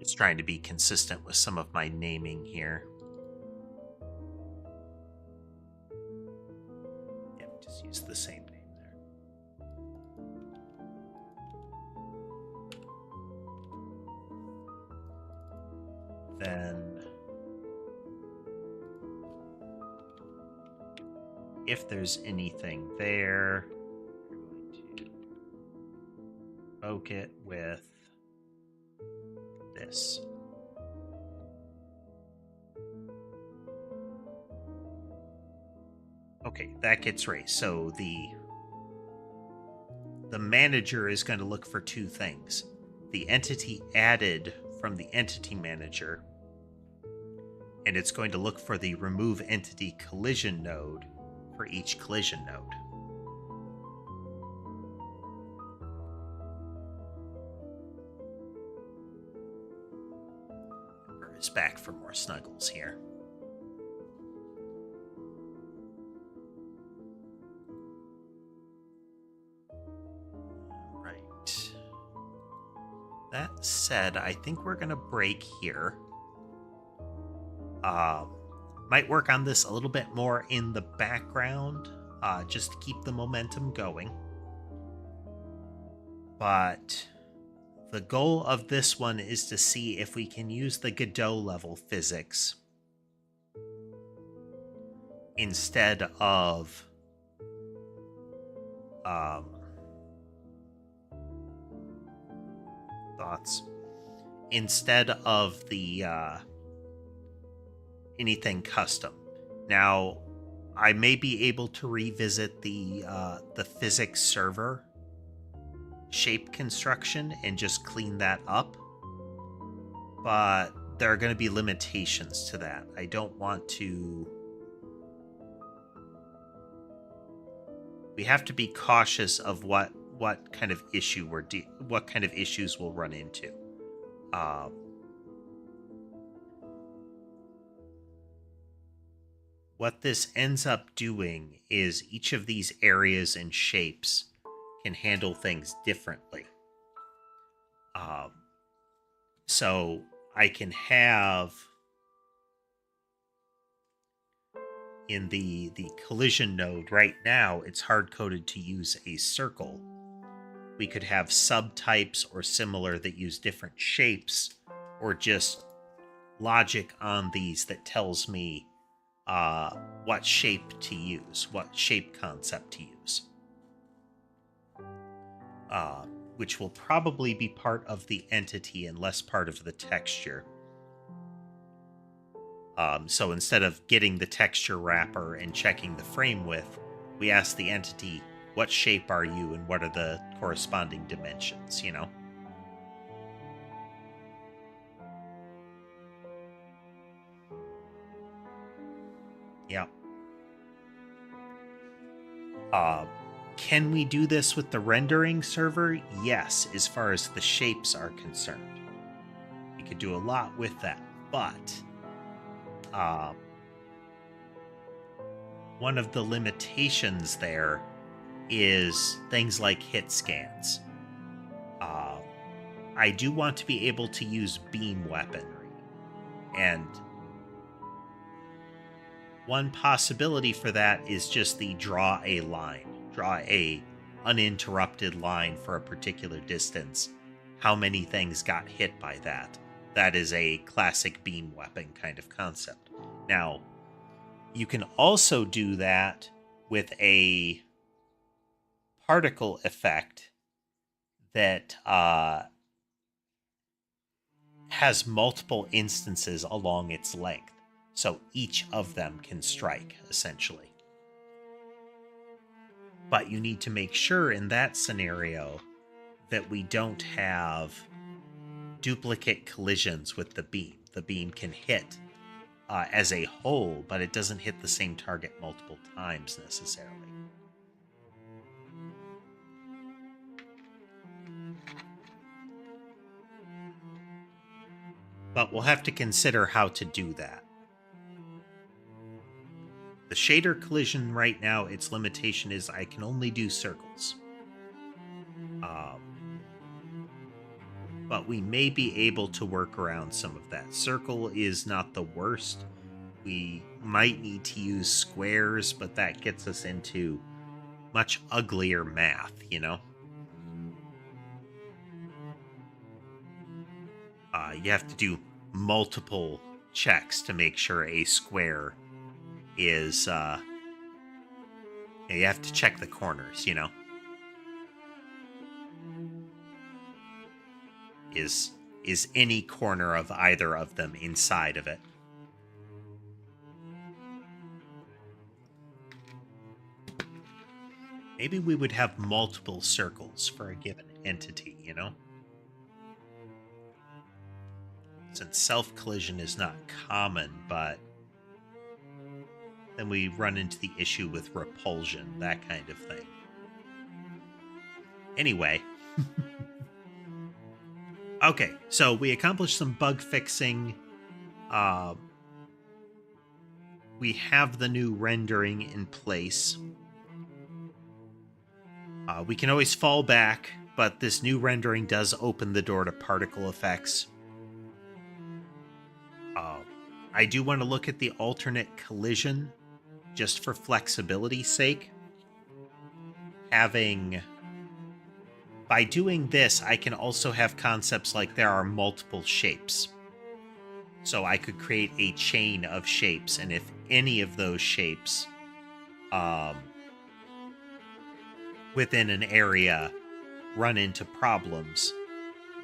It's trying to be consistent with some of my naming here. Yeah, just use the same name there. Then, if there's anything there, we're going to poke it with this. Okay, that gets raised. So the manager is going to look for two things. The entity added from the entity manager, and it's going to look for the remove entity collision node for each collision node. Ember is back for more snuggles here. Right. That said, I think we're going to break here. Might work on this a little bit more in the background, just to keep the momentum going. But the goal of this one is to see if we can use the Godot level physics instead of thoughts. instead of the anything custom. Now, I may be able to revisit the physics server shape construction and just clean that up, but there are going to be limitations to that. I don't want to. We have to be cautious of what kind of issue what kind of issues we'll run into. What this ends up doing is each of these areas and shapes can handle things differently. So I can have in the collision node right now, it's hard-coded to use a circle. We could have subtypes or similar that use different shapes, or just logic on these that tells me what shape to use, what shape concept to use. Which will probably be part of the entity and less part of the texture. So instead of getting the texture wrapper and checking the frame width, we ask the entity, what shape are you and what are the corresponding dimensions, you know? Yeah. Can we do this with the rendering server? Yes, as far as the shapes are concerned. We could do a lot with that, but one of the limitations there is things like hit scans. I do want to be able to use beam weaponry, and one possibility for that is just the draw a uninterrupted line for a particular distance. How many things got hit by that? That is a classic beam weapon kind of concept. Now, you can also do that with a particle effect that has multiple instances along its length. So each of them can strike, essentially. But you need to make sure in that scenario that we don't have duplicate collisions with the beam. The beam can hit as a whole, but it doesn't hit the same target multiple times necessarily. But we'll have to consider how to do that. The shader collision right now, its limitation is I can only do circles. But we may be able to work around some of that. Circle is not the worst. We might need to use squares, but that gets us into much uglier math, you know? You have to do multiple checks to make sure a square is, you have to check the corners, you know? Is any corner of either of them inside of it? Maybe we would have multiple circles for a given entity, you know? Since self-collision is not common, but then we run into the issue with repulsion, that kind of thing. Anyway. Okay, so we accomplished some bug fixing. We have the new rendering in place. We can always fall back, but this new rendering does open the door to particle effects. I do want to look at the alternate collision, just for flexibility's sake. By doing this, I can also have concepts like there are multiple shapes. So I could create a chain of shapes, and if any of those shapes within an area run into problems,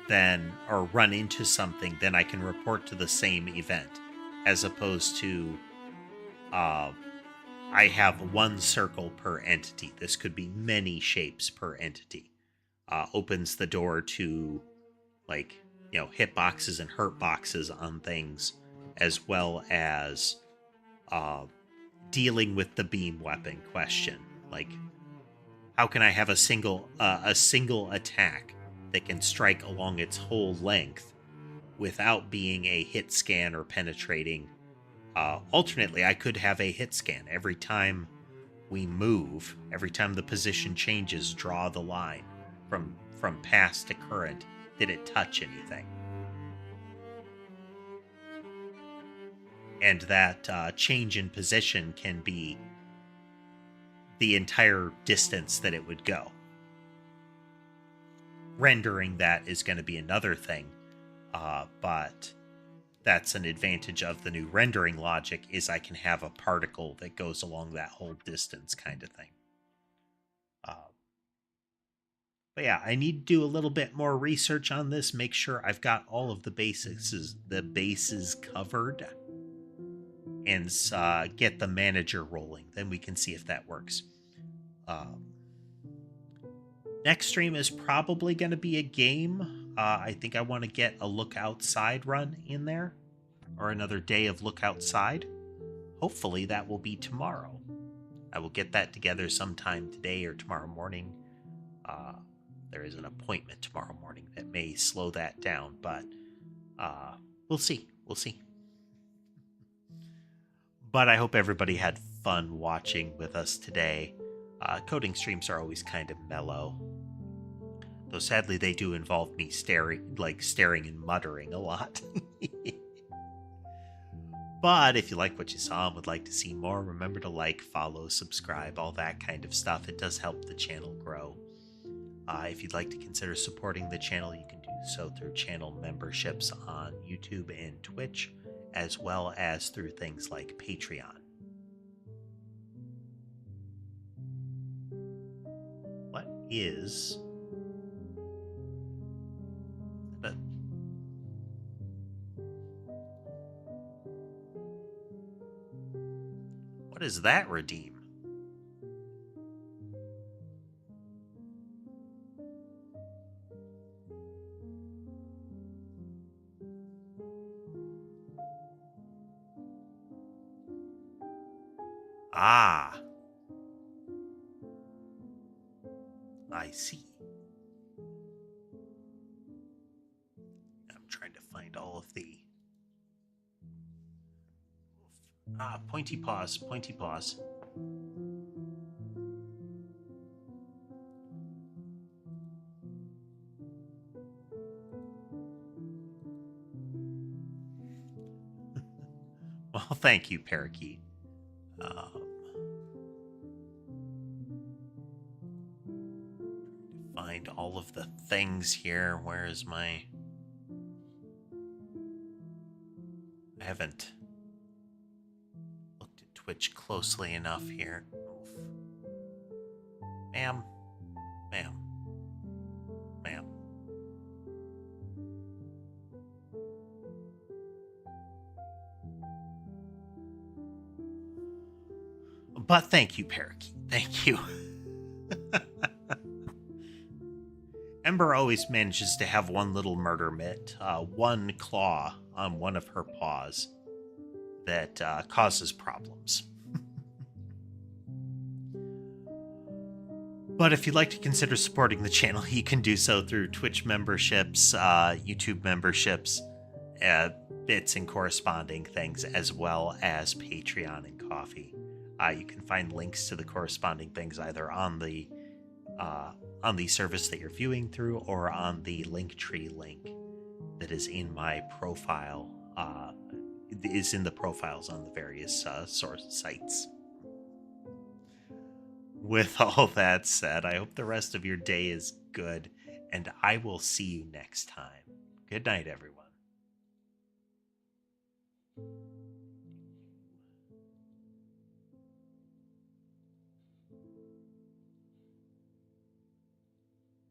then, or run into something, then I can report to the same event, as opposed to I have one circle per entity. This could be many shapes per entity. Opens the door to, like, hit boxes and hurt boxes on things, as well as dealing with the beam weapon question. Like, how can I have a single attack that can strike along its whole length without being a hit scan or penetrating? Alternately, I could have a hit scan every time we move, every time the position changes, draw the line from past to current. Did it touch anything? And that change in position can be the entire distance that it would go. Rendering that is going to be another thing, but that's an advantage of the new rendering logic, is I can have a particle that goes along that whole distance kind of thing. But yeah, I need to do a little bit more research on this, make sure I've got all of the bases covered, and get the manager rolling. Then we can see if that works. Next stream is probably going to be a game. I think I want to get a Look Outside run in there, or another day of Look Outside. Hopefully that will be tomorrow. I will get that together sometime today or tomorrow morning. There is an appointment tomorrow morning that may slow that down, but we'll see. We'll see. But I hope everybody had fun watching with us today. Coding streams are always kind of mellow, though sadly they do involve me staring and muttering a lot. But if you like what you saw and would like to see more, remember to like, follow, subscribe, all that kind of stuff. It does help the channel grow. If you'd like to consider supporting the channel, you can do so through channel memberships on YouTube and Twitch, as well as through things like Patreon. What is... What does that redeem? Ah. I see. I'm trying to find all of the... pointy paws, pointy paws. Well, thank you, Parakeet. Find all of the things here. Where is my... I haven't looked at Twitch closely enough here. Oof. Ma'am. Ma'am. Ma'am. But thank you, Parakeet. Thank you. Ember always manages to have one little murder mitt, one claw on one of her paws that causes problems. But if you'd like to consider supporting the channel, you can do so through Twitch memberships, YouTube memberships, bits and corresponding things, as well as Patreon and Coffee. You can find links to the corresponding things either on the service that you're viewing through, or on the LinkTree link that is in my profile. Is in the profiles on the various source sites. With all that said, I hope the rest of your day is good, and I will see you next time. Good night, everyone.